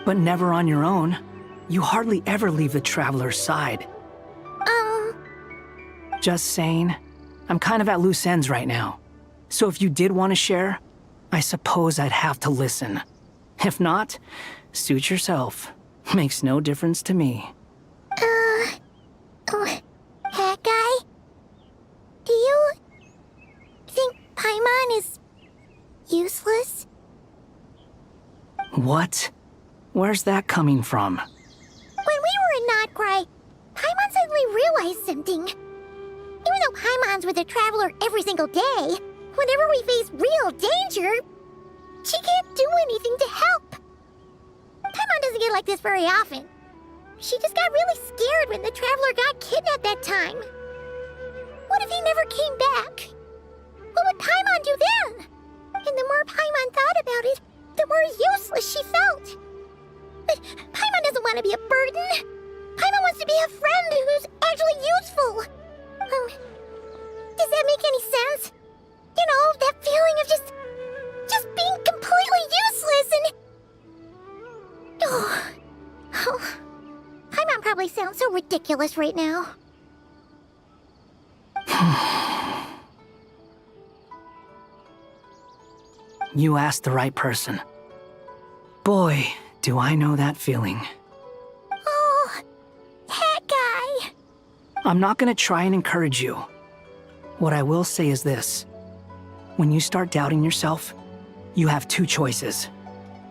But never on your own. You hardly ever leave the traveler's side. Just saying, I'm kind of at loose ends right now. So if you did want to share, I suppose I'd have to listen. If not, suit yourself. Makes no difference to me. Hat guy? Do you think Paimon is useless? What? Where's that coming from? When we were in Notcry, Paimon suddenly realized something. Even though Paimon's with a traveler every single day, whenever we face real danger, she can't do anything to help. Paimon doesn't get like this very often. She just got really scared when the traveler got kidnapped that time. What if he never came back? What would Paimon do then? And the more Paimon thought about it, the more useless she felt. But Paimon doesn't want to be a burden. Paimon wants to be a friend who's actually useful. Does that make any sense? You know, that feeling of just being completely useless and... Oh. Paimon probably sounds so ridiculous right now. You asked the right person. Boy, do I know that feeling. Oh, that guy. I'm not gonna try and encourage you. What I will say is this. When you start doubting yourself, you have two choices.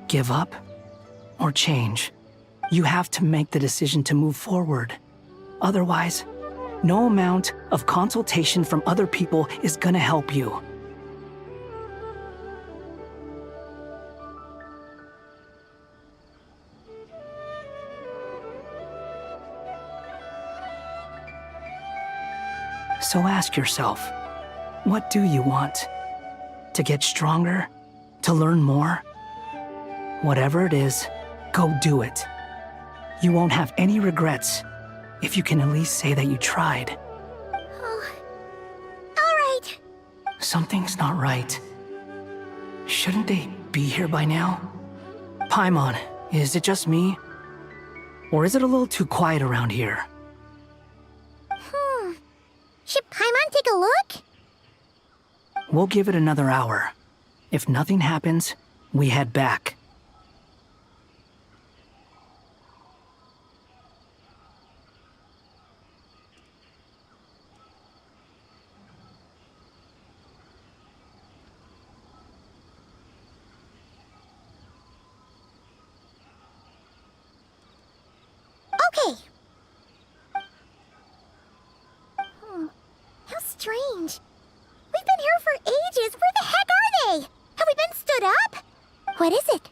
Give up or change. You have to make the decision to move forward. Otherwise, no amount of consultation from other people is gonna help you. So ask yourself, what do you want? To get stronger? To learn more? Whatever it is, go do it. You won't have any regrets if you can at least say that you tried. Oh. All right. Something's not right. Shouldn't they be here by now? Paimon, is it just me? Or is it a little too quiet around here? Should Paimon take a look? We'll give it another hour. If nothing happens, we head back. Okay. How strange. We've been here for ages. Where the heck are they? Have we been stood up? What is it?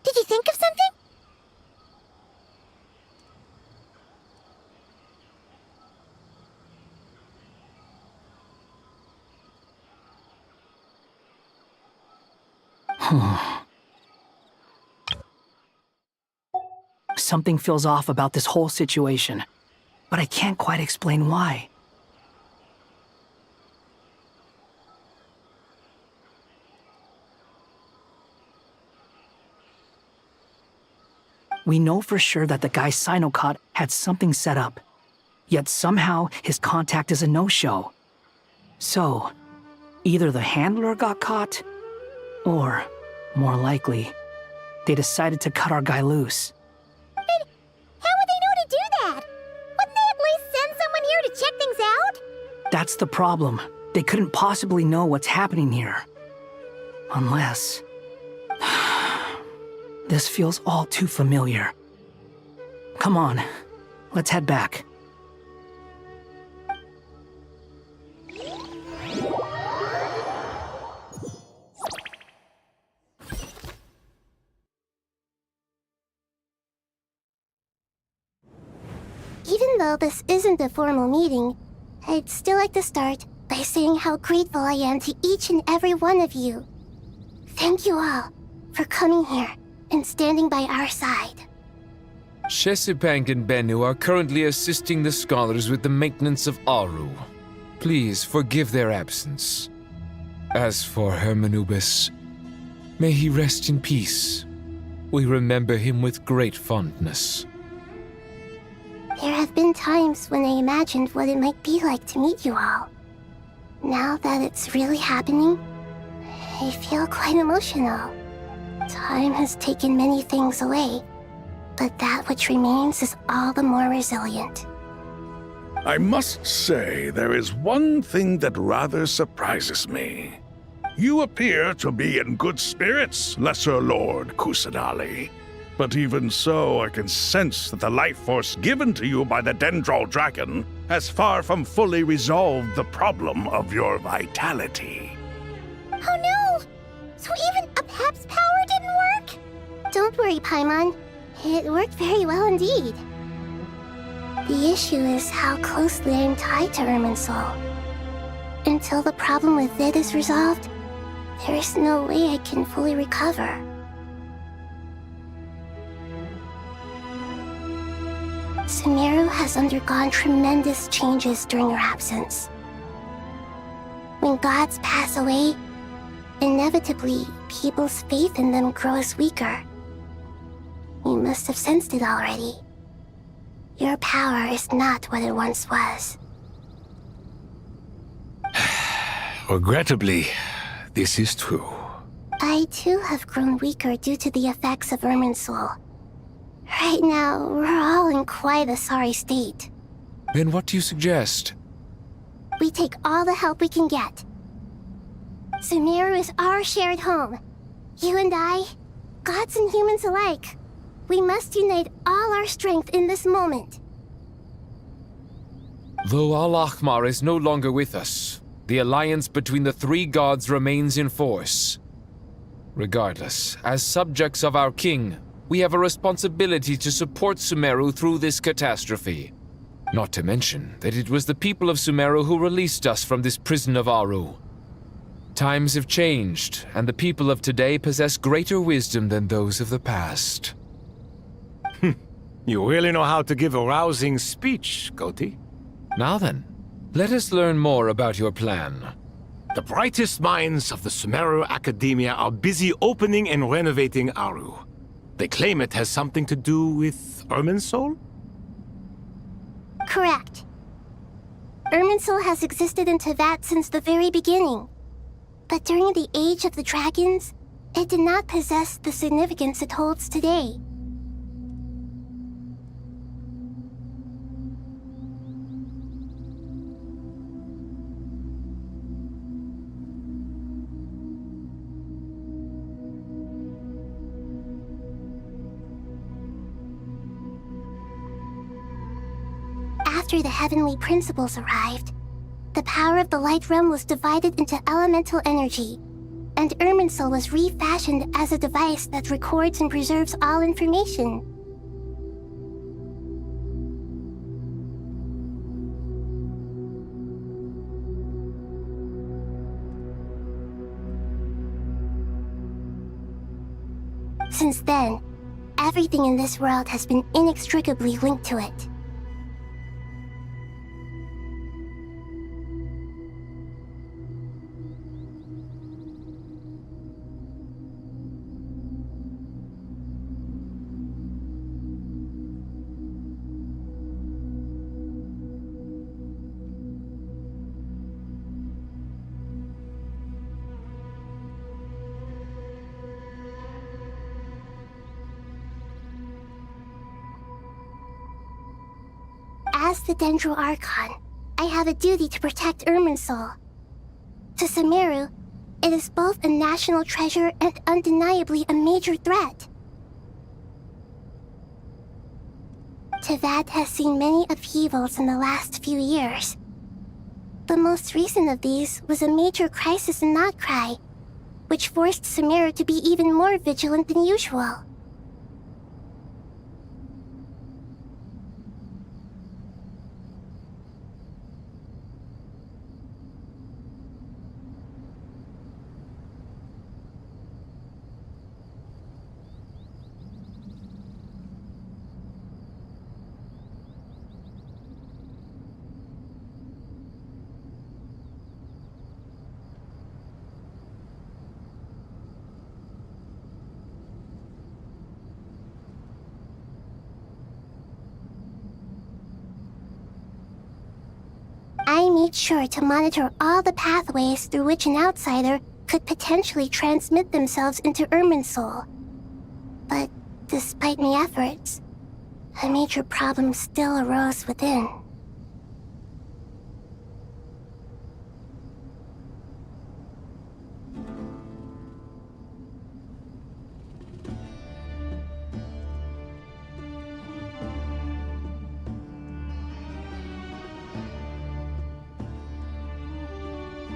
Did you think of something? Something feels off about this whole situation, but I can't quite explain why. We know for sure that the guy Sinocot had something set up, yet somehow his contact is a no-show. So, either the handler got caught, or, more likely, they decided to cut our guy loose. But how would they know to do that? Wouldn't they at least send someone here to check things out? That's the problem. They couldn't possibly know what's happening here. Unless... This feels all too familiar. Come on, let's head back. Even though this isn't a formal meeting, I'd still like to start by saying how grateful I am to each and every one of you. Thank you all for coming here and standing by our side. Shesipank and Bennu are currently assisting the scholars with the maintenance of Aru. Please forgive their absence. As for Hermanubis, may he rest in peace. We remember him with great fondness. There have been times when I imagined what it might be like to meet you all. Now that it's really happening, I feel quite emotional. Time has taken many things away, but that which remains is all the more resilient. I must say, there is one thing that rather surprises me. You appear to be in good spirits, Lesser Lord Kusanali. But even so, I can sense that the life force given to you by the Dendral Dragon has far from fully resolved the problem of your vitality. Oh no! So even a Pep's power didn't work? Don't worry, Paimon. It worked very well indeed. The issue is how closely I am tied to Irminsul. Until the problem with it is resolved, there is no way I can fully recover. Sumeru has undergone tremendous changes during your absence. When gods pass away, inevitably, people's faith in them grows weaker. You must have sensed it already. Your power is not what it once was. Regrettably, this is true. I too have grown weaker due to the effects of Irminsul. Right now, we're all in quite a sorry state. Then what do you suggest? We take all the help we can get. Sumeru is our shared home. You and I, gods and humans alike. We must unite all our strength in this moment. Though Al-Ahmar is no longer with us, the alliance between the three gods remains in force. Regardless, as subjects of our king, we have a responsibility to support Sumeru through this catastrophe. Not to mention that it was the people of Sumeru who released us from this prison of Aru. Times have changed, and the people of today possess greater wisdom than those of the past. You really know how to give a rousing speech, Goti. Now then, let us learn more about your plan. The brightest minds of the Sumeru Academia are busy opening and renovating Aru. They claim it has something to do with Irminsul? Correct. Irminsul has existed in Teyvat since the very beginning. But during the Age of the Dragons, it did not possess the significance it holds today. After the Heavenly Principles arrived, the power of the Light Realm was divided into elemental energy, and Irminsul was refashioned as a device that records and preserves all information. Since then, everything in this world has been inextricably linked to it. As the Dendro Archon, I have a duty to protect Irminsul. To Sumeru, it is both a national treasure and undeniably a major threat. Tevat has seen many upheavals in the last few years. The most recent of these was a major crisis in Notcry, which forced Sumeru to be even more vigilant than usual. I made sure to monitor all the pathways through which an outsider could potentially transmit themselves into Irminsul. But despite my efforts, a major problem still arose within.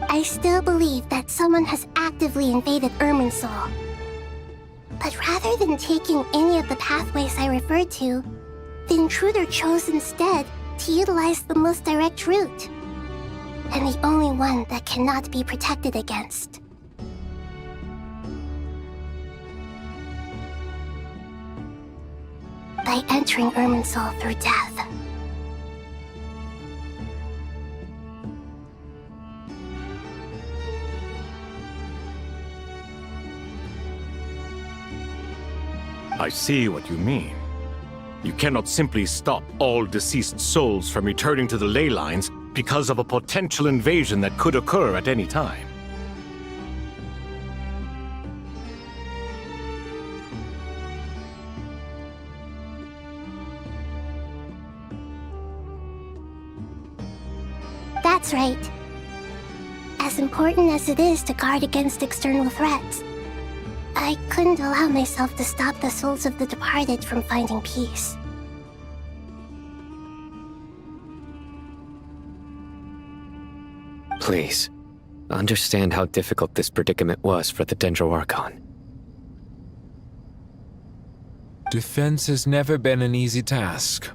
I still believe that someone has actively invaded Irminsul. But rather than taking any of the pathways I referred to, the intruder chose instead to utilize the most direct route, and the only one that cannot be protected against. By entering Irminsul through death. I see what you mean. You cannot simply stop all deceased souls from returning to the ley lines because of a potential invasion that could occur at any time. That's right. As important as it is to guard against external threats, I couldn't allow myself to stop the souls of the departed from finding peace. Please, understand how difficult this predicament was for the Dendro Archon. Defense has never been an easy task.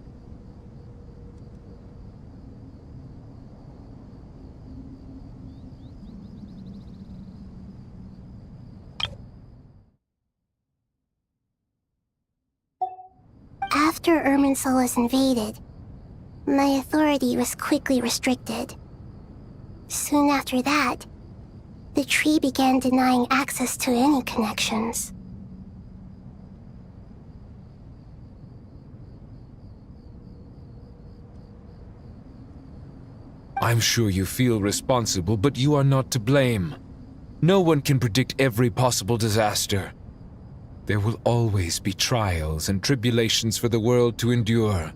After Irminsul was invaded, my authority was quickly restricted. Soon after that, the tree began denying access to any connections. I'm sure you feel responsible, but you are not to blame. No one can predict every possible disaster. There will always be trials and tribulations for the world to endure.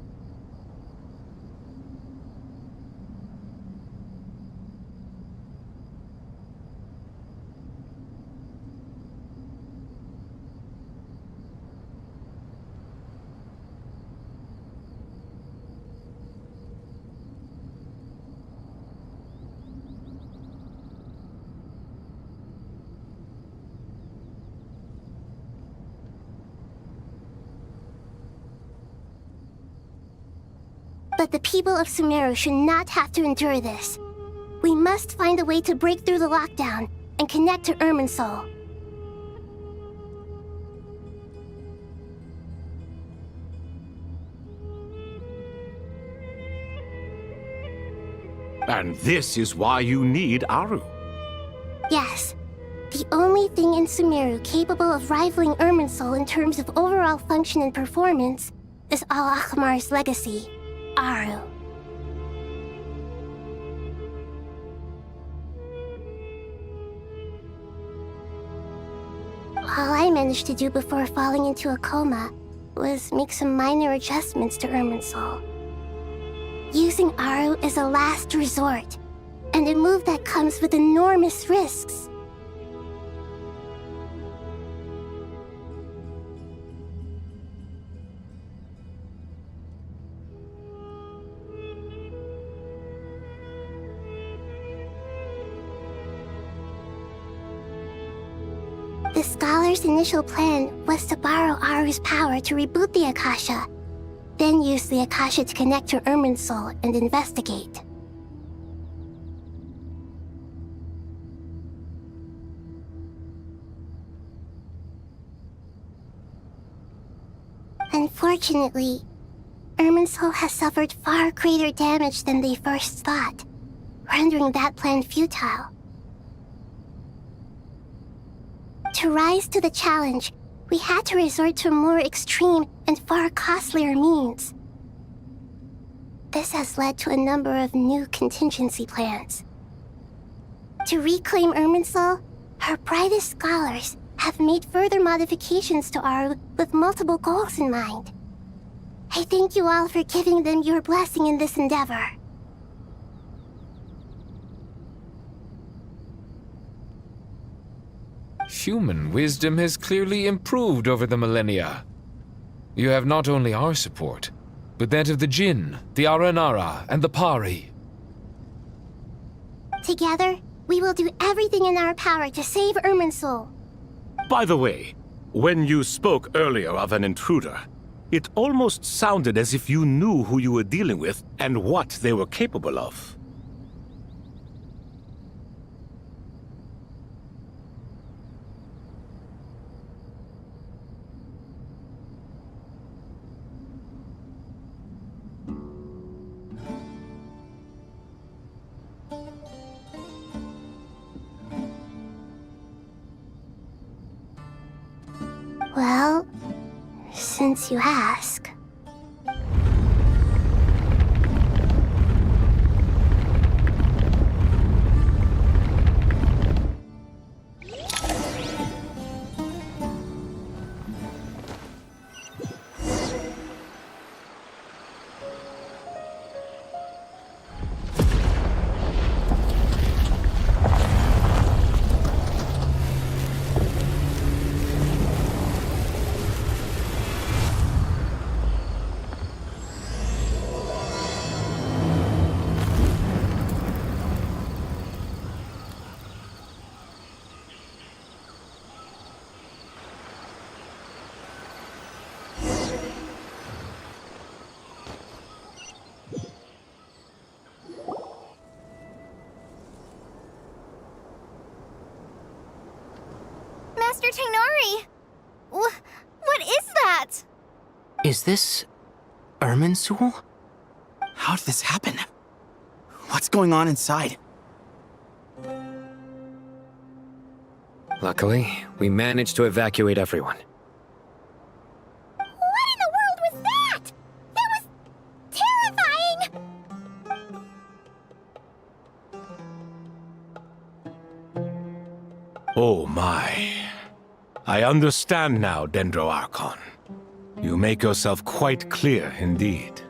But the people of Sumeru should not have to endure this. We must find a way to break through the lockdown and connect to Irminsul. And this is why you need Aru. Yes. The only thing in Sumeru capable of rivaling Irminsul in terms of overall function and performance is Al-Akhmar's legacy, Aru. All I managed to do before falling into a coma was make some minor adjustments to Irminsul. Using Aru is a last resort, and a move that comes with enormous risks. The Scholar's initial plan was to borrow Aru's power to reboot the Akasha, then use the Akasha to connect to Irmin's soul and investigate. Unfortunately, Irmin's soul has suffered far greater damage than they first thought, rendering that plan futile. To rise to the challenge, we had to resort to more extreme and far costlier means. This has led to a number of new contingency plans. To reclaim Irmin's soul, her brightest scholars have made further modifications to Aru with multiple goals in mind. I thank you all for giving them your blessing in this endeavor. Human wisdom has clearly improved over the millennia. You have not only our support, but that of the Jinn, the Aranara, and the Pari. Together, we will do everything in our power to save Irmin's soul. By the way, when you spoke earlier of an intruder, it almost sounded as if you knew who you were dealing with and what they were capable of. Well, since you ask. Master Tainari! What is that? Is this Irmin's soul? How did this happen? What's going on inside? Luckily, we managed to evacuate everyone. What in the world was that? That was terrifying! Oh my. I understand now, Dendro Archon. You make yourself quite clear indeed.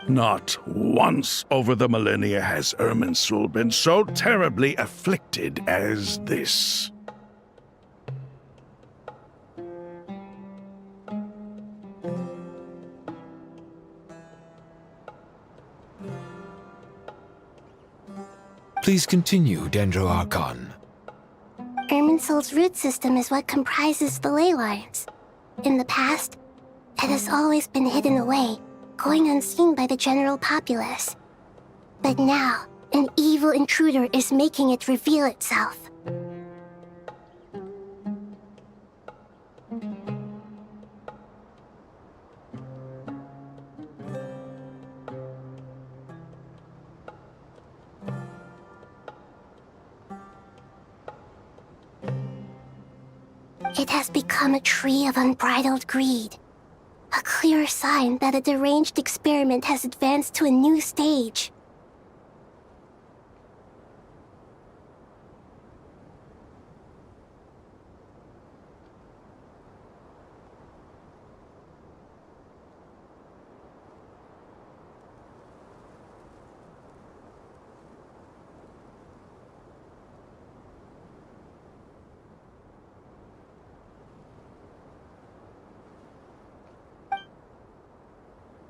Not once over the millennia has Irminsul been so terribly afflicted as this. Please continue, Dendro Archon. Irminsul's root system is what comprises the ley lines. In the past, it has always been hidden away, going unseen by the general populace. But now, an evil intruder is making it reveal itself. It has become a tree of unbridled greed. A clear sign that a deranged experiment has advanced to a new stage.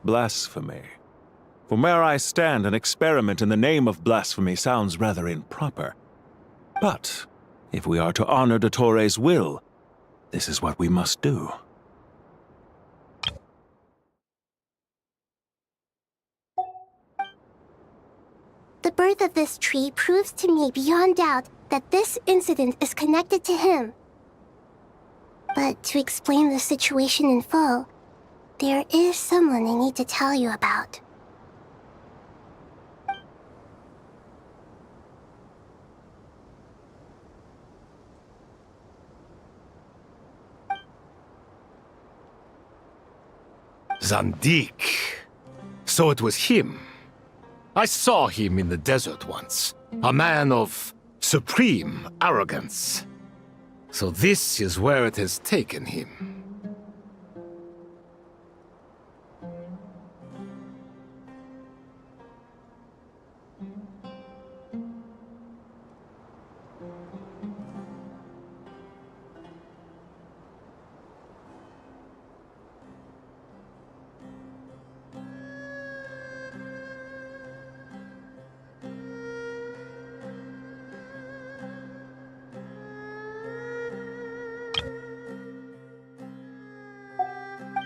blasphemy. From where I stand, an experiment in the name of blasphemy sounds rather improper. But if we are to honor Dottore's will, this is what we must do. The birth of this tree proves to me beyond doubt that this incident is connected to him. But to explain the situation in full, there is someone I need to tell you about. Zandik. So it was him. I saw him in the desert once. A man of supreme arrogance. So this is where it has taken him.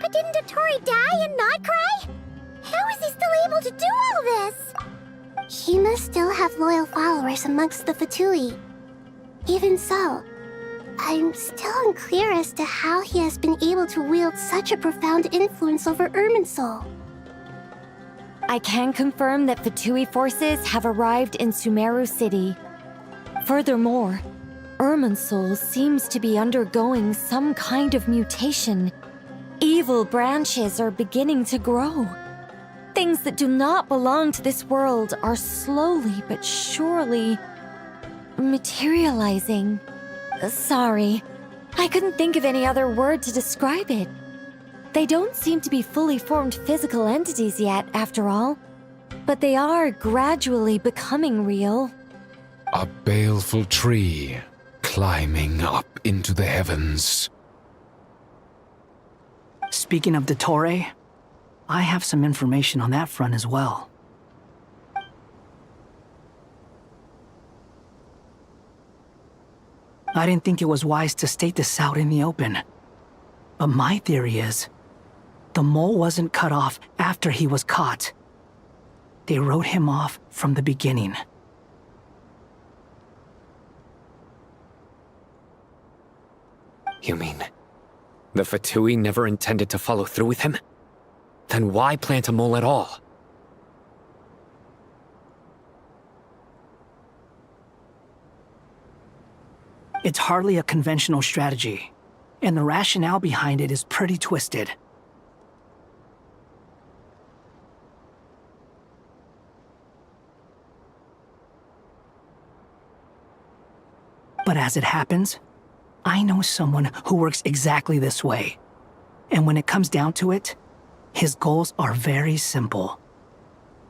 But didn't Dottore die and not cry? How is he still able to do all this? He must still have loyal followers amongst the Fatui. Even so, I'm still unclear as to how he has been able to wield such a profound influence over Irminsul. I can confirm that Fatui forces have arrived in Sumeru City. Furthermore, Irminsul seems to be undergoing some kind of mutation. Evil branches are beginning to grow. Things that do not belong to this world are slowly but surely materializing. Sorry, I couldn't think of any other word to describe it. They don't seem to be fully formed physical entities yet, after all, but they are gradually becoming real. A baleful tree climbing up into the heavens. Speaking of Dottore, I have some information on that front as well. I didn't think it was wise to state this out in the open. But my theory is, the mole wasn't cut off after he was caught. They wrote him off from the beginning. You mean, the Fatui never intended to follow through with him? Then why plant a mole at all? It's hardly a conventional strategy, and the rationale behind it is pretty twisted. But as it happens, I know someone who works exactly this way. And when it comes down to it, his goals are very simple.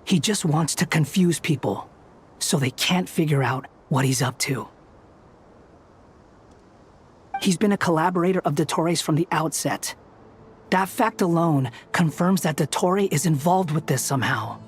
He just wants to confuse people, so they can't figure out what he's up to. He's been a collaborator of Dottore's from the outset. That fact alone confirms that Dottore is involved with this somehow.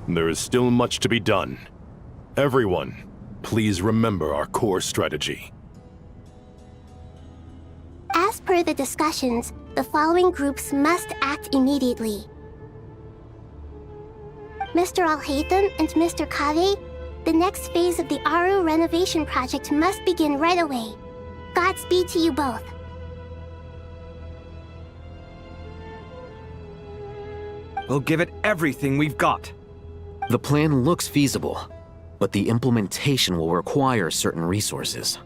There is still much to be done. Everyone, please remember our core strategy. As per the discussions, the following groups must act immediately. Mr. Al-Haytham and Mr. Kave, the next phase of the Aru renovation project must begin right away. Godspeed to you both. We'll give it everything we've got. The plan looks feasible, but the implementation will require certain resources.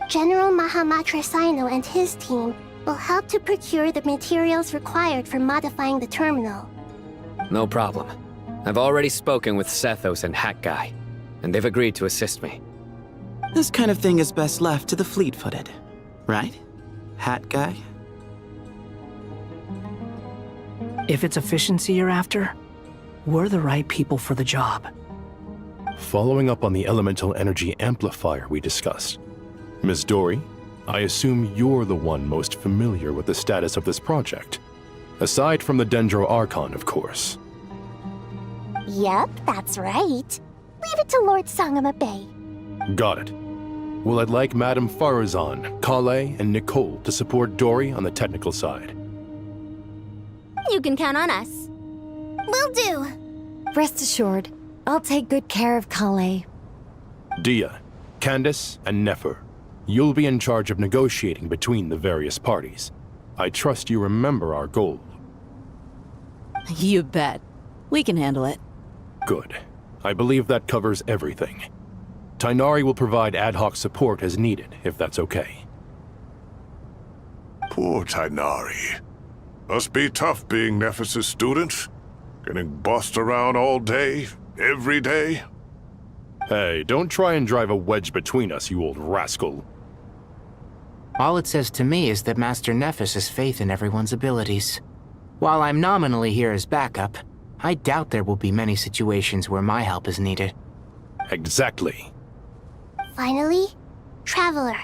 General Mahamatra Sino and his team will help to procure the materials required for modifying the terminal. No problem. I've already spoken with Sethos and Hat Guy, and they've agreed to assist me. This kind of thing is best left to the fleet-footed, right? Hat Guy? If it's efficiency you're after, we're the right people for the job. Following up on the elemental energy amplifier we discussed, Ms. Dory, I assume you're the one most familiar with the status of this project. Aside from the Dendro Archon, of course. Yep, that's right. Leave it to Lord Sangama Bay. Got it. Well, I'd like Madame Farazan, Kale, and Nicole to support Dory on the technical side. You can count on us. Will do. Rest assured, I'll take good care of Kale. Dia, Candace, and Nefer, you'll be in charge of negotiating between the various parties. I trust you remember our goal. You bet. We can handle it. Good. I believe that covers everything. Tainari will provide ad hoc support as needed, if that's okay. Poor Tainari. Must be tough being Nephis' student. Getting bossed around all day, every day. Hey, don't try and drive a wedge between us, you old rascal. All it says to me is that Master Nephis has faith in everyone's abilities. While I'm nominally here as backup, I doubt there will be many situations where my help is needed. Exactly. Finally, Traveler,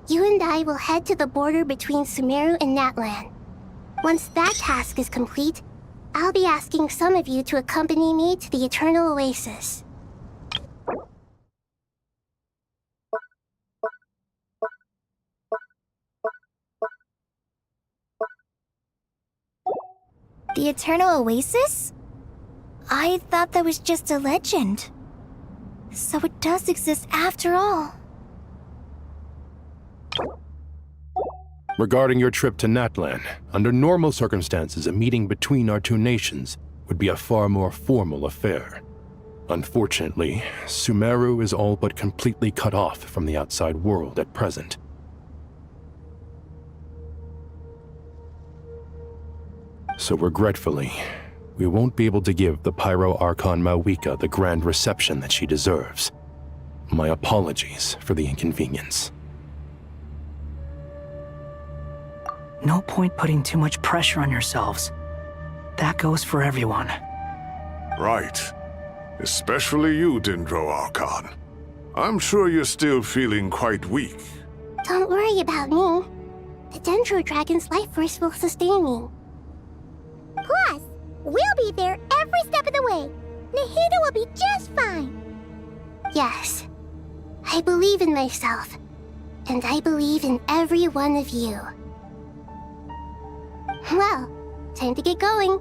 you and I will head to the border between Sumeru and Natlan. Once that task is complete, I'll be asking some of you to accompany me to the Eternal Oasis. The Eternal Oasis? I thought that was just a legend. So it does exist after all. Regarding your trip to Natlan, under normal circumstances, a meeting between our two nations would be a far more formal affair. Unfortunately, Sumeru is all but completely cut off from the outside world at present. So regretfully, we won't be able to give the Pyro Archon Mawika the grand reception that she deserves. My apologies for the inconvenience. No point putting too much pressure on yourselves. That goes for everyone. Right. Especially you, Dendro Archon. I'm sure you're still feeling quite weak. Don't worry about me. The Dendro Dragon's life force will sustain me. Plus, we'll be there every step of the way. Nahida will be just fine. Yes, I believe in myself. And I believe in every one of you. Well, time to get going.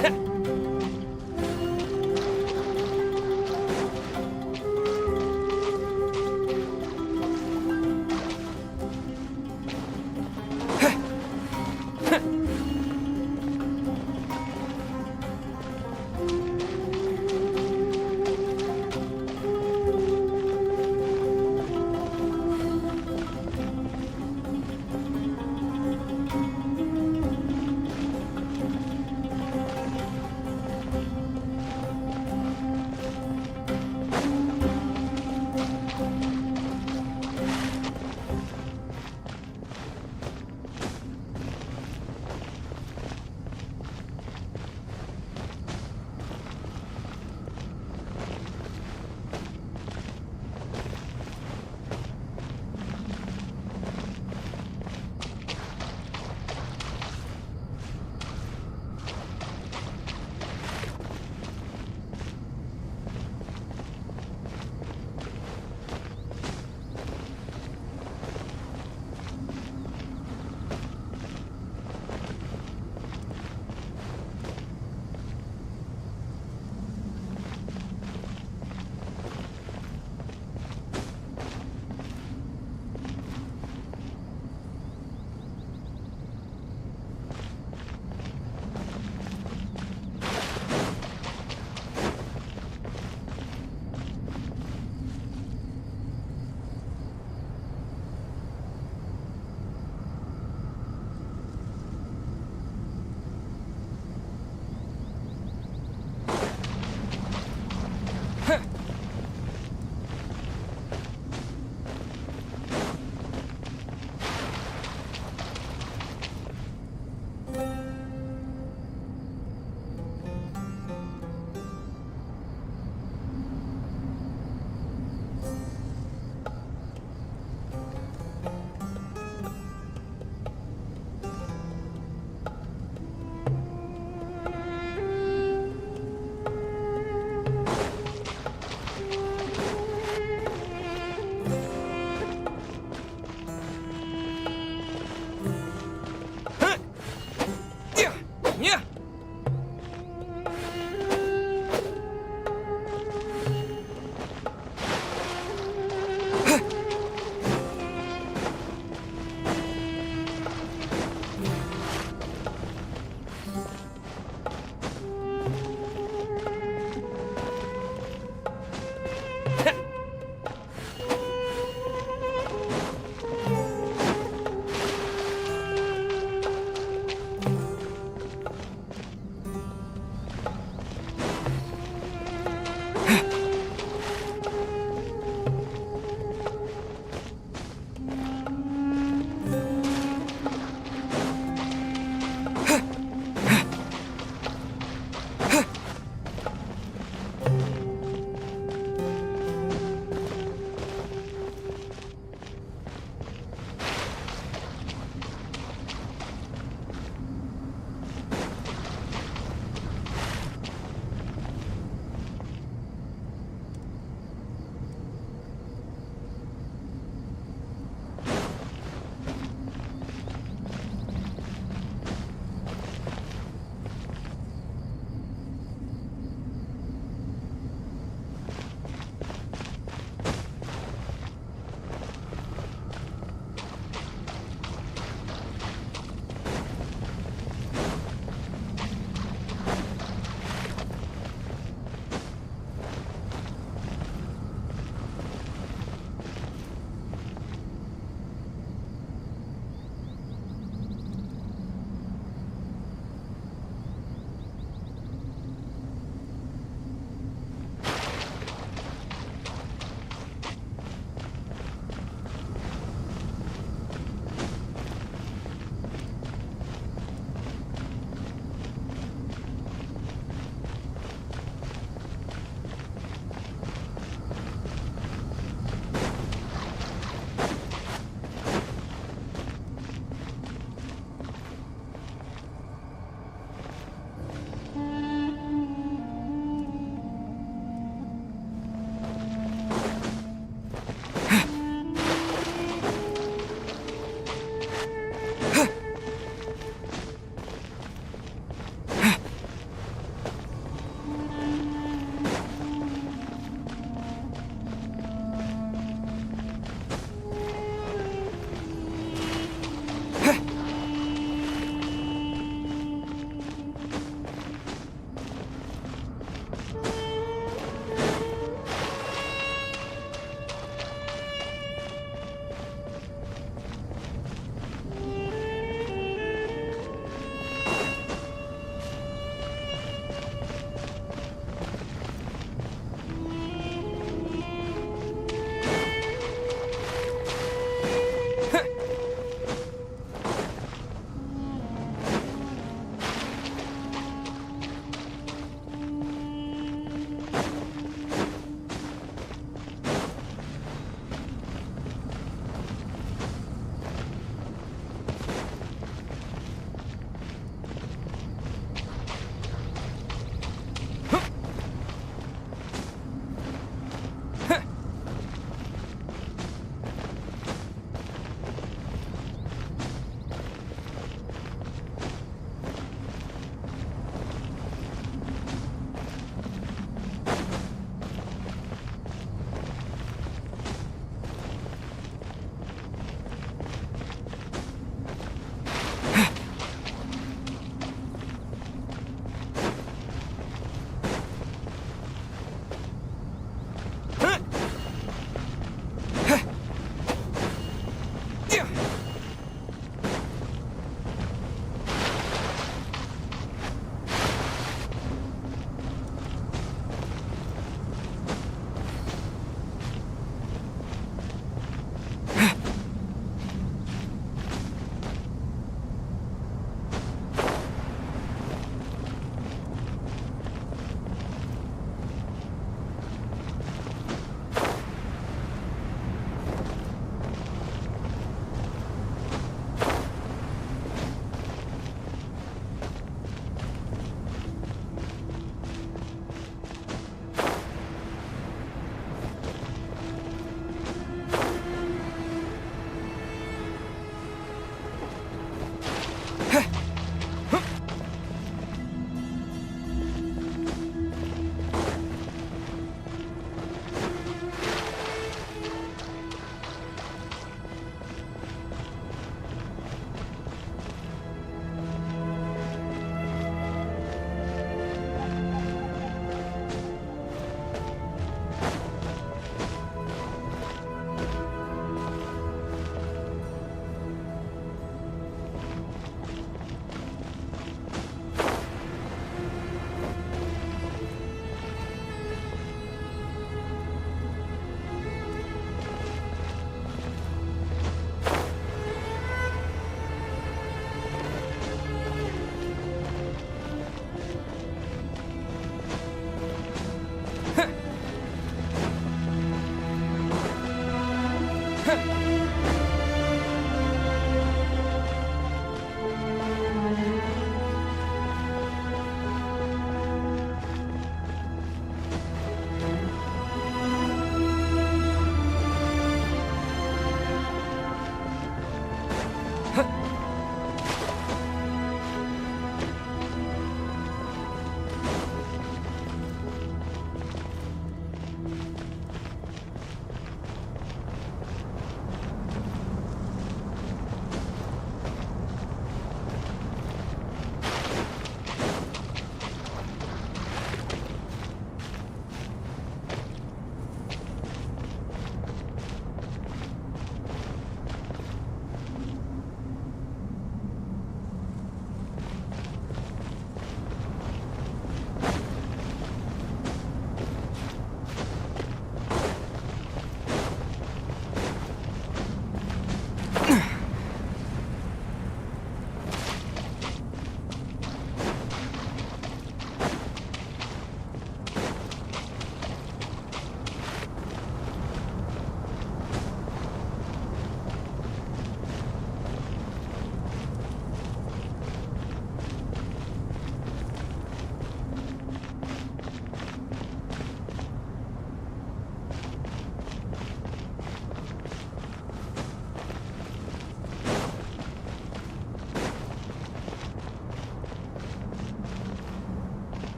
Heh.